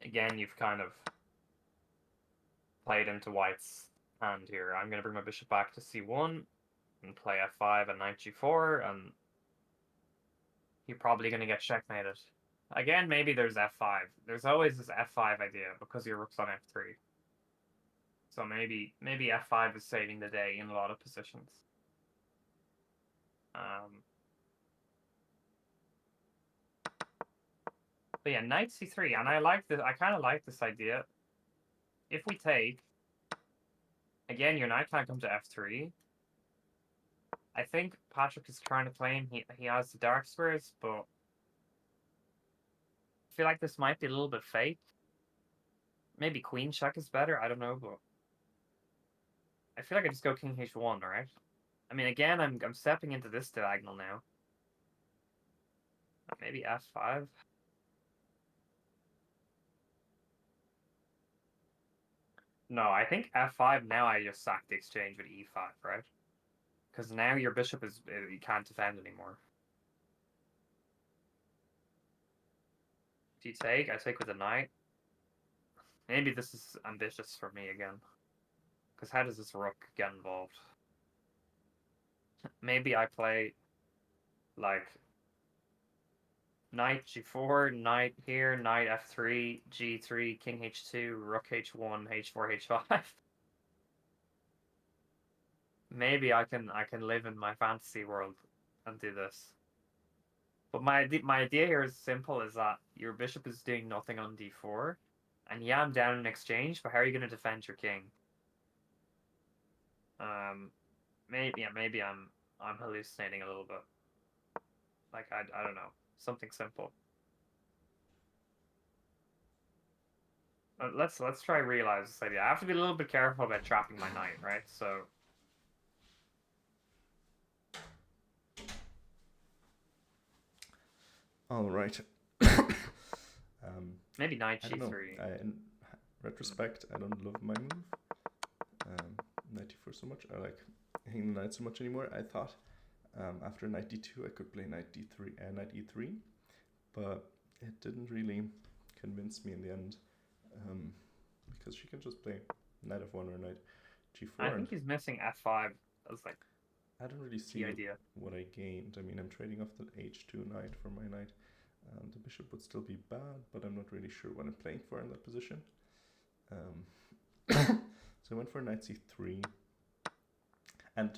again, you've kind of played into white's hand here. I'm going to bring my bishop back to c1 and play f5 and knight g4, and you're probably going to get checkmated. Again, maybe there's f5. There's always this f5 idea because your rook's on f3. So maybe f5 is saving the day in a lot of positions. But yeah, knight c3, and I like this. I kind of like this idea. If we take, again, your knight can't come to f3. I think Patrick is trying to claim he has the dark squares, but I feel like this might be a little bit fake. Maybe queen check is better. I don't know, but I feel like I just go king h1, right? I mean, again, I'm stepping into this diagonal now. Maybe f5. No, I think f5. Now I just sack the exchange with e5, right? Because now your bishop is you can't defend anymore. If you take, I take with a knight. Maybe this is ambitious for me again. Because how does this rook get involved? Maybe I play like knight g4, knight here, knight f3, g3, king h2, rook h1, h4, h5. Maybe I can live in my fantasy world and do this. But my idea here is simple: is that your bishop is doing nothing on d4, and yeah, I'm down in exchange. But how are you going to defend your king? Maybe I'm hallucinating a little bit. Like I don't know, something simple. Let's try realize this idea. I have to be a little bit careful about trapping my knight, right? So All right. Maybe knight I don't know. g3. In retrospect, I don't love my move, knight d4 so much. I like hanging the knight so much anymore. I thought after knight d2 I could play knight d3 and knight e3, but it didn't really convince me in the end, because she can just play knight f1 or knight g4. I think he's missing f5 as like I don't really the see idea. what I gained. I mean, I'm trading off the h2 knight for my knight. The bishop would still be bad, but I'm not really sure what I'm playing for in that position. So I went for knight c3, and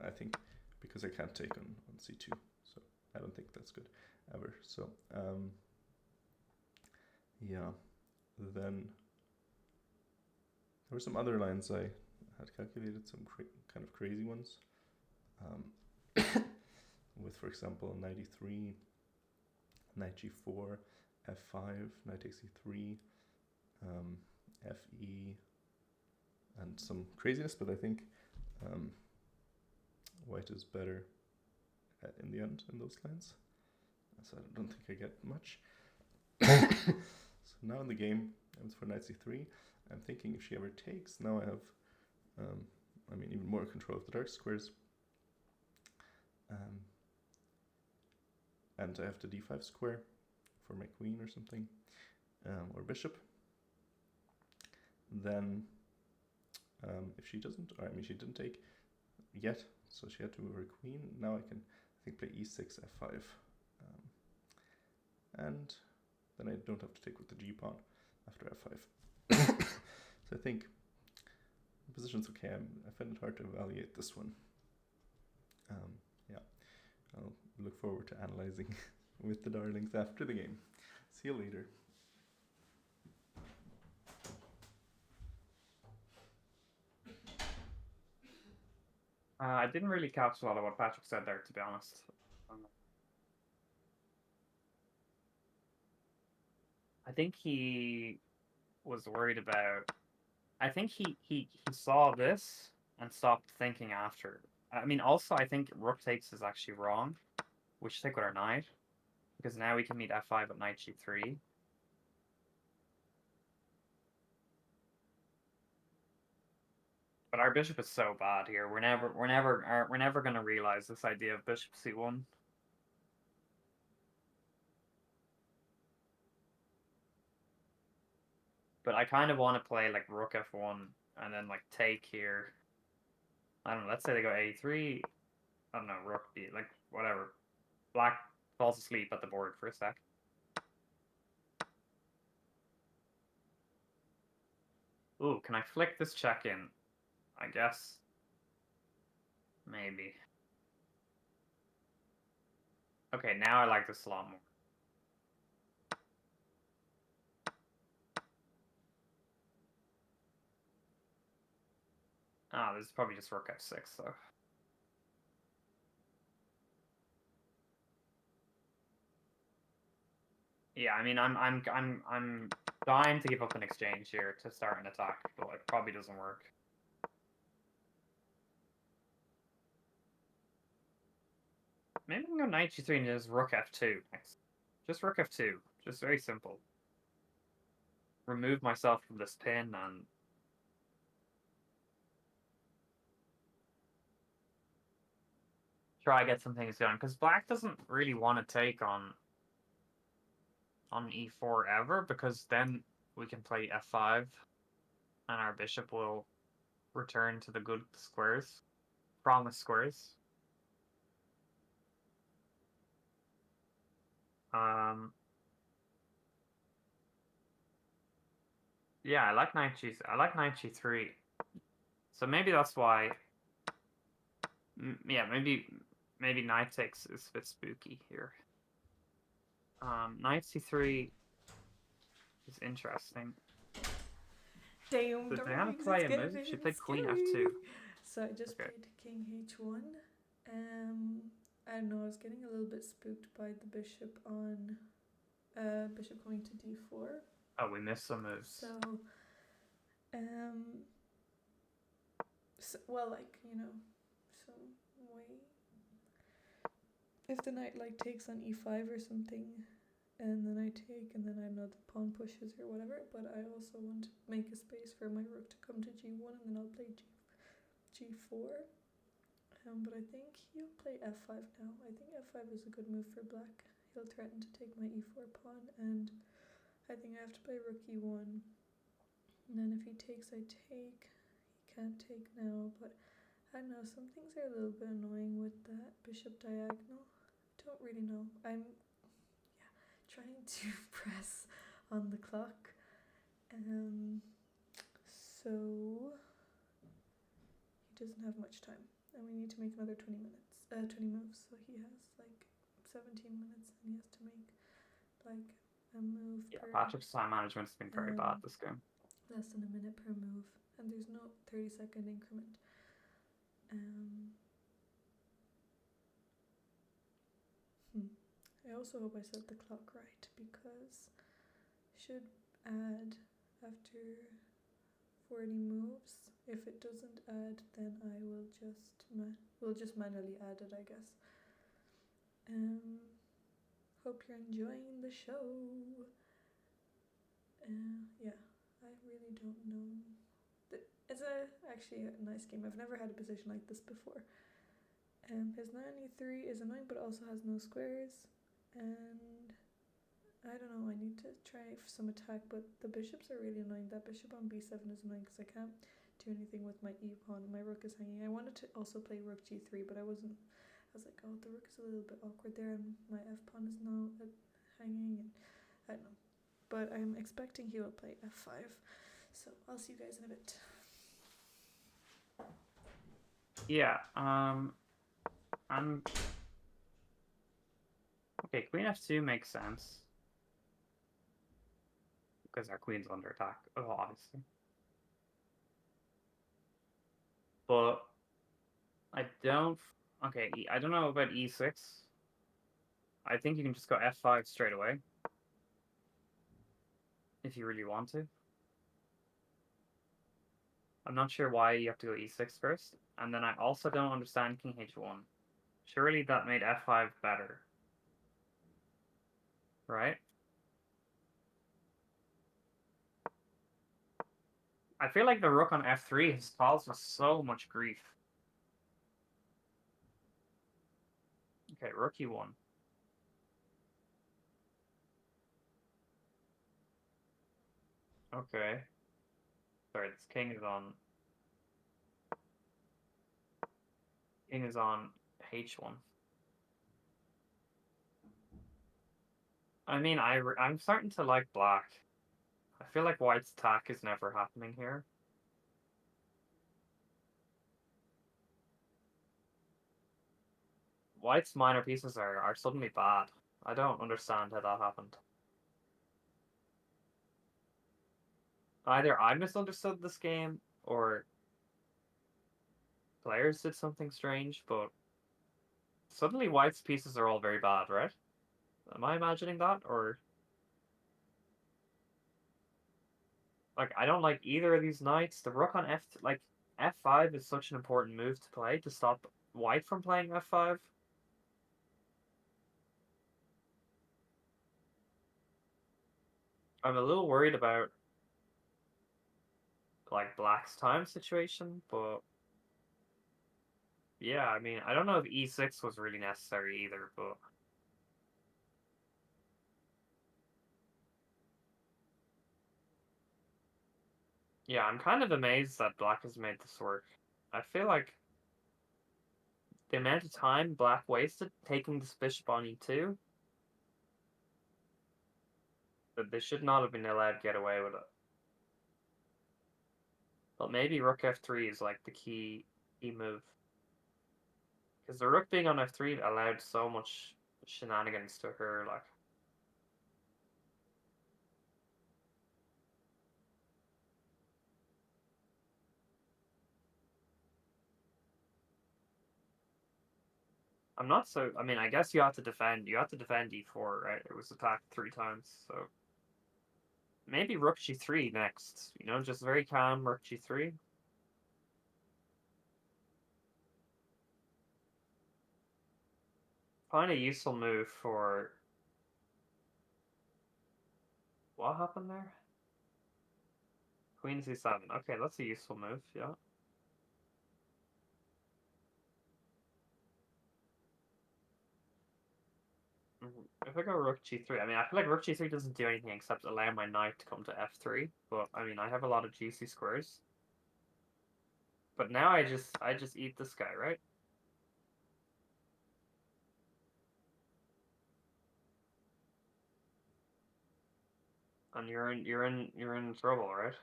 I think because I can't take on c2, so I don't think that's good ever. So yeah, then there were some other lines I had calculated, some kind of crazy ones, with, for example, knight e3, knight g4, f5, knight takes e3, fe, and some craziness, but I think white is better in the end in those lines, so I don't think I get much. So now in the game, I was for knight c3. I'm thinking if she ever takes, now I have, I mean, even more control of the dark squares. And I have the d5 square for my queen or something, or bishop. Then if she doesn't, or I mean, she didn't take yet, so she had to move her queen. Now I can, I think, play e6, f5, and then I don't have to take with the g-pawn after f5. So I think the position's okay. I find it hard to evaluate this one. Yeah, I'll look forward to analyzing with the darlings after the game. See you later. I didn't really catch a lot of what Patrick said there, to be honest. I think he was worried about. I think he saw this and stopped thinking after. I mean, also I think rook takes is actually wrong. We should take with our knight, because now we can meet f5 at knight g3. But our bishop is so bad here. We're never gonna realize this idea of bishop c1. But I kind of want to play like rook f1 and then like take here. I don't know. Let's say they go a3. I don't know. Rook b, like whatever. Black falls asleep at the board for a sec. Ooh, can I flick this check in? I guess. Maybe. Okay, now I like this a lot more. Ah, this is probably just rook f6 though. Yeah, I mean, I'm dying to give up an exchange here to start an attack, but it probably doesn't work. Maybe we can go knight g3 and just rook f2 next. Just rook f2. Just very simple. Remove myself from this pin and try to get some things going. Because black doesn't really want to take on e4 ever, because then we can play f5 and our bishop will return to the good squares. Promised squares. Yeah, I like knight g3. So maybe that's why. Yeah, maybe knight takes is a bit spooky here. Knight c3 is interesting. Damn, Did Diana darlings, play it's a move? She played queen f2. So I just played king h1. I don't know, I was getting a little bit spooked by the bishop on bishop going to d4. Oh, we missed some moves. So well, like, you know, so wait. if the knight like takes on e5 or something, and then I take, and then I know the pawn pushes or whatever, but I also want to make a space for my rook to come to g1, and then I'll play g4. But I think he'll play f5 now. I think f5 is a good move for black. He'll threaten to take my e4 pawn, and I think I have to play rook e1. And then if he takes, I take. He can't take now, but I don't know, some things are a little bit annoying with that bishop diagonal. I don't really know. I'm trying to press on the clock. So he doesn't have much time, and we need to make another 20 moves. So he has like 17 minutes, and he has to make like a move. Yeah, per, Patrick's time management's been very bad this game. less than a minute per move, and there's no 30-second increment. I also hope I set the clock right, because should add after 40 moves. If it doesn't add, then I will just manually add it, I guess. Hope you're enjoying the show. Yeah, I really don't know. It's actually a nice game. I've never had a position like this before. His 9e3 is annoying, but also has no squares. And I don't know, I need to try some attack, but the bishops are really annoying. That bishop on b7 is annoying because I can't do anything with my e-pawn. My rook is hanging. I wanted to also play rook g3, but I was like, oh, the rook is a little bit awkward there, and my f-pawn is now hanging, and I don't know. But I'm expecting he will play f5, so I'll see you guys in a bit. Yeah, okay, queen f2 makes sense. Because our queen's under attack, obviously. But I don't know about e6. I think you can just go f5 straight away. If you really want to. I'm not sure why you have to go e6 first. And then I also don't understand king h1. Surely that made f5 better. Right? I feel like the rook on f3 has caused us so much grief. Okay, rook e1. Okay. Sorry, this king is on... King is on h1. I mean, I'm starting to like black. I feel like white's attack is never happening here. White's minor pieces are suddenly bad. I don't understand how that happened. Either I misunderstood this game, or players did something strange, but suddenly white's pieces are all very bad, right? Am I imagining that, or... Like, I don't like either of these knights. The rook on f5 is such an important move to play to stop white from playing f5. I'm a little worried about like black's time situation, but yeah, I mean, I don't know if e6 was really necessary either, but yeah, I'm kind of amazed that black has made this work. I feel like the amount of time black wasted taking this bishop on e2, that they should not have been allowed to get away with it. But maybe rook f3 is like the key move. Because the rook being on f3 allowed so much shenanigans to occur, like. I'm not so... I mean, I guess you have to defend e4, right? It was attacked 3 times, so... Maybe rook g3 next, you know, just very calm rook g3. find a useful move for... What happened there? Queen c7. Okay, that's a useful move, yeah. If I go rook g3, I mean, I feel like rook g3 doesn't do anything except allow my knight to come to f3. But I mean, I have a lot of juicy squares. But now I just eat this guy, right? And you're in trouble, right?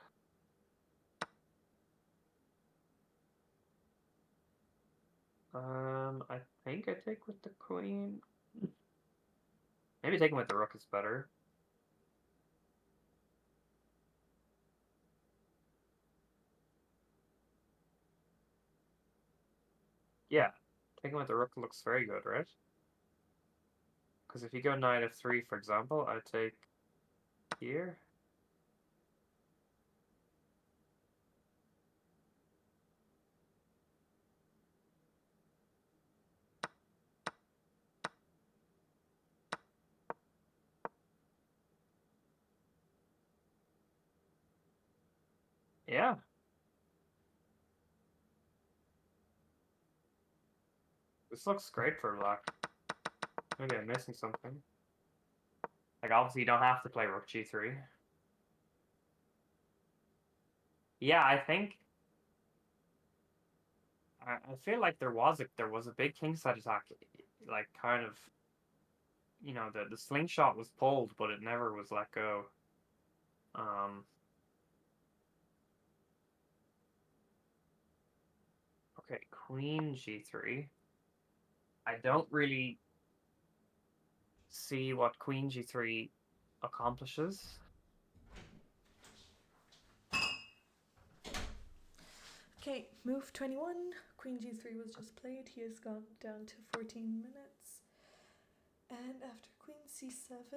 I think I take with the queen. Maybe taking with the rook is better. Yeah, taking with the rook looks very good, right? Because if you go knight f3, for example, I take here. Yeah. This looks great for black. Maybe I'm missing something. Like, obviously you don't have to play rook g3. Yeah, I think... I feel like there was a big kingside attack, like, kind of... You know, the slingshot was pulled, but it never was let go. Okay, queen g3. I don't really see what queen g3 accomplishes. Okay, move 21. Queen g3 was just played. He has gone down to 14 minutes. And after queen c7,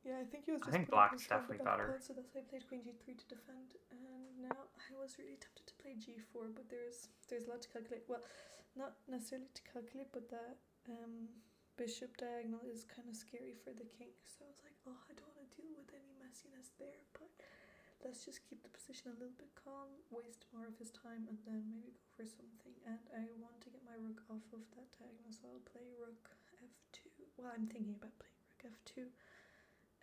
yeah, I think he was just putting Black's his stronger definitely better. pawn, so that's why I played queen g3 to defend. And now I was really tempted to play g4, but there's a lot to calculate. Well, not necessarily to calculate, but that bishop diagonal is kind of scary for the king. So I was like, oh, I don't want to deal with any messiness there, but let's just keep the position a little bit calm, waste more of his time, and then maybe go for something. And I want to get my rook off of that diagonal, so I'll play rook f2. Well, I'm thinking about playing rook f2.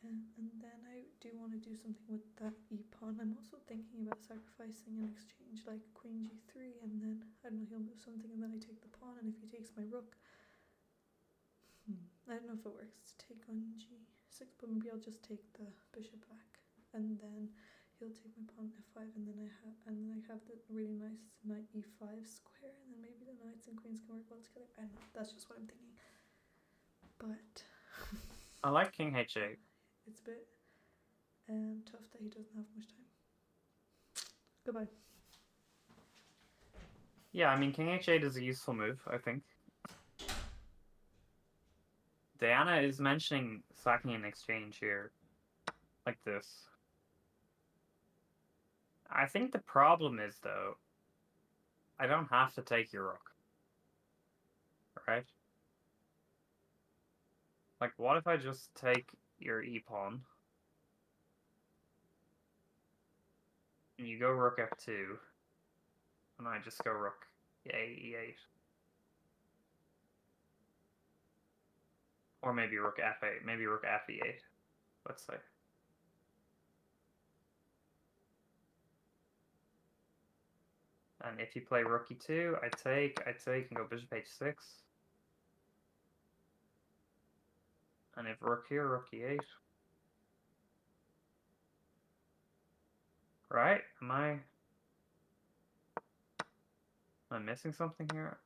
And then I do want to do something with that e-pawn. I'm also thinking about sacrificing an exchange like queen g3, and then, I don't know, he'll move something and then I take the pawn, and if he takes my rook... I don't know if it works to take on g6, but maybe I'll just take the bishop back, and then he'll take my pawn f5, and then I have the really nice knight e5 square, and then maybe the knights and queens can work well together. I don't know, that's just what I'm thinking. But I like king h8. It's a bit tough that he doesn't have much time. Goodbye. Yeah, I mean, king h8 is a useful move, I think. Diana is mentioning sacking an exchange here, like this. I think the problem is, though, I don't have to take your rook. Right? Like, what if I just take your e-pawn? And you go rook f2. And I just go rook e8. Or maybe rook f8. Maybe rook fe8, let's say. And if you play rook e2, I take, and go bishop h6. And if rook here, rook e8. Right? Am I missing something here?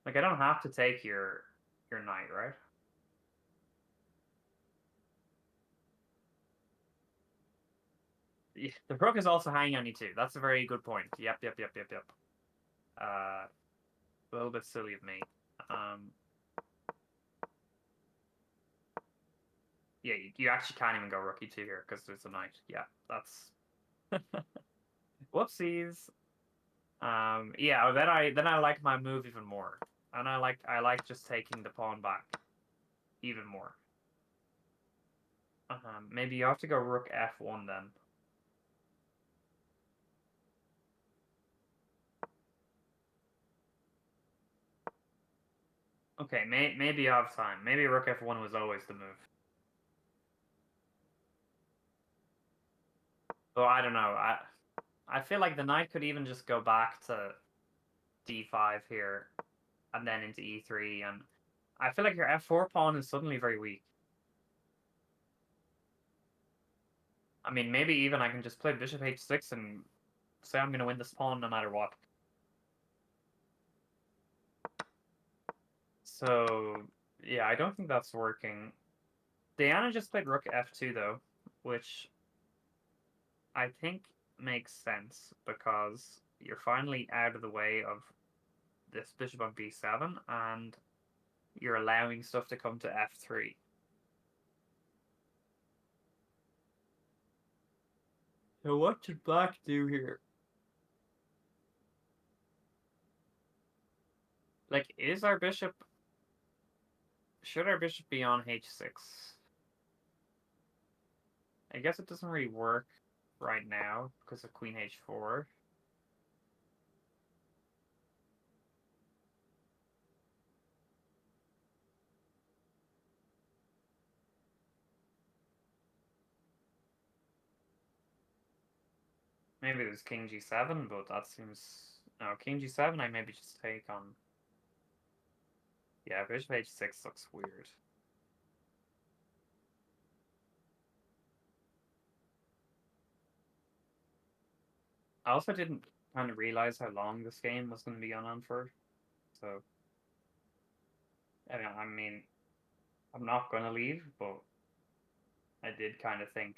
Like, I don't have to take your knight, right? The rook is also hanging on e2. That's a very good point. Yep. A little bit silly of me. Yeah, you actually can't even go rook e2 here because there's a knight. Yeah, that's... Whoopsies. Yeah, then I like my move even more. And I like just taking the pawn back even more. Maybe you have to go rook f1 then. Okay, maybe you have time. Maybe rook f1 was always the move. So I don't know. I feel like the knight could even just go back to d5 here, and then into e3, and I feel like your f4 pawn is suddenly very weak. I mean, maybe even I can just play bishop h6 and say I'm going to win this pawn no matter what. So, yeah, I don't think that's working. Diana just played rook f2, though, which I think makes sense because you're finally out of the way of this bishop on b7, and you're allowing stuff to come to f3. So what should black do here? Like, is our bishop... Should our bishop be on h6? I guess it doesn't really work right now because of queen h4. Maybe there's king g7, but that seems... No, king g7 I maybe just take on... Yeah, bishop h6 looks weird. I also didn't kind of realize how long this game was going to be going on for, so... I mean, I'm not going to leave, but I did kind of think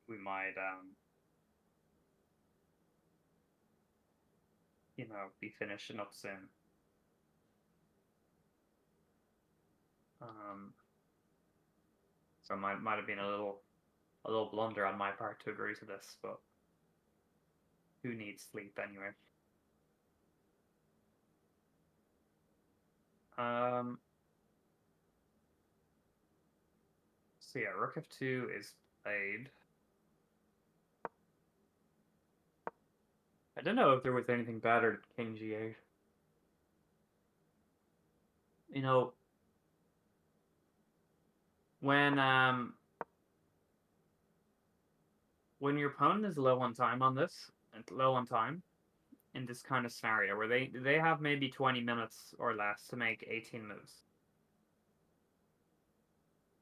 we might, you know, be finishing up soon. So might have been a little blunder on my part to agree to this, but who needs sleep anyway? So yeah, rook f2 is played. I don't know if there was anything better than king g8. You know, when your opponent is low on time on this, low on time in this kind of scenario where they have maybe 20 minutes or less to make 18 moves.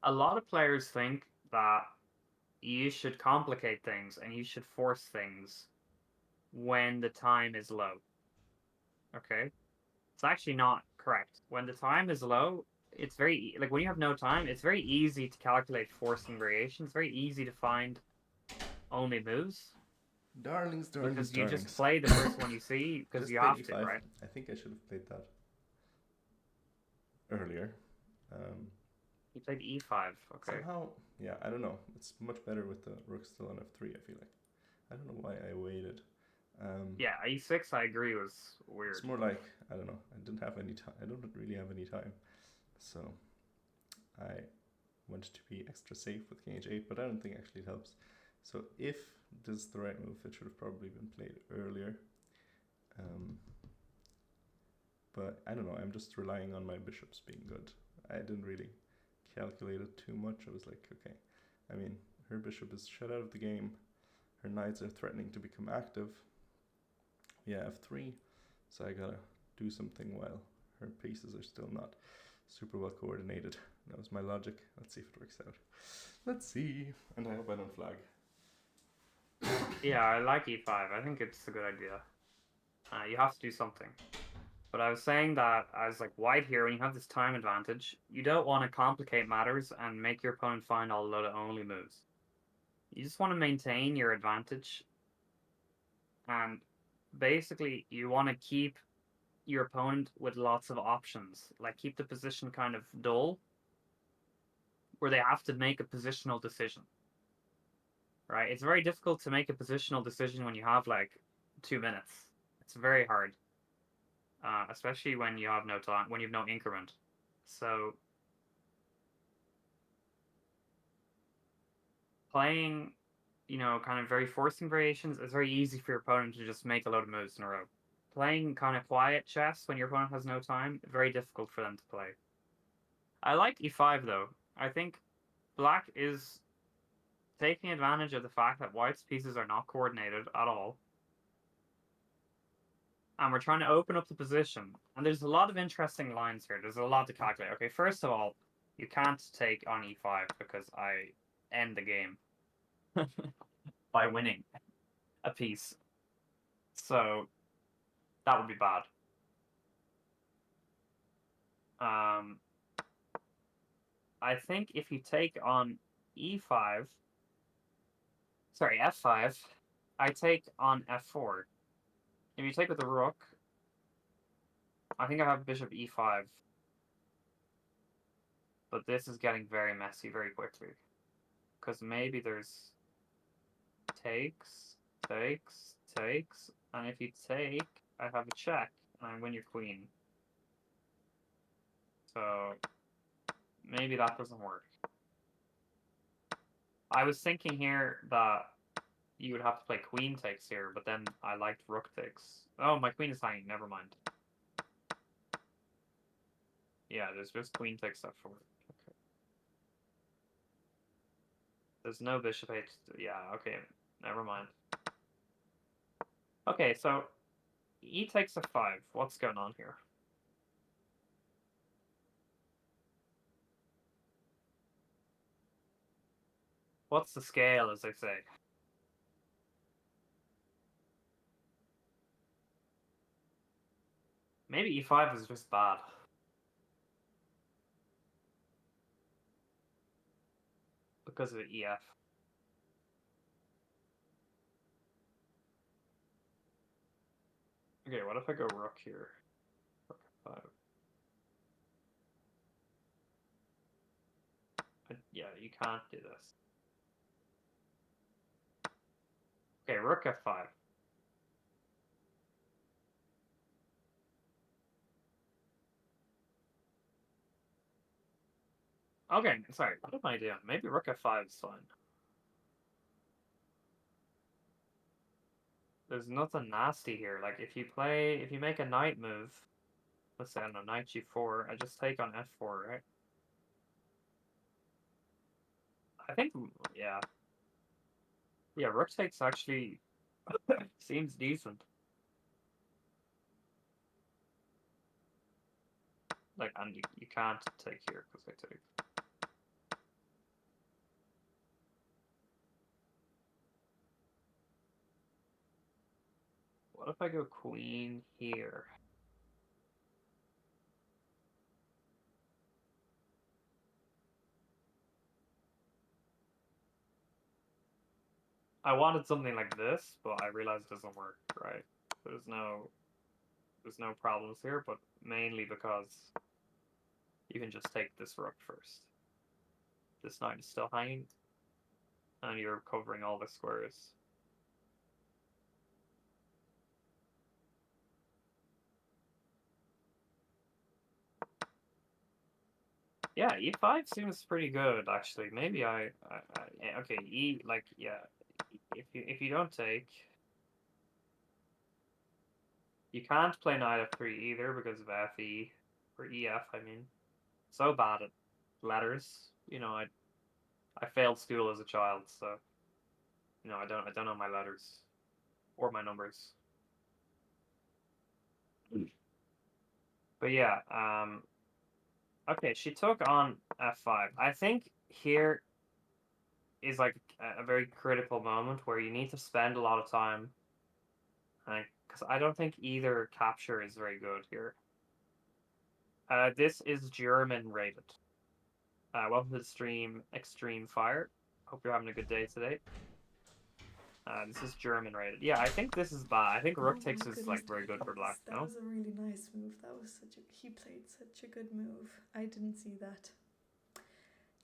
A lot of players think that you should complicate things and you should force things when the time is low. Okay? It's actually not correct. When the time is low, it's very, like when you have no time, it's very easy to calculate forcing variation. It's very easy to find only moves. Darlings, Because you just darlings. play the first one you see because Just you play have to, e5. right? I think I should have played that earlier. You played e5, okay. Somehow, yeah, I don't know. It's much better with the rook still on f3, I feel like. I don't know why I waited. Yeah, e6 I agree was weird. It's more like, I don't know, I didn't have any time. I don't really have any time. So I went to be extra safe with king h8, but I don't think actually it helps. So if this is the right move, it should have probably been played earlier. But I don't know, I'm just relying on my bishops being good. I didn't really calculate it too much. I was like, okay, I mean, her bishop is shut out of the game. Her knights are threatening to become active. Yeah, f3, so I gotta do something while her pieces are still not super well coordinated. That was my logic. Let's see if it works out. Let's see. And I hope I don't flag. Yeah, I like e5. I think it's a good idea. You have to do something. But I was saying that as like white here, when you have this time advantage, you don't want to complicate matters and make your opponent find a lot of only moves. You just want to maintain your advantage. And basically, you want to keep your opponent with lots of options. Like, keep the position kind of dull, where they have to make a positional decision. Right? It's very difficult to make a positional decision when you have, like, 2 minutes. It's very hard, especially when you have no time, when you have no increment. So playing, kind of very forcing variations is very easy for your opponent to just make a load of moves in a row. Playing kind of quiet chess when your opponent has no time, very difficult for them to play. I like e5 though. I think black is taking advantage of the fact that white's pieces are not coordinated at all. And we're trying to open up the position. And there's a lot of interesting lines here. There's a lot to calculate. Okay, first of all, you can't take on e5 because I end the game by winning a piece. So that would be bad. I think if you take on e5, sorry, f5, I take on f4. If you take with the rook, I think I have bishop e5. But this is getting very messy very quickly. Because maybe there's takes, and if you take, I have a check, and I win your queen. So maybe that doesn't work. I was thinking here that you would have to play queen takes here, but then I liked rook takes. Oh, my queen is hanging, never mind. Yeah, there's just queen takes f4. Okay. There's no bishop h. Yeah, okay, never mind. Okay, so e takes f5. What's going on here? What's the scale, as they say? Maybe e5 is just bad. Because of ef. Okay, what if I go rook here? Rook f5. Yeah, you can't do this. Okay, rook f5. Okay, sorry, what am I doing? Maybe rook f5 is fine. There's nothing nasty here. Like, if you make a knight move, let's say, I don't know, knight g4, I just take on f4, right? I think, yeah. Yeah, rook takes actually seems decent. Like, and you can't take here because I take. What if I go queen here? I wanted something like this, but I realized it doesn't work, right? There's no problems here, but mainly because you can just take this rook first. This knight is still hanging, and you're covering all the squares. Yeah, e5 seems pretty good actually. Maybe okay, yeah. If you don't take, you can't play knight f3 either because of fe or ef. I mean, so bad at letters. I failed school as a child, so I don't know my letters or my numbers. But yeah, okay, she took on f5. I think here is like a very critical moment where you need to spend a lot of time, because I don't think either capture is very good here. This is German rated. Welcome to the stream, Extreme Fire. Hope you're having a good day today. This is German rated. Yeah, I think this is bad. I think rook takes is like very good for black. That was a really nice move. He played such a good move. I didn't see that.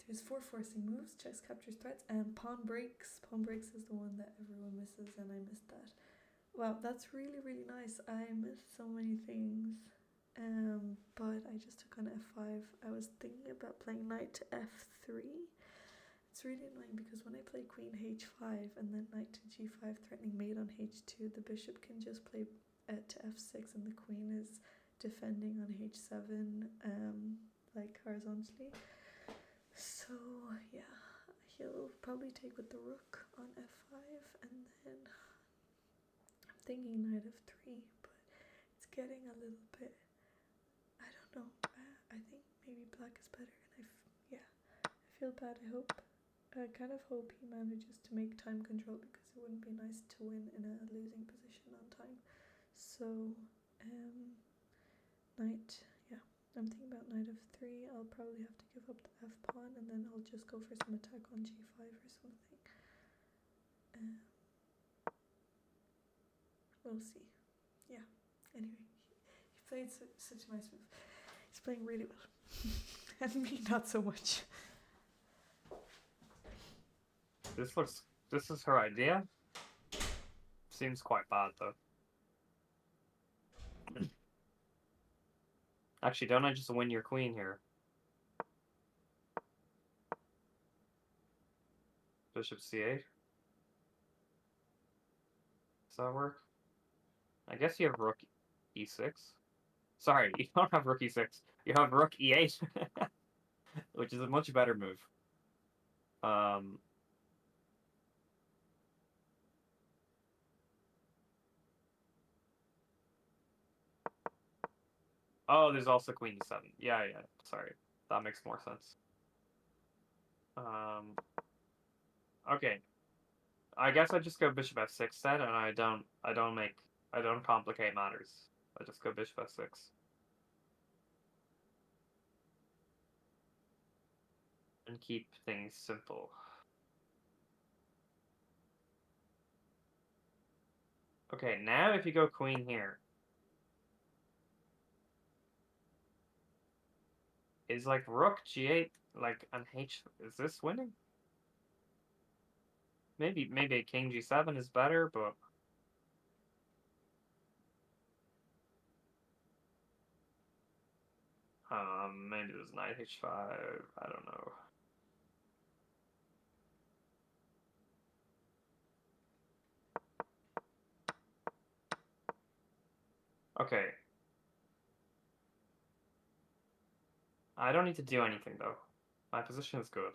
There's 4 forcing moves, chess captures threats, and pawn breaks. Pawn breaks is the one that everyone misses, and I missed that. Wow, that's really, really nice. I missed so many things. But I just took on f5. I was thinking about playing knight to f3. It's really annoying because when I play queen h5 and then knight to g5 threatening mate on h2, the bishop can just play to f6 and the queen is defending on h7, like horizontally. So yeah, he'll probably take with the rook on f5 and then I'm thinking knight f3, but it's getting a little bit, I don't know, I think maybe black is better and I feel bad. I kind of hope he manages to make time control because it wouldn't be nice to win in a losing position on time. So, knight, yeah, I'm thinking about knight f3. I'll probably have to give up the f pawn and then I'll just go for some attack on g5 or something. We'll see. Yeah, anyway, he played such a nice move. He's playing really well. And me, not so much. This is her idea. Seems quite bad though. Actually, don't I just win your queen here? Bishop c8. Does that work? I guess you have rook e6. Sorry, you don't have rook e6. You have rook e8, which is a much better move. Oh, there's also queen e7. Yeah. Sorry, that makes more sense. Okay. I guess I just go bishop f6 then, and I don't complicate matters. I just go bishop f6. And keep things simple. Okay, now if you go queen here, is like rook g8 like an h? Is this winning? Maybe a king g7 is better, but maybe it was knight h5. I don't know. Okay. I don't need to do anything though. My position is good.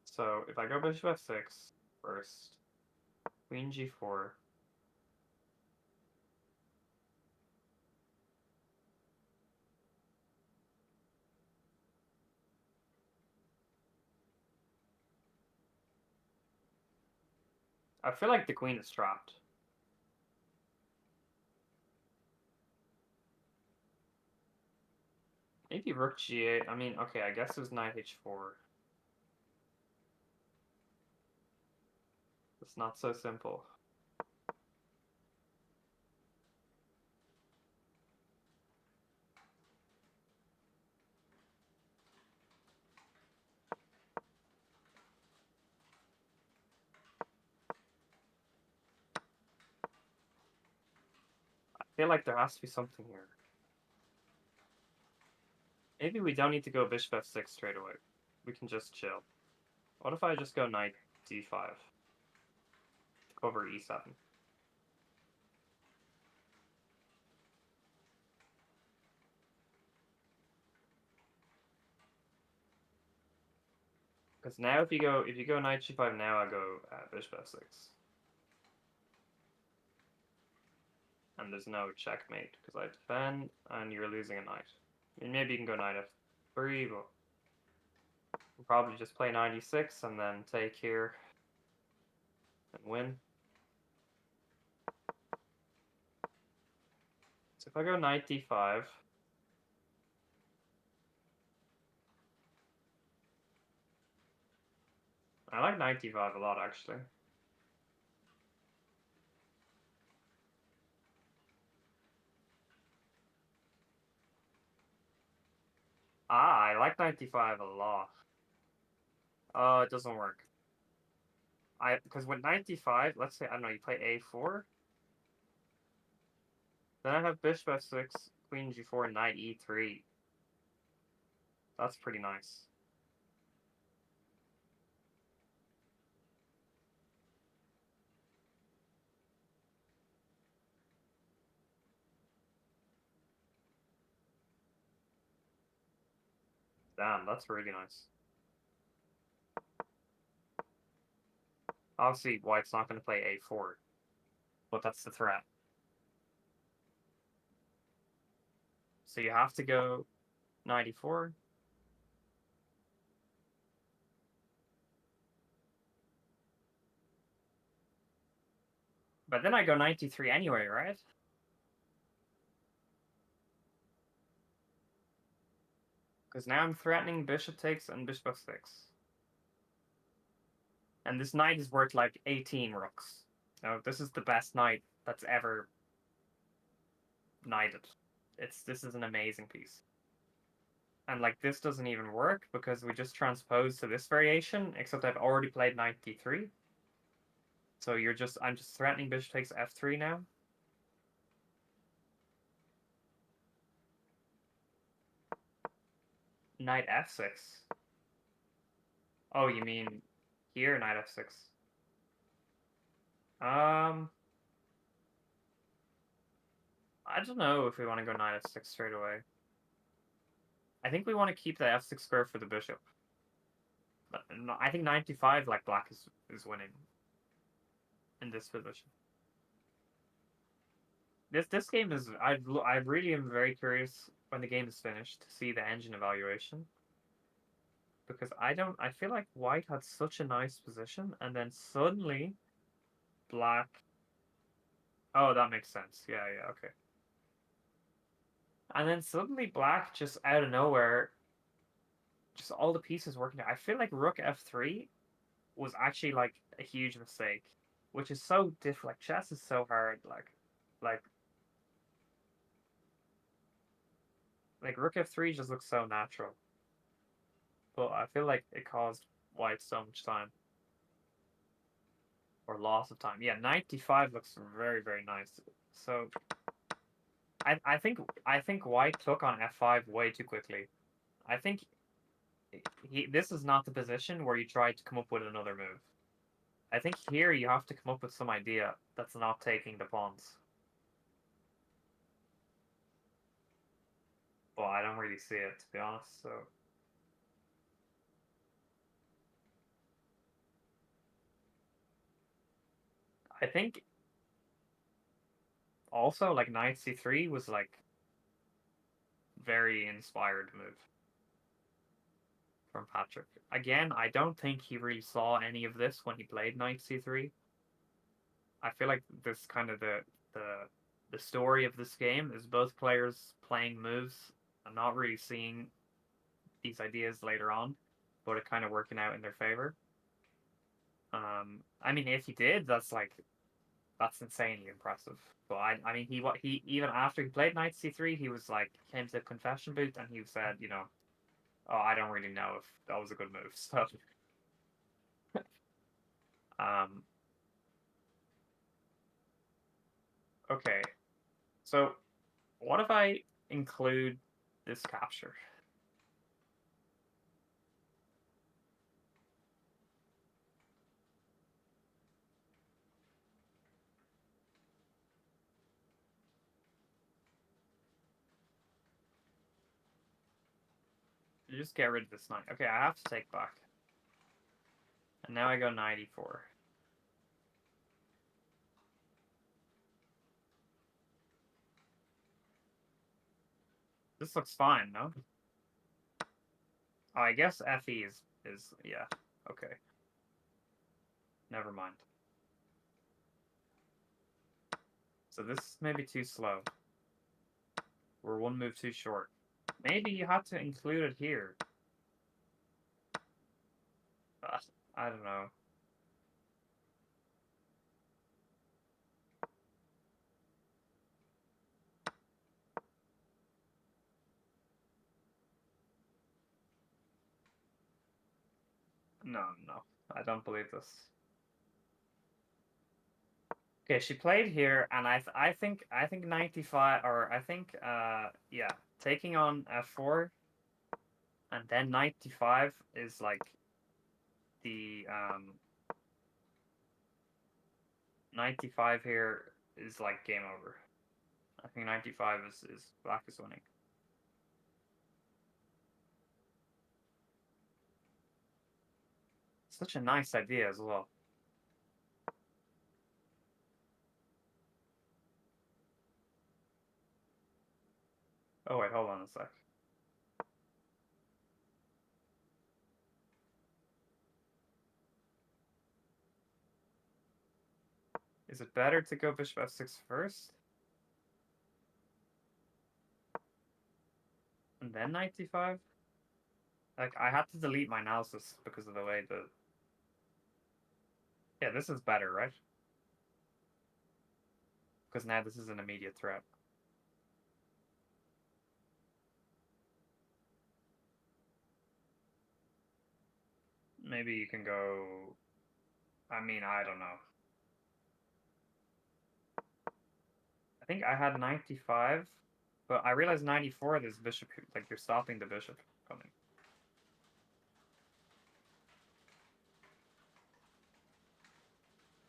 So if I go bishop f6 first, queen g4. I feel like the queen is trapped. Maybe rook g8. I mean, okay, I guess it was knight h4. It's not so simple. I feel like there has to be something here. Maybe we don't need to go bishop f6 straight away. We can just chill. What if I just go knight d5 over e7? Because now if you go knight g5 now, I go bishop f6. And there's no checkmate because I defend and you're losing a knight. I mean, maybe you can go knight f3, but we'll probably just play knight e6 and then take here and win. So if I go knight d5, I like knight d5 a lot actually. I like knight d5 a lot. Oh, it doesn't work. Because with knight d5, let's say, I don't know, you play a4, then I have bishop f6, queen g4, knight e3. That's pretty nice. Damn, that's really nice. Obviously, white's not going to play a4, but that's the threat. So you have to go 94. But then I go 93 anyway, right? Because now I'm threatening bishop takes and bishop f6. And this knight is worth like 18 rooks. No, this is the best knight that's ever knighted. This is an amazing piece. And like this doesn't even work because we just transposed to this variation, except I've already played knight d3. So I'm just threatening bishop takes f3 now. Knight f6. Oh, you mean here, knight f6. I don't know if we want to go knight f6 straight away. I think we want to keep the f6 square for the bishop. But no, I think 95 like black is winning in this position. This game is I really am very curious when the game is finished to see the engine evaluation, because I feel like white had such a nice position and then suddenly black. Oh, that makes sense. Yeah, okay. And then suddenly black just out of nowhere, just all the pieces working out. I feel like rook f3 was actually like a huge mistake, which is so difficult. Like chess is so hard. Like like rook f3 just looks so natural, but I feel like it caused white so much time or loss of time. Yeah, 95 looks very nice. So I think white took on f5 way too quickly. I think this is not the position where you try to come up with another move. I think here you have to come up with some idea that's not taking the pawns. Well, I don't really see it, to be honest, so... I think also, like, knight c3 was, like, very inspired move from Patrick. Again, I don't think he really saw any of this when he played knight c3. I feel like this kind of the the story of this game is both players playing moves and not really seeing these ideas later on, but it kind of working out in their favor. I mean, if he did, that's insanely impressive. But I mean, he even after he played knight c3, he was like came to the confession booth and he said, you know, oh, I don't really know if that was a good move. So, um, okay. So, what if I include this capture? You just get rid of this knight. Okay, I have to take back. And now I go 94. This looks fine, no? Oh, I guess FE is yeah. Okay. Never mind. So this may be too slow. We're one move too short. Maybe you have to include it here. I don't know. No, I don't believe this. Okay, she played here, and I think 95, or I think yeah, taking on f4 and then 95 is like the 95 here is like game over. I think 95 is black is winning. Such a nice idea as well. Oh wait, hold on a sec. Is it better to go bishop f6 first? And then 95? Like, I had to delete my analysis because of the way the... Yeah, this is better, right? Because now this is an immediate threat. Maybe you can go... I mean, I don't know. I think I had 95, but I realized 94, there's bishop... Like, you're stopping the bishop coming.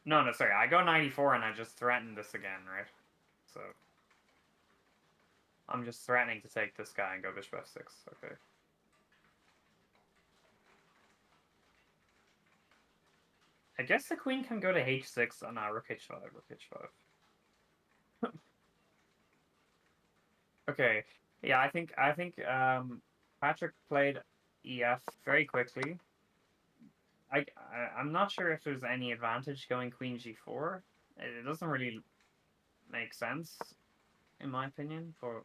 No, sorry. I go 94 and I just threaten this again, right? So... I'm just threatening to take this guy and go bishop f6. Okay. I guess the queen can go to h6. Oh, no, rook h5, rook h5. Okay. Yeah, I think Patrick played EF very quickly. I'm not sure if there's any advantage going queen g4. It doesn't really make sense, in my opinion, but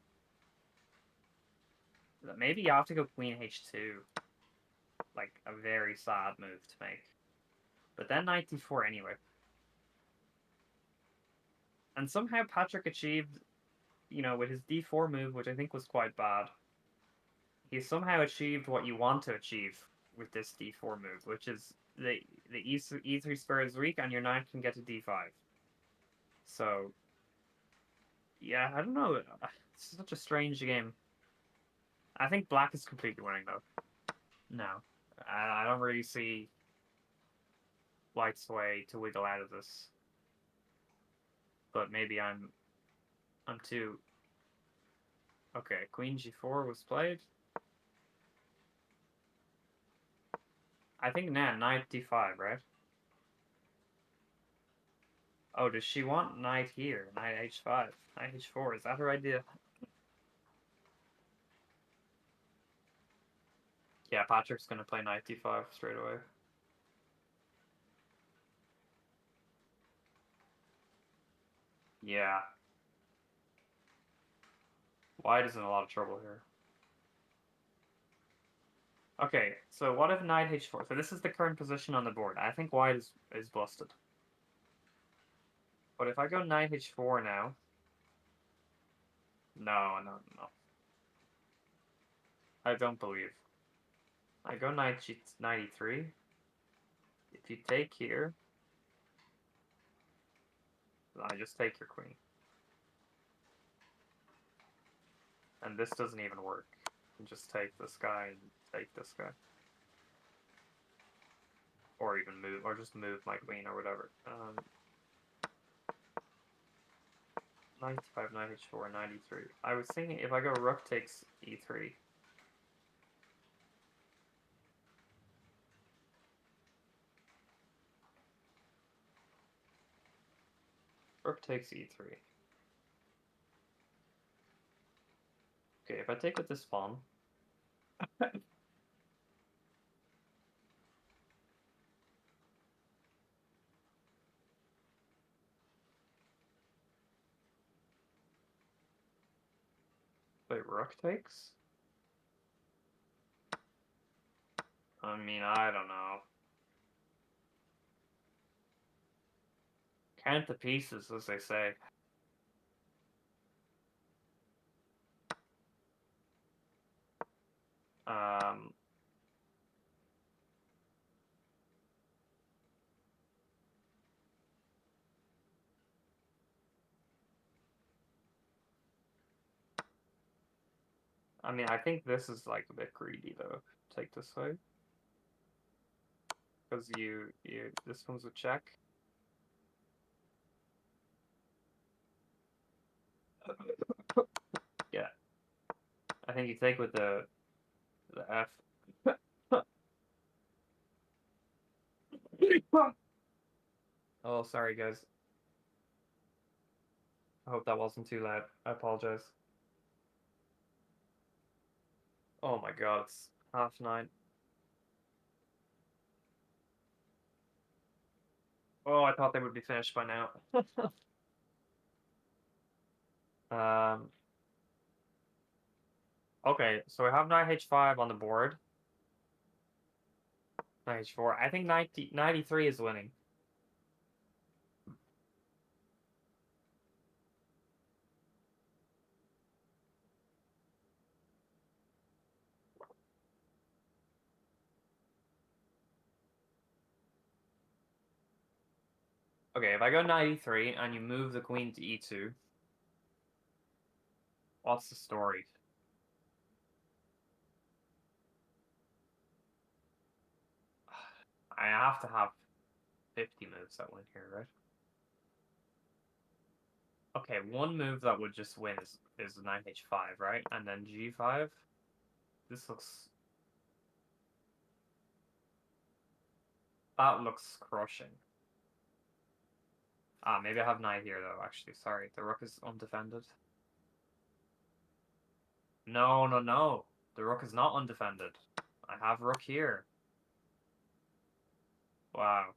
maybe you have to go queen h2. Like, a very sad move to make. But then knight d4 anyway. And somehow Patrick achieved, you know, with his d4 move, which I think was quite bad, he somehow achieved what you want to achieve with this d4 move, which is the e3 square is weak and your knight can get to d5. So, yeah, I don't know. It's such a strange game. I think black is completely winning, though. No. I don't really see white's way to wiggle out of this. But maybe I'm too... Okay, queen g4 was played. I think now knight d5, right? Oh, does she want knight here? Knight h5, knight h4. Is that her idea? Yeah, Patrick's gonna play knight d5 straight away. Yeah. White is in a lot of trouble here. Okay, so what if knight h4? So this is the current position on the board. I think white is busted. But if I go knight h4 now... No. I don't believe. I go knight e3. If you take here... I just take your queen. And this doesn't even work. You just take this guy and take this guy. Or even move, or just move my queen or whatever. 95, knight h4, 93. I was thinking if I go rook takes e3. Rook takes e3. Okay, if I take with this pawn... Wait, rook takes? I mean, I don't know. Count the pieces, as they say. Um... I mean, I think this is like a bit greedy though. Take this way. Because this comes with check. Yeah. I think you take with the F. Oh, sorry guys. I hope that wasn't too loud. I apologize. Oh my god, it's 9:30. Oh, I thought they would be finished by now. Um, okay, so we have knight h5 on the board. Knight h4. I think 93 is winning. Okay, if I go 93 and you move the queen to e2, what's the story? I have to have 50 moves that win here, right? Okay, one move that would just win is knight h5, right? And then g5. This looks... That looks crushing. Ah, maybe I have knight here, though, actually. Sorry, the rook is undefended. No, no, no. The rook is not undefended. I have rook here. Wow.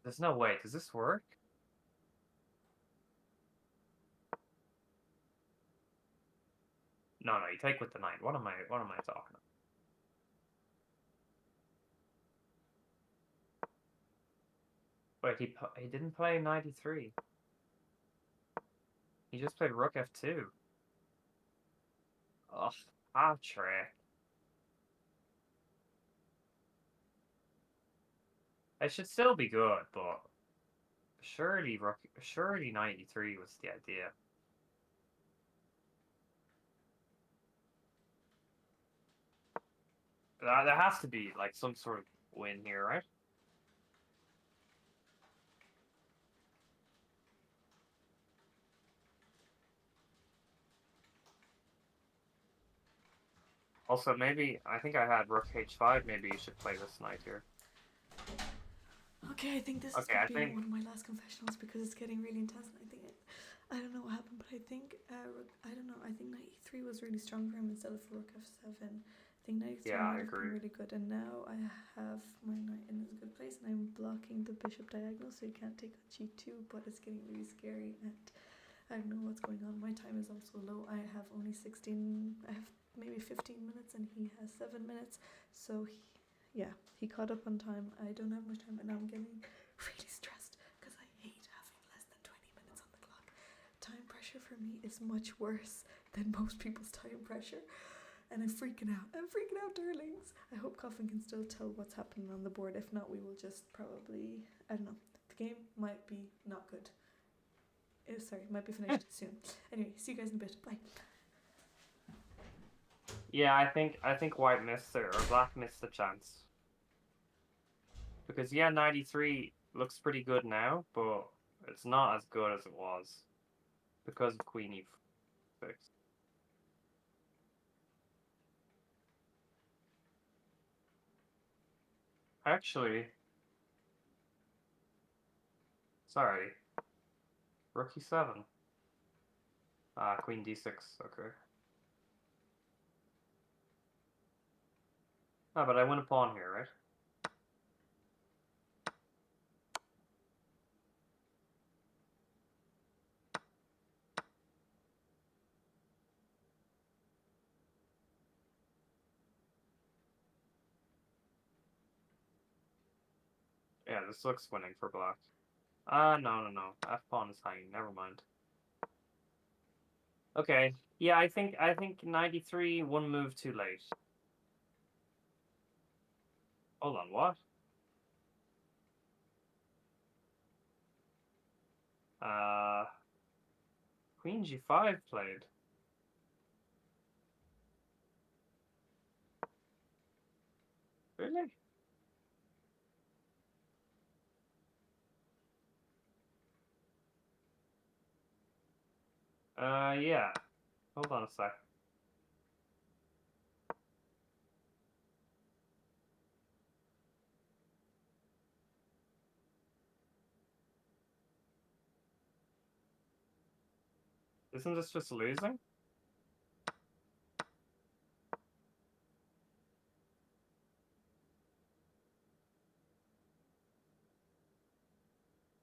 There's no way. Does this work? No, no, you take with the knight. What am I talking about? Wait, he didn't play 93. He just played rook f2. Ugh, half trick. It should still be good, but surely 93 was the idea. There has to be like some sort of win here, right? Also, maybe I think I had rook h5. Maybe you should play this knight here. Okay, I think this is going to be one of my last confessionals because it's getting really intense. And I don't know what happened, but I think I don't know. I think knight e3 was really strong for him instead of rook f7. I think knight e3 might have been really good, and now I have my knight in a good place, and I'm blocking the bishop diagonal, so he can't take on g2. But it's getting really scary, and I don't know what's going on. My time is also low. I have only 16. I have maybe 15 minutes, and he has 7 minutes. So he caught up on time. I don't have much time, and I'm getting really stressed because I hate having less than 20 minutes on the clock. Time pressure for me is much worse than most people's time pressure, and I'm freaking out. Darlings. I hope Coffin can still tell what's happening on the board. If not, we will just probably, I don't know. The game might be not good. Might be finished soon. Anyway, see you guys in a bit. Bye. Yeah, I think white missed it, or black missed the chance. Because 93 looks pretty good now, but it's not as good as it was because of queen e6. Actually, sorry, rook e7. Queen d6. Okay. Ah, but I win a pawn here, right? Yeah, this looks winning for black. No. F pawn is hanging. Never mind. Okay. Yeah, I think 93 one move too late. Hold on, what? queen g5 played. Really? Yeah. Hold on a sec. Isn't this just losing?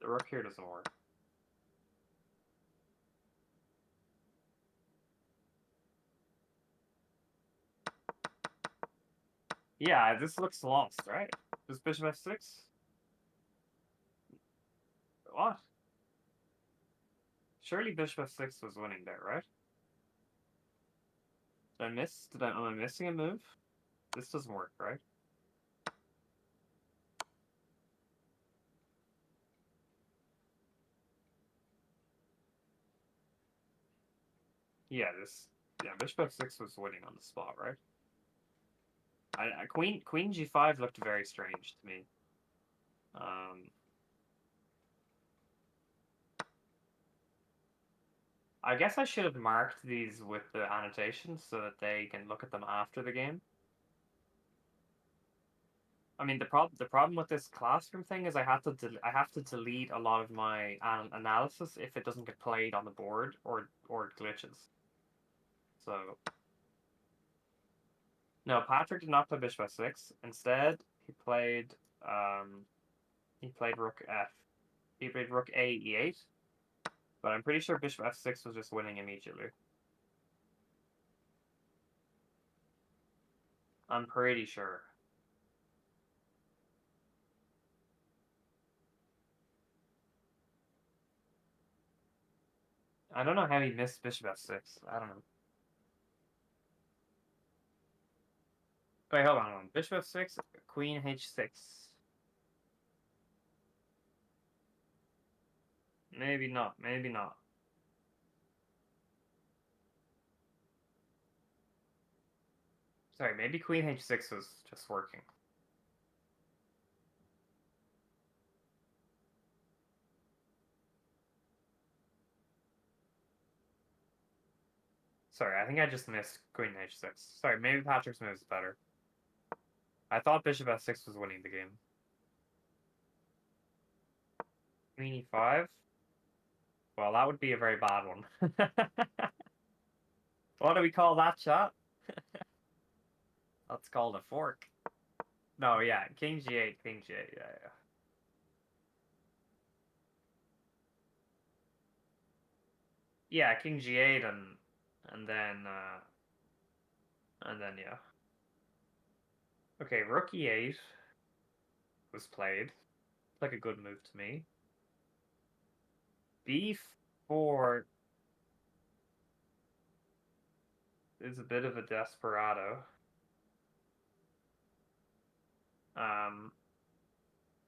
The rook here doesn't work. Yeah, this looks lost, right? Does bishop f6? What? Surely bishop f6 was winning there, right? Did I miss? Am I missing a move? This doesn't work, right? Yeah, bishop f6 was winning on the spot, right? Queen g5 looked very strange to me. I guess I should have marked these with the annotations so that they can look at them after the game. I mean, the problem with this classroom thing is I have to delete a lot of my analysis if it doesn't get played on the board or it glitches. So no, Patrick did not play bishop f6. Instead, he played rook f. He played rook a e8. But I'm pretty sure bishop f6 was just winning immediately. I'm pretty sure. I don't know how he missed bishop f6. I don't know. Wait, hold on. Bishop f6, queen h6. Maybe not. Maybe not. Sorry, maybe queen h6 was just working. Sorry, I think I just missed queen h6. Sorry, maybe Patrick's move is better. I thought bishop f6 was winning the game. Queen e5? Well, that would be a very bad one. What do we call that shot? That's called a fork. No, yeah, king g8, king g8, yeah. Yeah, king g8 and then yeah. Okay, rook e8 was played. It's like a good move to me. b4 is a bit of a desperado.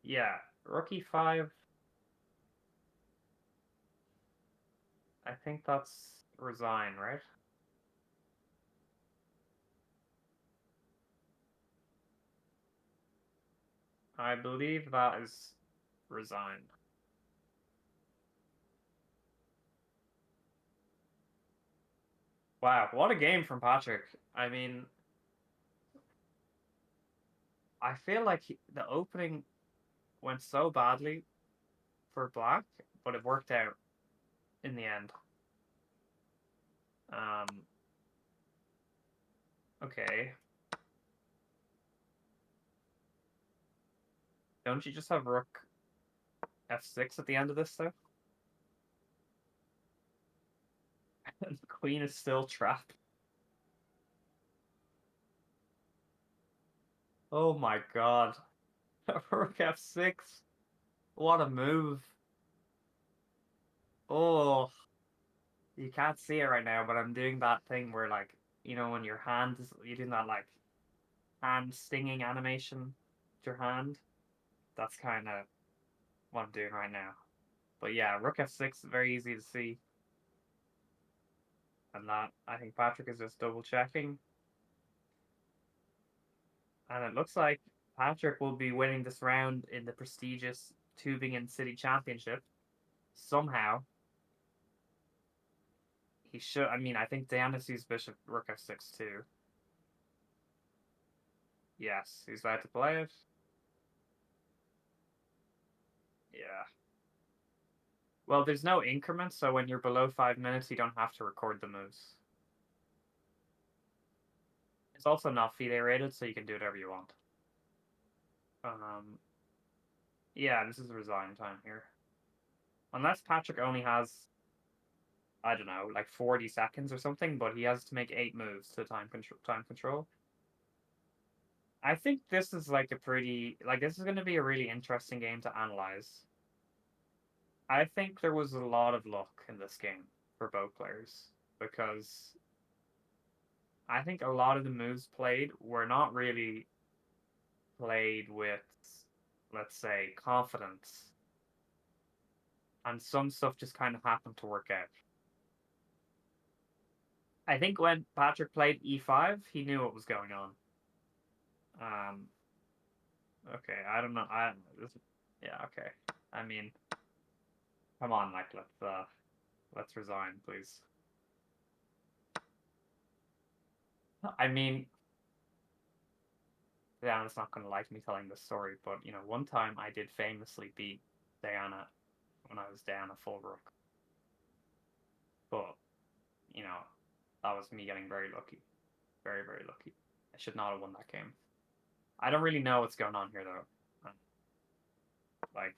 Yeah, rook e5. I think that's resign, right? I believe that is resign. Wow, what a game from Patrick. I mean, I feel like the opening went so badly for black, but it worked out in the end. Okay. Don't you just have rook f6 at the end of this, though? And the queen is still trapped. Oh my god. Rook f6. What a move. Oh, you can't see it right now, but I'm doing that thing where, like, you know, when your hand is, you're doing that, like, hand stinging animation with your hand. That's kind of what I'm doing right now. But yeah, rook f6 very easy to see. And that, I think Patrick is just double checking. And it looks like Patrick will be winning this round in the prestigious Tübingen City Championship. Somehow. He should. I mean, I think Diana sees Bishop Rook F6 too. Yes, he's about to play it. Yeah. Well, there's no increment, so when you're below 5 minutes, you don't have to record the moves. It's also not FIDE rated, so you can do whatever you want. Yeah, this is resign time here. Unless Patrick only has, I don't know, like 40 seconds or something, but he has to make 8 moves to time control. I think this is like a pretty, like, this is going to be a really interesting game to analyze. I think there was a lot of luck in this game for both players because I think a lot of the moves played were not really played with, let's say, confidence. And some stuff just kind of happened to work out. I think when Patrick played e5, he knew what was going on. Okay, I don't know. Yeah, okay. I mean, come on, like let's resign, please. I mean, Diana's not gonna like me telling this story, but you know, one time I did famously beat Diana when I was down a full rook. But, you know, that was me getting very lucky. Very, very lucky. I should not have won that game. I don't really know what's going on here though. Like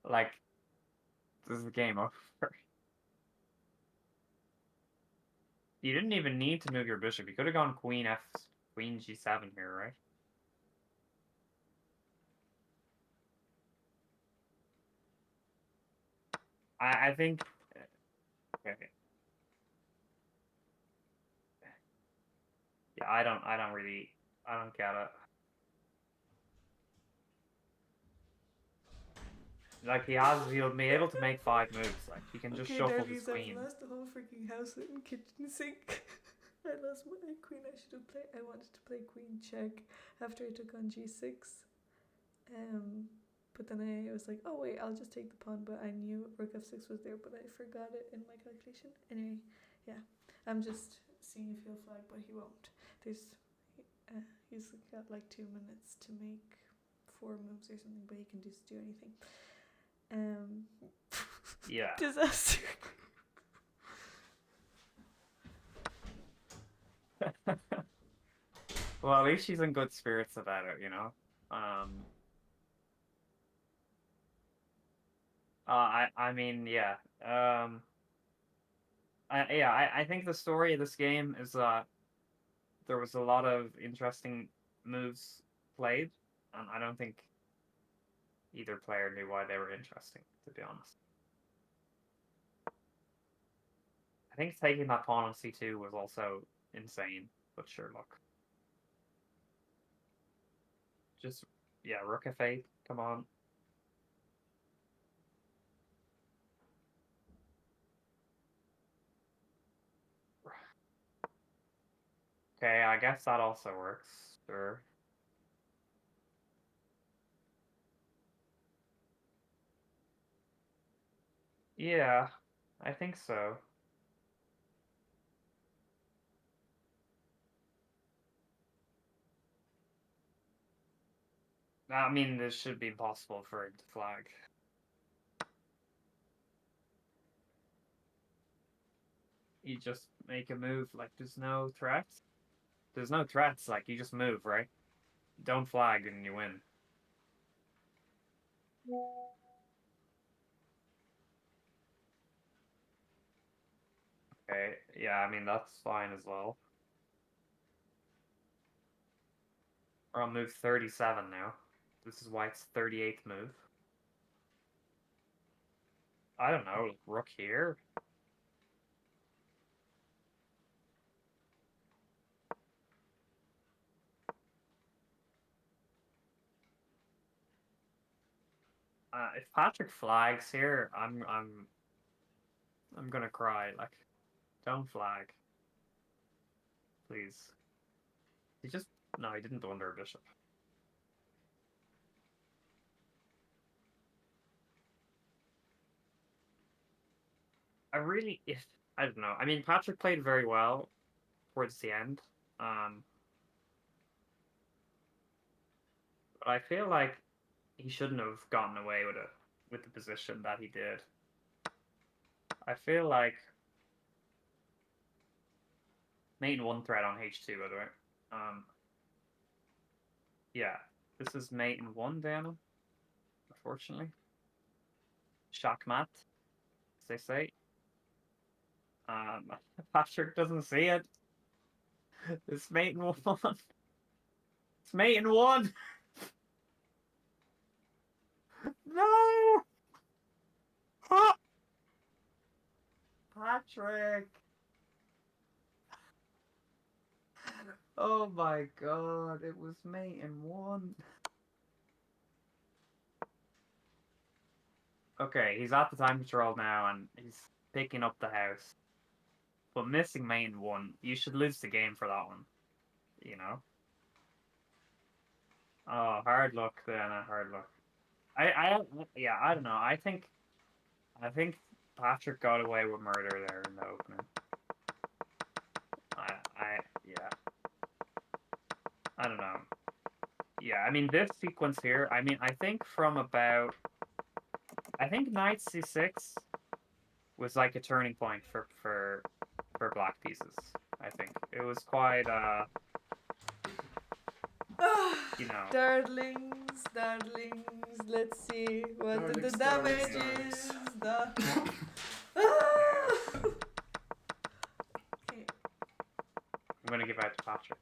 like this is the game over. You didn't even need to move your bishop. You could have gone queen g7 here, right? I think okay. Yeah, I don't get it. Like he'll be able to make 5 moves. Like he can just shuffle his queen. I've lost the whole freaking house and kitchen sink. I lost my queen. I should have played. I wanted to play queen check after I took on g6. But then I was like, oh wait, I'll just take the pawn. But I knew rook f6 was there, but I forgot it in my calculation. Anyway, yeah, I'm just seeing if he'll flag, but he won't. He's got like 2 minutes to make 4 moves or something, but he can just do anything. Yeah. Disaster. Well, at least she's in good spirits about it, you know. I mean, yeah. I think the story of this game is that there was a lot of interesting moves played, and I don't think either player knew why they were interesting, to be honest. I think taking that pawn on c2 was also insane, but sure, look. Just, yeah, rook f8, come on. Okay, I guess that also works, sure. Yeah, I think so. I mean, this should be impossible for him to flag. You just make a move, like, there's no threats. There's no threats, like, you just move, right? Don't flag and you win. Okay, yeah, I mean, that's fine as well. We're on move 37 now. This is White's 38th move. I don't know, rook here? If Patrick flags here, I'm gonna cry. Like, don't flag, please. He just no, he didn't blunder a bishop. I don't know. I mean, Patrick played very well towards the end. But I feel like he shouldn't have gotten away with the position that he did. I feel like mate in 1 thread on H2, by the way. Yeah, this is mate in 1, Diana. Unfortunately, Shachmat, as they say. Patrick doesn't see it. It's mate in 1. It's mate in 1. No! Patrick! Oh my god, it was mate in 1. Okay, he's at the time control now and he's picking up the house. But missing mate in 1, you should lose the game for that one. You know? Oh, hard luck, Diana, hard luck. Yeah, I don't know. I think Patrick got away with murder there in the opening. Yeah. I don't know. Yeah, I mean, this sequence here, I mean, I think knight c6 was like a turning point for black pieces. I think it was quite you know. Darlings, let's see what the damage is. Okay. I'm gonna give out to Patrick.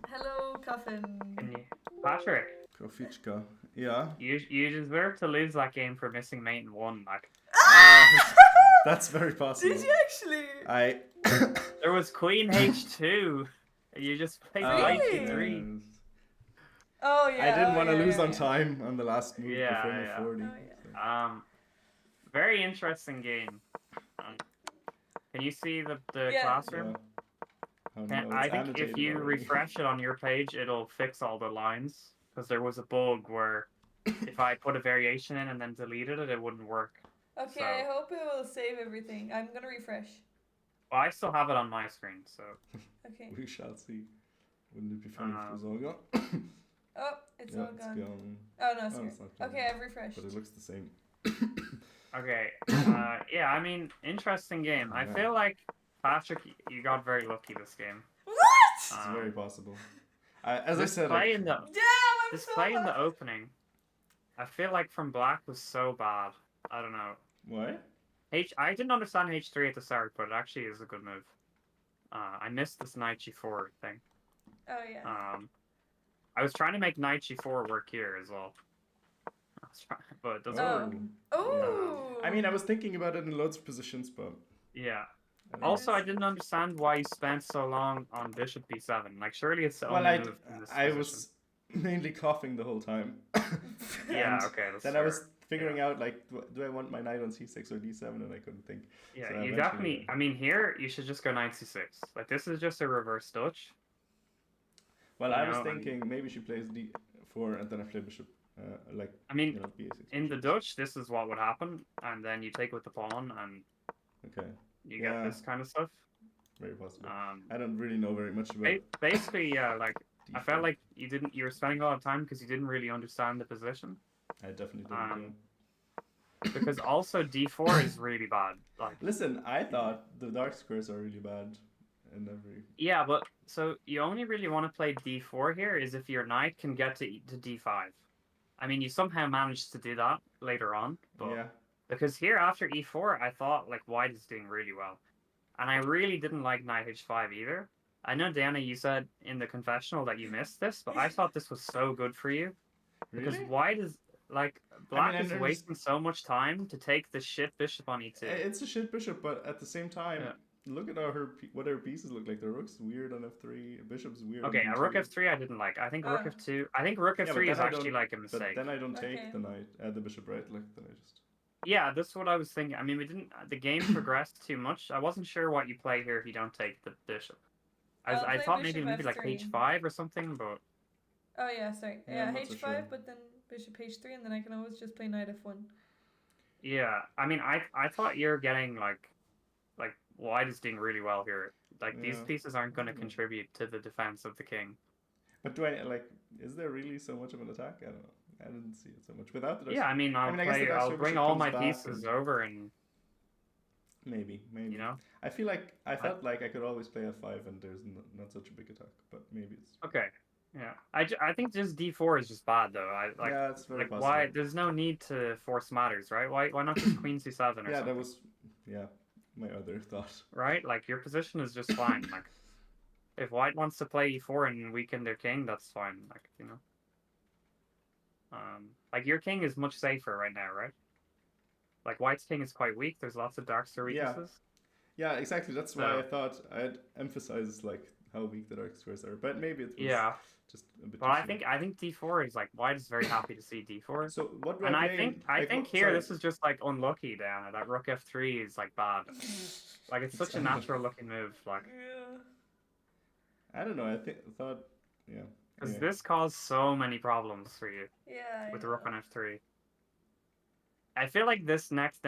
Hello, Coffin. Can you, Patrick? Kofichka. Yeah. You deserve to lose that game for missing mate in 1. Like. That's very possible. Did you actually? There was Queen H2. You just played Knight C3. Oh yeah. I didn't want to lose on time on the last move before my 40. Oh, yeah. Very interesting game. Can you see the classroom? Yeah. I think if you refresh it on your page, it'll fix all the lines. Because there was a bug where if I put a variation in and then deleted it, it wouldn't work. Okay, so, I hope it will save everything. I'm gonna refresh. Well, I still have it on my screen, so. Okay. We shall see. Wouldn't it be funny if it was all gone? Oh, it's all gone. It's gone. Oh no, sorry. Okay, I've refreshed. But it looks the same. Okay. Yeah, I mean, interesting game. I feel like Patrick, you got very lucky this game. What? It's very possible. As I said, play in the the opening, I feel like from black was so bad. I don't know. Why? I didn't understand H3 at the start, but it actually is a good move. I missed this knight G4 thing. Oh yeah. I was trying to make knight G4 work here as well. But it doesn't work. Oh. I mean, I was thinking about it in loads of positions, but yeah. Also, I didn't understand why you spent so long on bishop b7. Like, surely it's the only move in this position. was mainly coughing the whole time. Yeah, okay. Then fair. I was figuring out, like, do I want my knight on c6 or d7, and I couldn't think. Yeah, so you definitely... I mean, here, you should just go knight c6. Like, this is just a reverse Dutch. Well, I was thinking maybe she plays d4, and then I play bishop. I mean, in the Dutch, this is what would happen, and then you take with the pawn, and you get this kind of stuff. Very possible. I don't really know very much about. Basically, yeah, like D4. I felt like you were spending a lot of time because you didn't really understand the position. I definitely didn't. Because also d4 is really bad. Like, listen, I thought the dark squares are really bad. Yeah, but so you only really want to play d4 here is if your knight can get to d5. I mean, you somehow managed to do that later on, but because here after e4, I thought like white is doing really well, and I really didn't like knight h5 either. I know, Diana, you said in the confessional that you missed this, but I thought this was so good for you because white is like black is wasting so much time to take the shit bishop on e2. It's a shit bishop, but at the same time, look at what her pieces look like. The rook's weird on f3, bishop's weird on Okay, b2. a rook f3 I didn't like. I think rook Oh. f2. I think rook Yeah, but f3 then is I actually don't. like a But mistake. then I don't Okay. take the bishop, right? Like then I just. Yeah, that's what I was thinking. I mean, we didn't. The game progressed too much. I wasn't sure what you play here if you don't take the bishop. I'll I play thought bishop maybe like f3. h5 or something, but Oh yeah, sorry. Yeah, Yeah, I'm not so h5, sure. but then bishop h3, and then I can always just play knight f1. yeah. I mean, I thought you're getting like white is doing really well here. Like these Yeah. pieces aren't going to Yeah. contribute to the defense of the king. But do I like? Is there really so much of an attack? I don't know. I didn't see it so much without the. Yeah, I mean, I guess the Dutch I'll bring bishop all comes my back pieces and over and maybe. you know. I felt like I could always play f5 and there's not such a big attack, but maybe it's. Okay. Yeah. I think just d4 is just bad though. Yeah, it's very possible. why there's no need to force matters, right? Why not just queen c7 or something? Yeah, that was my other thought. Right? Like your position is just fine. Like if white wants to play e4 and weaken their king, that's fine. Like, you know. Like your king is much safer right now, right? Like white's king is quite weak. There's lots of dark square weaknesses. Yeah, exactly. That's why I thought I'd emphasize like how weak the dark squares are. But maybe it was just a bit. But I think d4 is like white is very happy to see d4. So what do and I play? I think here this is just like unlucky, Diana. That rook f3 is like bad. Like it's such a natural looking move. Like Yeah. I don't know. I thought because anyway. this caused so many problems for you. Yeah. With the rook on f3. I feel like the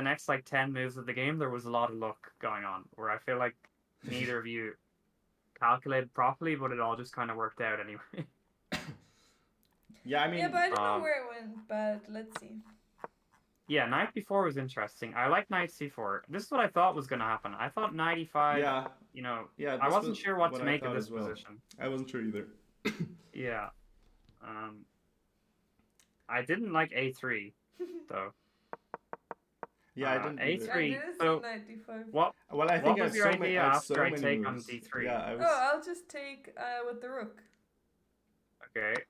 next like 10 moves of the game, there was a lot of luck going on. Where I feel like neither of you calculated properly, but it all just kind of worked out anyway. Yeah, I mean. Yeah, but I don't know where it went bad. Let's see. Yeah, knight b4 was interesting. I like knight c4. This is what I thought was going to happen. I thought knight e5. Yeah. You know. Yeah. I wasn't sure what to make of this position. I wasn't sure either. Yeah. I didn't like a3 though. Yeah, I didn't. A3. I didn't so knight d5. Well, I think what was your idea after I take on moves. d3? Yeah, I'll just take with the rook. Okay.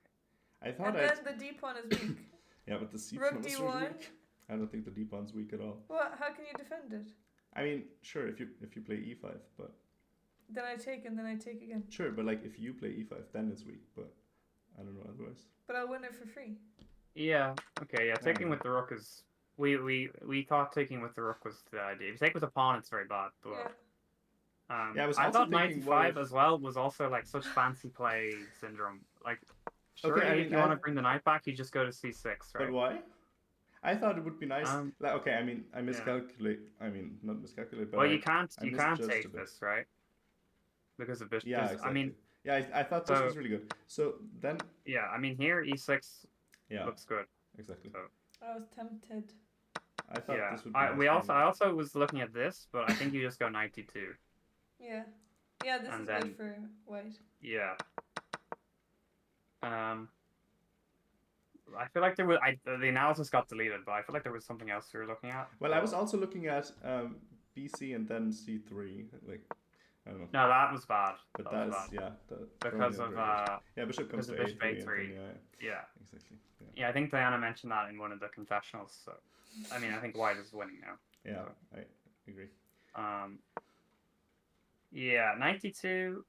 And then the d pawn is weak. Yeah, but the c rook pawn is d1. really weak. I don't think the d pawn's weak at all. Well, how can you defend it? I mean, sure, if you play e5, but then I take and then I take again. Sure, but like if you play e5, then it's weak. But I don't know otherwise. But I'll win it for free. Yeah. Okay. Yeah. Taking with the rook is we thought taking with the rook was the idea. If you take with the pawn, it's very bad. But, I thought knight e5 as well was also like such fancy play syndrome. Like, sure, if you want to bring the knight back, you just go to c6, right? But why? I thought it would be nice. Okay, I mean, I miscalculate. Yeah. I mean, not miscalculate, but well, you can't take this, right? Because of bishop. Yeah, exactly. I mean, yeah, I thought this was really good. So then. Yeah, I mean here e6 looks good. Exactly. So. I was tempted. I thought this would be I also was looking at this, but I think you just go knight d2. Yeah. Yeah, this is good for white. Yeah. I feel like there was the analysis got deleted, but I feel like there was something else we were looking at. Well, I was also looking at BC and then C3, like I don't know. No, that was bad. But that was bad. Because of bishop comes to bishop A3. Yeah. Exactly. Yeah, I think Diana mentioned that in one of the confessionals. So, I mean, I think white is winning now. Yeah, so. I agree. Yeah, knight d2,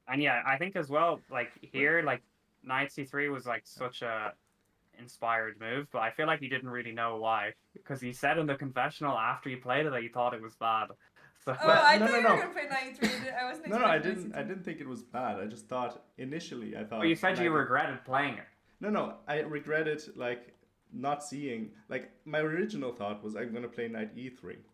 and yeah, I think as well. Like here, like knight c3 was like such a inspired move, but I feel like you didn't really know why, because he said in the confessional after you played it that you thought it was bad. So, I thought you were gonna play knight 3. I wasn't. No, I didn't. I didn't think it was bad. I just thought initially I thought. But you said you regretted playing it. No, I regretted like not seeing. Like my original thought was I'm gonna play knight e3.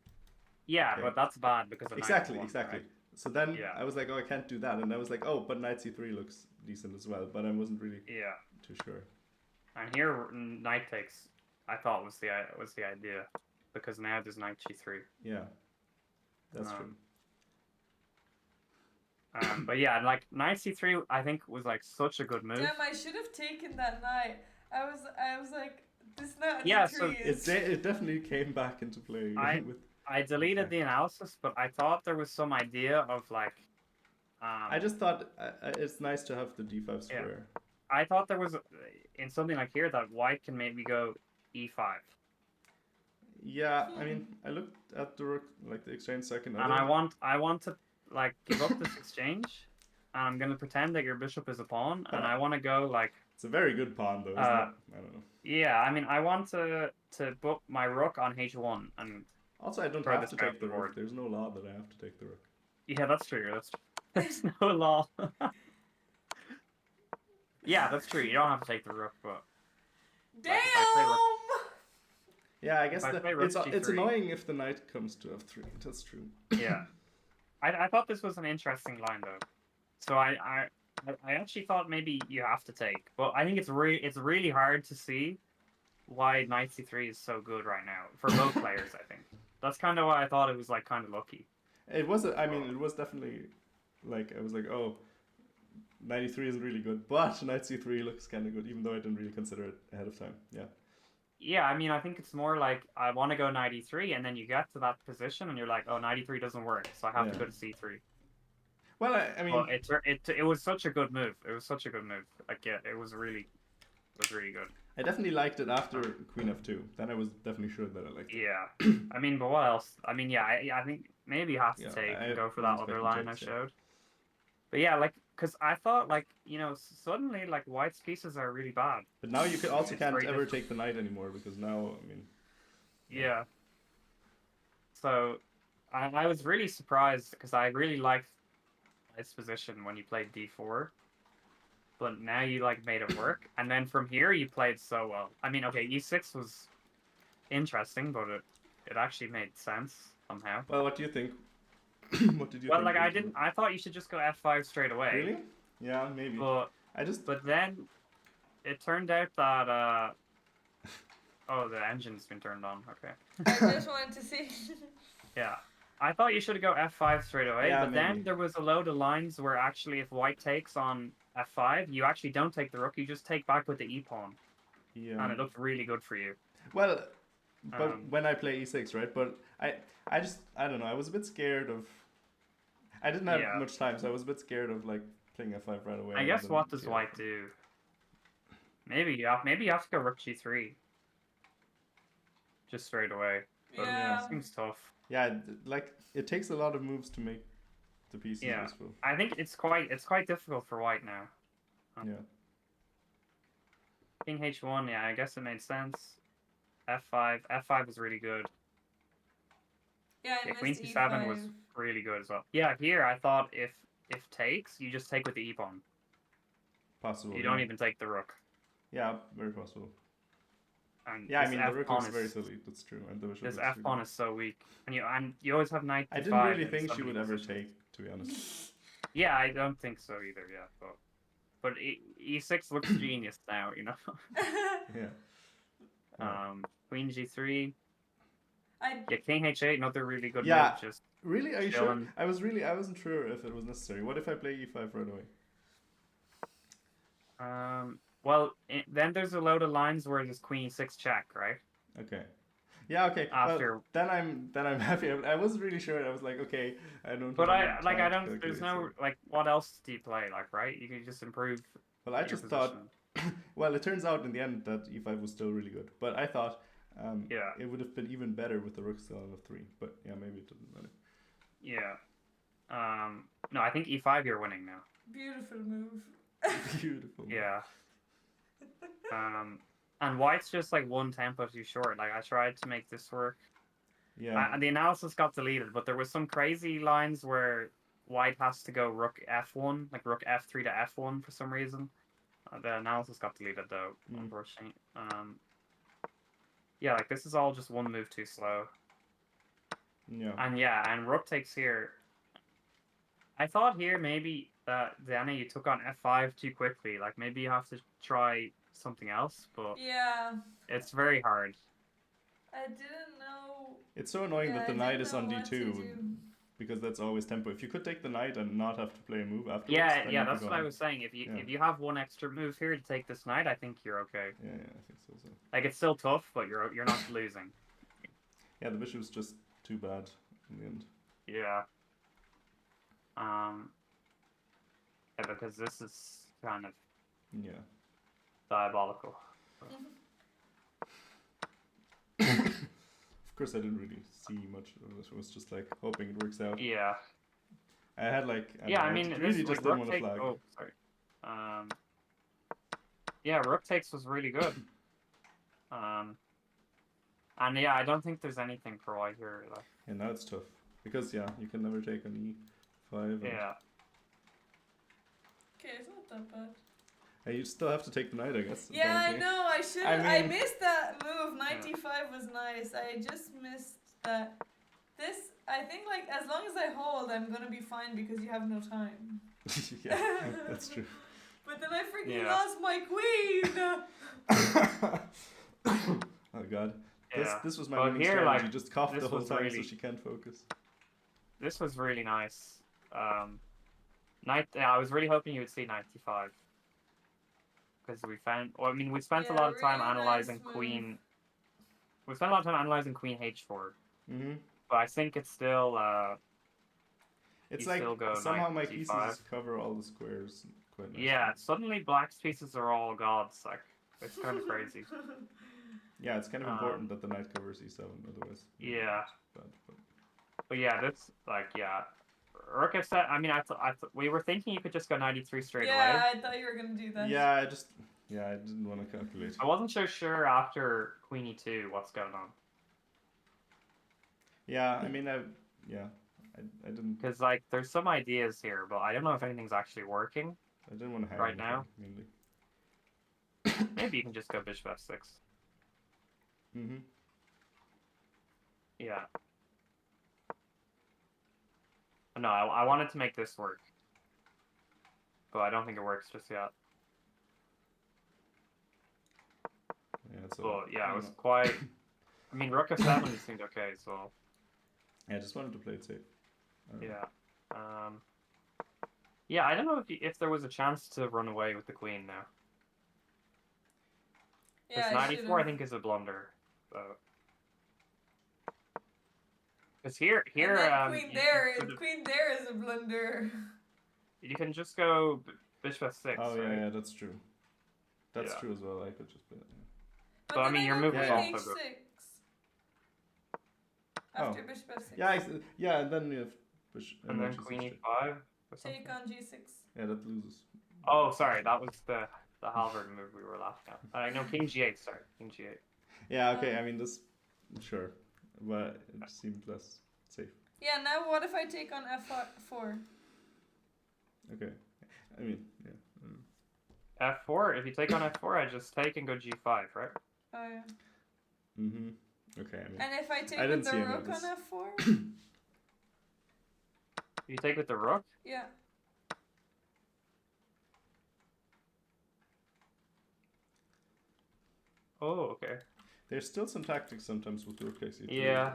Yeah, but that's bad because of exactly. Right? So then I was like, oh, I can't do that, and I was like, oh, but knight c3 looks decent as well, but I wasn't really too sure. And here knight takes, I thought was the idea, because now there's knight g3. Yeah, that's true. But yeah, like knight c3, I think was like such a good move. Damn, I should have taken that knight. I was like, this knight. Yeah, so it definitely came back into play. I deleted the analysis, but I thought there was some idea of like. I just thought it's nice to have the d5 square. Yeah. I thought there was in something like here that white can maybe go e5. Yeah, I mean, I looked at the rook, like the exchange second. And I want to like give up this exchange, and I'm gonna pretend that your bishop is a pawn, and I want to go like It's a very good pawn, though, isn't it? I don't know. yeah. I mean, I want to book my rook on h1 and Also, I don't throw have this to guy take off the the rook. board. There's no law that I have to take the rook. Yeah, that's true. There's no law. Yeah, that's true. You don't have to take the rook, but Damn! like if I play rook, Yeah, I guess I play rook it's g3, annoying if the knight comes to f3. That's true. yeah. I thought this was an interesting line though. So I actually thought maybe you have to take, but I think it's really hard to see why knight c3 is so good right now for both players. I think that's kind of why I thought it was like kind of lucky. It was. I mean, it was definitely like I was like, oh, knight e3 isn't really good, but knight c3 looks kind of good, even though I didn't really consider it ahead of time. Yeah. Yeah, I mean, I think it's more like I want to go knight e3, and then you get to that position, and you're like, oh, knight e3 doesn't work, so I have to Yeah. go to c3. Well, I mean, Well, it was such a good move. It was such a good move. Like, yeah, it was really good. I definitely liked it after queen f2. Then I was definitely sure that I liked it. Yeah. I mean, but what else? I mean, yeah, I think maybe you have to Yeah, take I and go for was that other expecting line I takes, yeah. showed. But yeah, like, because I thought, like, you know, suddenly, like, white's pieces are really bad. But now you also It's can't very ever difficult. take the knight anymore because now, I mean, Yeah. So I was really surprised because I really liked his position when you played d4. But now you, like, made it work. And then from here, you played so well. I mean, okay, e6 was interesting, but it actually made sense somehow. well, what do you think? What did you Well, think? like, I thought you should just go f5 straight away. Really? Yeah, maybe. But then it turned out that oh, the engine's been turned on. Okay. I just wanted to see. Yeah. I thought you should go f5 straight away, Yeah, but then maybe. there was a load of lines where actually if white takes on f5, you actually don't take the rook, you just take back with the e-pawn. Yeah. And it looked really good for you. Well, but when I play e6, right? But I don't know. I was a bit scared of. I didn't have much time, so I was a bit scared of like playing f5 right away. I guess what does white do? Maybe you have to go rook g3. Just straight away. But Yeah. it seems tough. Yeah, like it takes a lot of moves to make the pieces useful. I think it's quite difficult for white now. Yeah. King h1, yeah, I guess it made sense. f5 was really good. Yeah, Queen c7 was really good as well. Yeah, here I thought if takes, you just take with the e-pawn. Possible. You don't even take the rook. Yeah, very possible. And yeah, I mean the rook is very silly. That's true, and the bishop. This f pawn is so weak, and you always have knight. I didn't really think she would ever take, to be honest. Yeah, I don't think so either. Yeah, but e6 looks genius now, you know. Yeah. Queen g3. Yeah, king h8, another really good move. Just really, are you sure? I wasn't sure if it was necessary. What if I play e5 right away? Well, then there's a load of lines where there's queen e6 check, right? Okay. Yeah. Okay. After well, then I'm happy. I wasn't really sure. I was like, okay, I don't. But I don't. There's no like. What else do you play? Like, right? You can just improve. Well, I just thought. Well, it turns out in the end that e5 was still really good. But I thought, it would have been even better with the rook still on f3. But yeah, maybe it didn't matter. Yeah. No, I think e5 you're winning now. Beautiful move. Beautiful. Yeah. And white's just like one tempo too short. Like I tried to make this work. Yeah. And the analysis got deleted, but there was some crazy lines where white has to go rook f1, like rook f3 to f1 for some reason. The analysis got deleted though, unfortunately. Yeah, like this is all just one move too slow. Yeah. And rook takes here. I thought here maybe Diana, you took on f5 too quickly. Like maybe you have to try something else, but yeah, it's very hard. I didn't know. It's so annoying that the knight is on d2 because that's always tempo. If you could take the knight and not have to play a move afterwards. Yeah, that's what I was saying. If you have one extra move here to take this knight, I think you're okay. Yeah, I think so. Like it's still tough, but you're not losing. Yeah, the bishop's just too bad in the end. Yeah. Yeah, because this is kind of diabolical. Of course, I didn't really see much of it. It was just like hoping it works out. Yeah. I had like Yeah, I mean, really this just rook didn't want to take. flag. Oh, sorry. Yeah, rook takes was really good. And yeah, I don't think there's anything for white here. Like, Yeah, now it's tough because yeah, you can never take on e5. And yeah. Okay, it's not that bad. you still have to take the knight, I guess. Yeah, I apparently. know. I should. I missed that move. Knight e5 was nice. I just missed that. This, I think, like as long as I hold, I'm gonna be fine because you have no time. Yeah, that's true. But then I freaking lost my queen. Oh god. Yeah. This was my But winning here, strategy. like, Just cough the this whole was time really- so she can't focus. This was really nice. Knight. Yeah, I was really hoping you would see knight e5. Because we found. Well, I mean, we spent a lot of time really analyzing nice move. queen. We spent a lot of time analyzing queen h4. Mm-hmm. But I think it's still. It's You like still go somehow knight my d5. pieces cover all the squares quite nicely. Yeah, suddenly black's pieces are all gods. Like, it's kind of crazy. Yeah, it's kind of important that the knight covers e7, otherwise. Yeah. But But yeah, this, like, yeah. Rook f7, I mean, we were thinking you could just go 93 straight away. Yeah, I thought you were gonna do that. yeah, I didn't want to calculate. I wasn't so sure after queen e2 what's going on. Yeah, I mean, I didn't. Because, like, there's some ideas here, but I don't know if anything's actually working. I didn't want to have right now. Mainly. Maybe you can just go bishop f6. Mm-hmm. Yeah. No, I wanted to make this work. But I don't think it works just yet. Yeah, so. But yeah, it was quite. I mean, rook f7 seemed okay, so. Yeah, I just wanted to play it safe. Yeah. Yeah, I don't know if there was a chance to run away with the queen now. Because 94, I think, is a blunder. So. Because here, queen there is a blunder. You can just go bishop f6. Oh right? yeah, that's true. That's true as well. I could just play it. But I mean, your move was queen also h6. good. After bishop f6. Yeah, and then you have bishop. And then queen e5. Take on g6. Yeah, that loses. Oh, sorry, that was the halberd move we were laughing at. No, king g8. Sorry, king g8. Yeah, okay. I mean, this, sure, but it seemed less safe. Yeah. Now what if I take on f4? Okay. I mean, yeah. F4. If you take on f4, I just take and go g5, right? Oh yeah. Mm-hmm. Okay. I mean. And if I take I with didn't the see any rook of this. on f4? You take with the rook. Yeah. Oh, okay. There's still some tactics sometimes with rook c2. Yeah.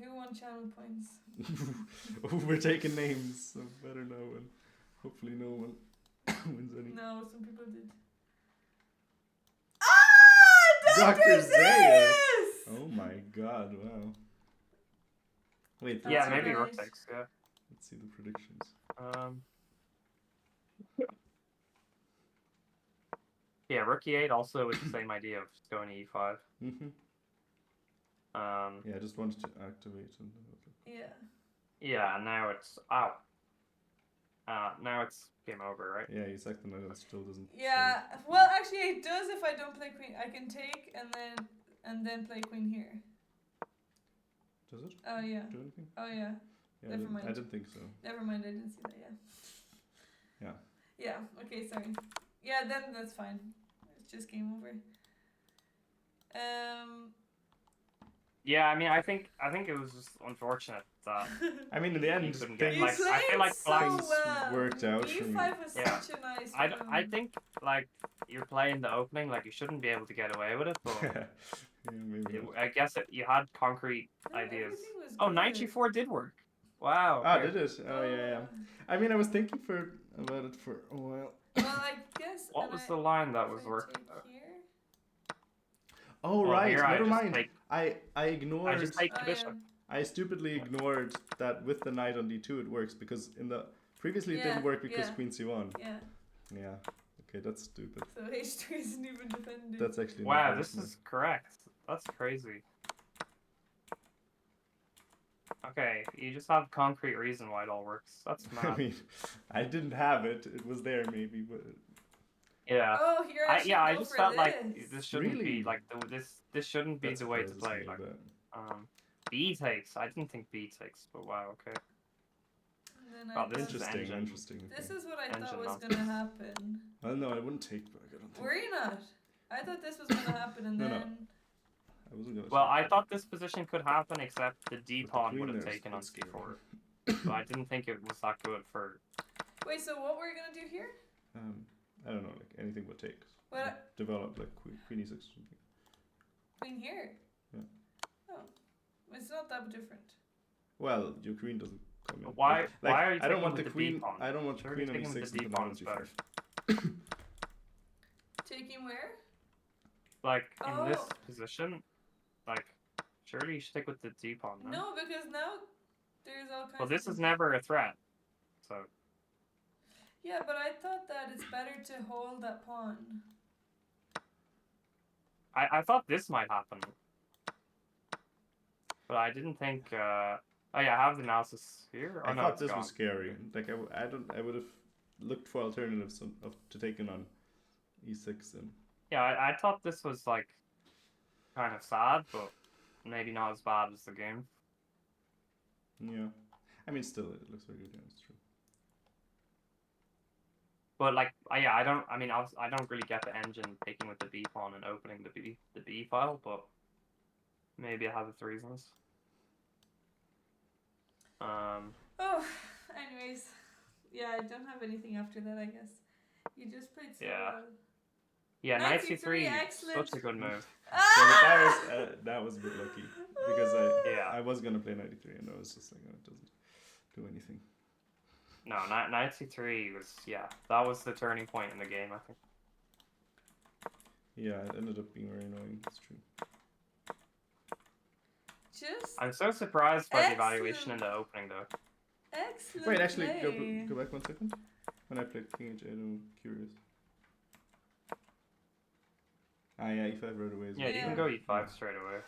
Who won channel points? Oh, we're taking names, so better no one. Hopefully no one wins any. No, some people did. Dr. Zayas! Zayas! Oh my god, wow. Wait, That's Yeah, so maybe nice. rook takes. Yeah. Let's see the predictions. Yeah, rook e8 also with the same idea of just going to e5. Mm-hmm. Yeah, I just wanted to activate. Yeah. Yeah, now it's out. Now it's game over, right? Yeah, you sacked the knight and still doesn't. Yeah. Well, actually, it does if I don't play queen. I can take and then play queen here. Does it Oh yeah. do anything? Oh yeah. Yeah, Never mind. I didn't think so. Never mind. I didn't see that. Yeah. Yeah. Yeah. Okay. Sorry. Yeah. Then that's fine. It's just game over. Yeah, I mean, I think it was just unfortunate that I mean, in the you end, couldn't get. things, You Like, I feel played like so black's. well. worked out for me. E5 was Yeah. such a nice. I think like you're playing the opening, like you shouldn't be able to get away with it, but yeah, maybe. I guess you had concrete ideas. everything was Oh, good. knight g4 did work. Wow. Ah, okay. did it? Oh, yeah. I mean, I was thinking about it for a while. Well, I guess. What and was I- the line that if was I working? take here? Oh, Well, right. here I Never just mind. take- I ignored. I just take the Oh, bishop. I stupidly ignored that with the knight on d2 it works because in the previously it Yeah, didn't work because yeah. queen c1. Yeah. Yeah. Okay, that's stupid. So h2 isn't even defending. That's actually not Wow, very this smart. is correct. That's crazy. Okay, you just have concrete reason why it all works. That's I mad. mean, I didn't have it. It was there maybe, but Yeah. Oh, here I should go I just for felt like this. this shouldn't Really? be like this shouldn't be that the way to surprises play. me a Like, bit. B takes. I didn't think B takes, but wow, okay. And then Oh, I this thought, is Interesting, engine. interesting. this Okay. is what I Engine thought was nonsense. gonna happen. Well, no, I wouldn't take back. I don't think. Were you not? I thought this was gonna happen, and No, no. then I wasn't gonna. Well, take I back. thought this position could happen, except the D But the pawn queen would have there's taken on quite scary. C4. So I didn't think it was that good for. wait. So what were you gonna do here? I don't know, like anything but takes. What? Develop like queen e6 or something. Queen here. Yeah. Oh, it's not that different. Well, your queen doesn't come in. Why? Like, Why are you I don't taking want with the D queen. pawn? I don't want the Surely queen on taking with e6 the D until pawn on is g5. better. Taking where? Like in this Oh. position, like surely you should stick with the D pawn. No? No, because now there's all kinds. Well, this of is never a threat. So Yeah, but I thought that it's better to hold that pawn. I thought this might happen, but I didn't think. Oh yeah, I have the analysis here. Oh, I no, thought it's this gone. was scary. Like I would have looked for alternatives to taking on e6 and. Yeah, I thought this was like kind of sad, but maybe not as bad as the game. Yeah, I mean, still it looks very good. Yeah, it's true. But like, yeah, I don't. I mean, I don't really get the engine picking with the B pawn and opening the B file, but maybe it has its reasons. Oh, anyways, yeah, I don't have anything after that. I guess you just played so Yeah. well. Yeah, knight c3, excellent. such a good move. So that was a bit lucky because Yeah. I was gonna play knight e3 and I was just like, oh, it doesn't do anything. No, knight c3 was that was the turning point in the game, I think. Yeah, it ended up being very annoying. It's true. Just I'm so surprised by the Excellent. evaluation in the opening, though. excellent. Wait, actually, play. go back 1 second. When I played king h8, I'm curious. Ah, yeah, e5 right away. Yeah, you Yeah. can go e5 straight away.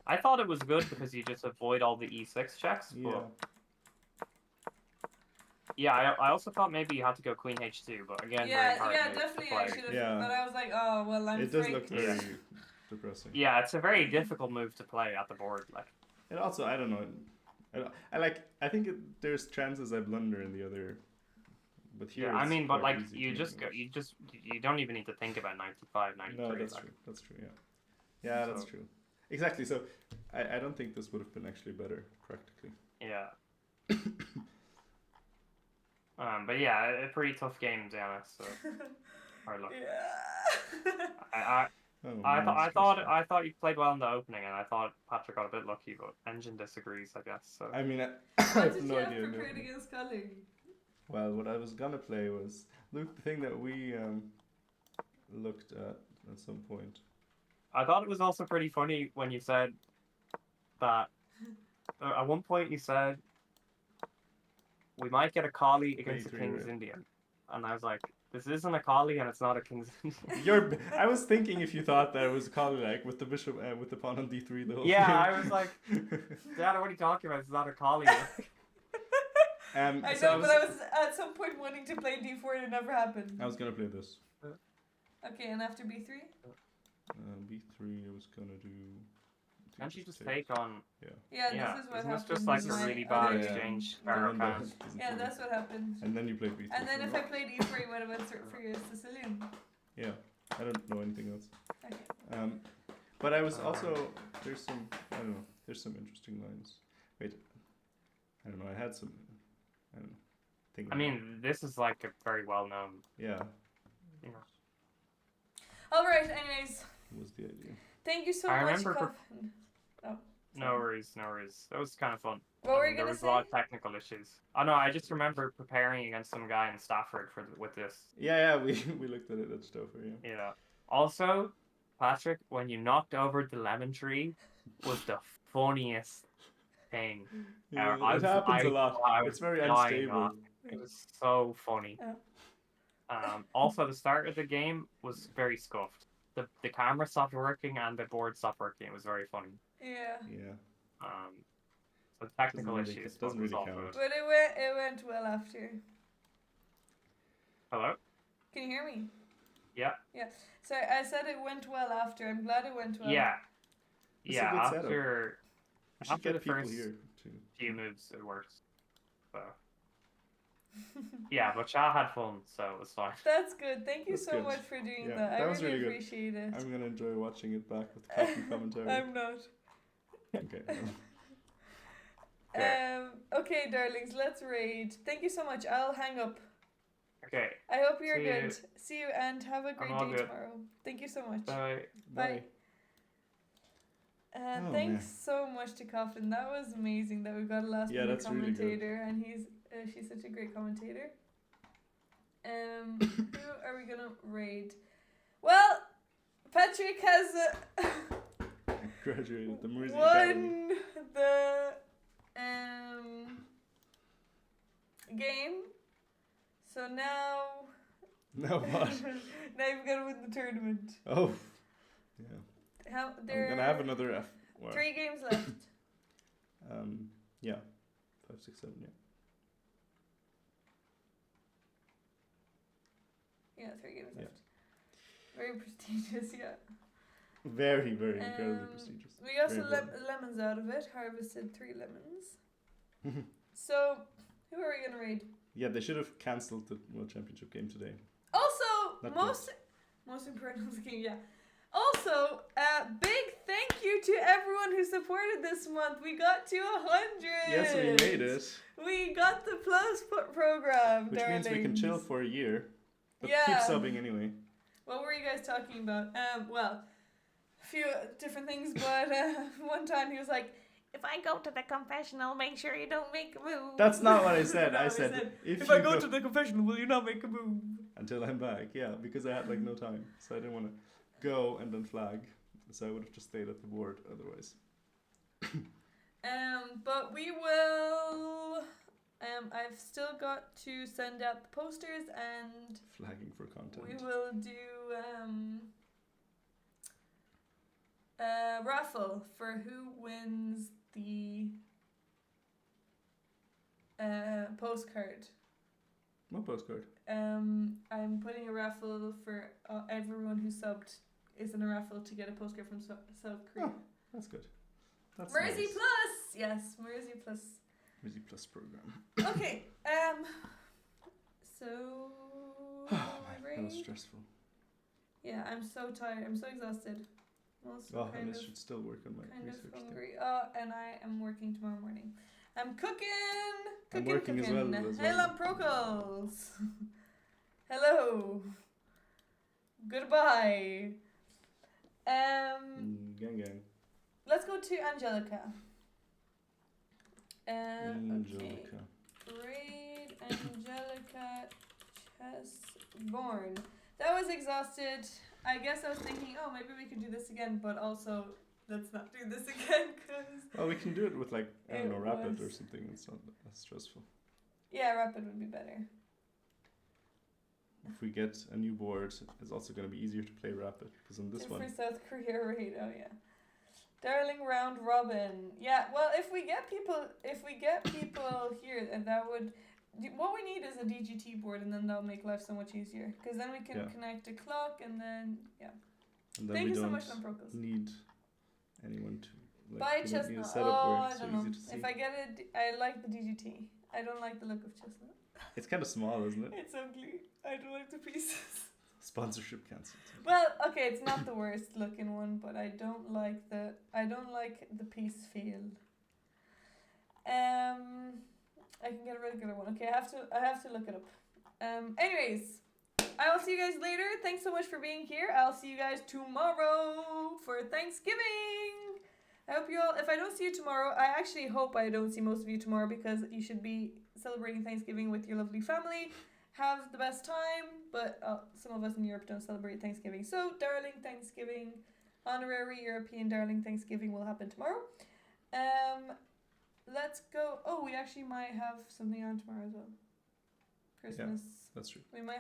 I thought it was good because you just avoid all the e6 checks, Yeah. but yeah, I also thought maybe you had to go queen h2, but again, very Yeah, hard yeah, move to definitely I play. should have. Yeah. But I was like, oh well, I'm. It does afraid look to- very depressing. Yeah, it's a very difficult move to play at the board. Like, And also, I don't know. I think there's chances I blunder in the other. But here, yeah, I it's mean, but quite like, easy you to just make go, moves. you don't even need to think about 95, 93. No, that's like, true. That's true. Yeah. Yeah, that's So- true. Exactly. So, I don't think this would have been actually better practically. Yeah. But yeah, a pretty tough game, Diana. So hard luck. Yeah. Oh, I man, thought you played well in the opening, and I thought Patrick got a bit lucky, but Engine disagrees, I guess. So I mean, I What have did no you have idea. prepared against Culling? Well, what I was gonna play was Luke. The thing that we looked at some point. I thought it was also pretty funny when you said that at one point you said we might get a collie against a 23, King's right? Indian, and I was like, this isn't a collie and it's not a King's Indian. I was thinking if you thought that it was collie like with the bishop with the pawn on d3 the whole Yeah, game. I was like, Diana, what are you talking about? It's not a collie. I so know, but I was at some point wanting to play d4 and it never happened. I was gonna play this. Okay, and after b3? b3. I was gonna do. Can't you just take on? Yeah, Yeah, this is what isn't this happened. just like in a my really other bad Yeah. game. exchange? And then Pharaoh that can. doesn't Yeah, work. that's what happened. And then you played b3. And then if I played e4, you would have went for your Sicilian. Yeah, I don't know anything else. Okay. But I was also there's some I don't know. There's some interesting lines. Wait, I don't know. I had some. I don't know. I mean, this is like a very well-known. Yeah, You know. Alright, anyways. was the idea. Thank you so I much, remember Coffin. No worries, no worries. That was kind of fun. What were you There gonna was say? a lot of technical issues. Oh no, I just remember preparing against some guy in Stafford with this. Yeah, we looked at it at Stouffer, yeah. Yeah. Also, Patrick, when you knocked over the lemon tree, was the funniest thing. Yeah, it happens a lot. I was It's very dying unstable. laughing. It was so funny. Also, the start of the game was very scuffed. The camera stopped working and the board stopped working. It was very funny. Yeah. Yeah. So technical Doesn't really- issues, it doesn't but was really all count. good. But it went well after. Hello? Can you hear me? Yeah. Yeah. So I said it went well after. I'm glad it went well. Yeah. It's a Yeah, good setup. after We should after get the people first here too. few moves, it worked. So yeah, but Cha had fun, so it was fine. That's good. Thank you That's so good. much for doing Yeah, that. that I was really really good. appreciate it. I'm gonna enjoy watching it back with copy commentary. I'm not. Okay. Okay, darlings, let's raid. Thank you so much. I'll hang up. Okay. I hope you're See good. you. See you and have a great all day good. tomorrow. Thank you so much. Bye. Bye. Oh, Thanks man. so much to Coffin. That was amazing that we got a last minute that's really good. commentator, and she's such a great commentator. Who are we gonna raid? Well, Patrick has Graduated the MIRZY Academy. won the game. So now Now what? now you've got to win the tournament. Oh. Yeah. How I'm there gonna have another F. Well, 3 games left. yeah. 5, 6, 7, yeah. Yeah, 3 games Yeah. left. Very prestigious, yeah. Very, very incredibly prestigious. We got Very some important. lemons out of it. Harvested 3 lemons. So, who are we gonna raid? Yeah, they should have cancelled the World Championship game today. Also, Not most important was the game, yeah. Also, big thank you to everyone who supported this month. We got to 100. Yes, we made it. We got the plus program, Which means we can chill darlings. for a year. But Yeah. keep subbing anyway. What were you guys talking about? Well, a few different things, but one time he was like, if I go to the confessional, make sure you don't make a move. That's not what I said. No, I said if you I go to the confessional, will you not make a move? until I'm back. Yeah, because I had like no time, so I didn't want to go and then flag. So I would have just stayed at the board otherwise. But we will. I've still got to send out the posters, and Flagging for content. we will do a raffle for who wins the postcard. What postcard? I'm putting a raffle for everyone who subbed is in a raffle to get a postcard from South Korea. Oh, that's good. That's MIRZY nice. Plus! Yes, MIRZY Plus. MIRZY Plus program. Okay, so... Oh, man, that was stressful. Yeah, I'm so tired. I'm so exhausted. I'm also Oh, kind and I of should still work on my research thing. hungry. Oh, and I am working tomorrow morning. I'm cooking! I'm Cooking, working as cooking. well, as Hello, well. Procals! Hello! Goodbye! Gang gang. Let's go to Angelica. Okay. Angelica. Raid Angelica Chessborn. That was exhausted. I guess I was thinking, oh, maybe we could do this again, but also let's not do this again, because... Well, we can do it with like, I don't It know, Rapid or was- something. It's not that stressful. Yeah, Rapid would be better. If we get a new board, it's also going to be easier to play Rapid. Because on this For one, South Korea raid, oh yeah. Darling round robin. Yeah, well, if we get people here, and that would... What we need is a DGT board, and then that'll make life so much easier. Because then we can Yeah. connect a clock, and then, yeah. and then Thank we you so don't much, Lamprocos. need anyone to... Like, Buy we don't need a Chestnut. setup Oh, where I it's so don't know. easy to see. If I get it, I like the DGT. I don't like the look of Chestnut. It's kind of small, isn't it? It's ugly. I don't like the pieces. Sponsorship cancelled. Well, okay, it's not the worst looking one, but I don't like the piece feel. I can get a regular one. Okay, I have to look it up. Anyways, I will see you guys later. Thanks so much for being here. I'll see you guys tomorrow for Thanksgiving. I hope you all, if I don't see you tomorrow, I actually hope I don't see most of you tomorrow, because you should be celebrating Thanksgiving with your lovely family. Have the best time, but some of us in Europe don't celebrate Thanksgiving. So, darling Thanksgiving, honorary European darling Thanksgiving will happen tomorrow. Let's go. Oh, we actually might have something on tomorrow as well. Christmas. That's true. We might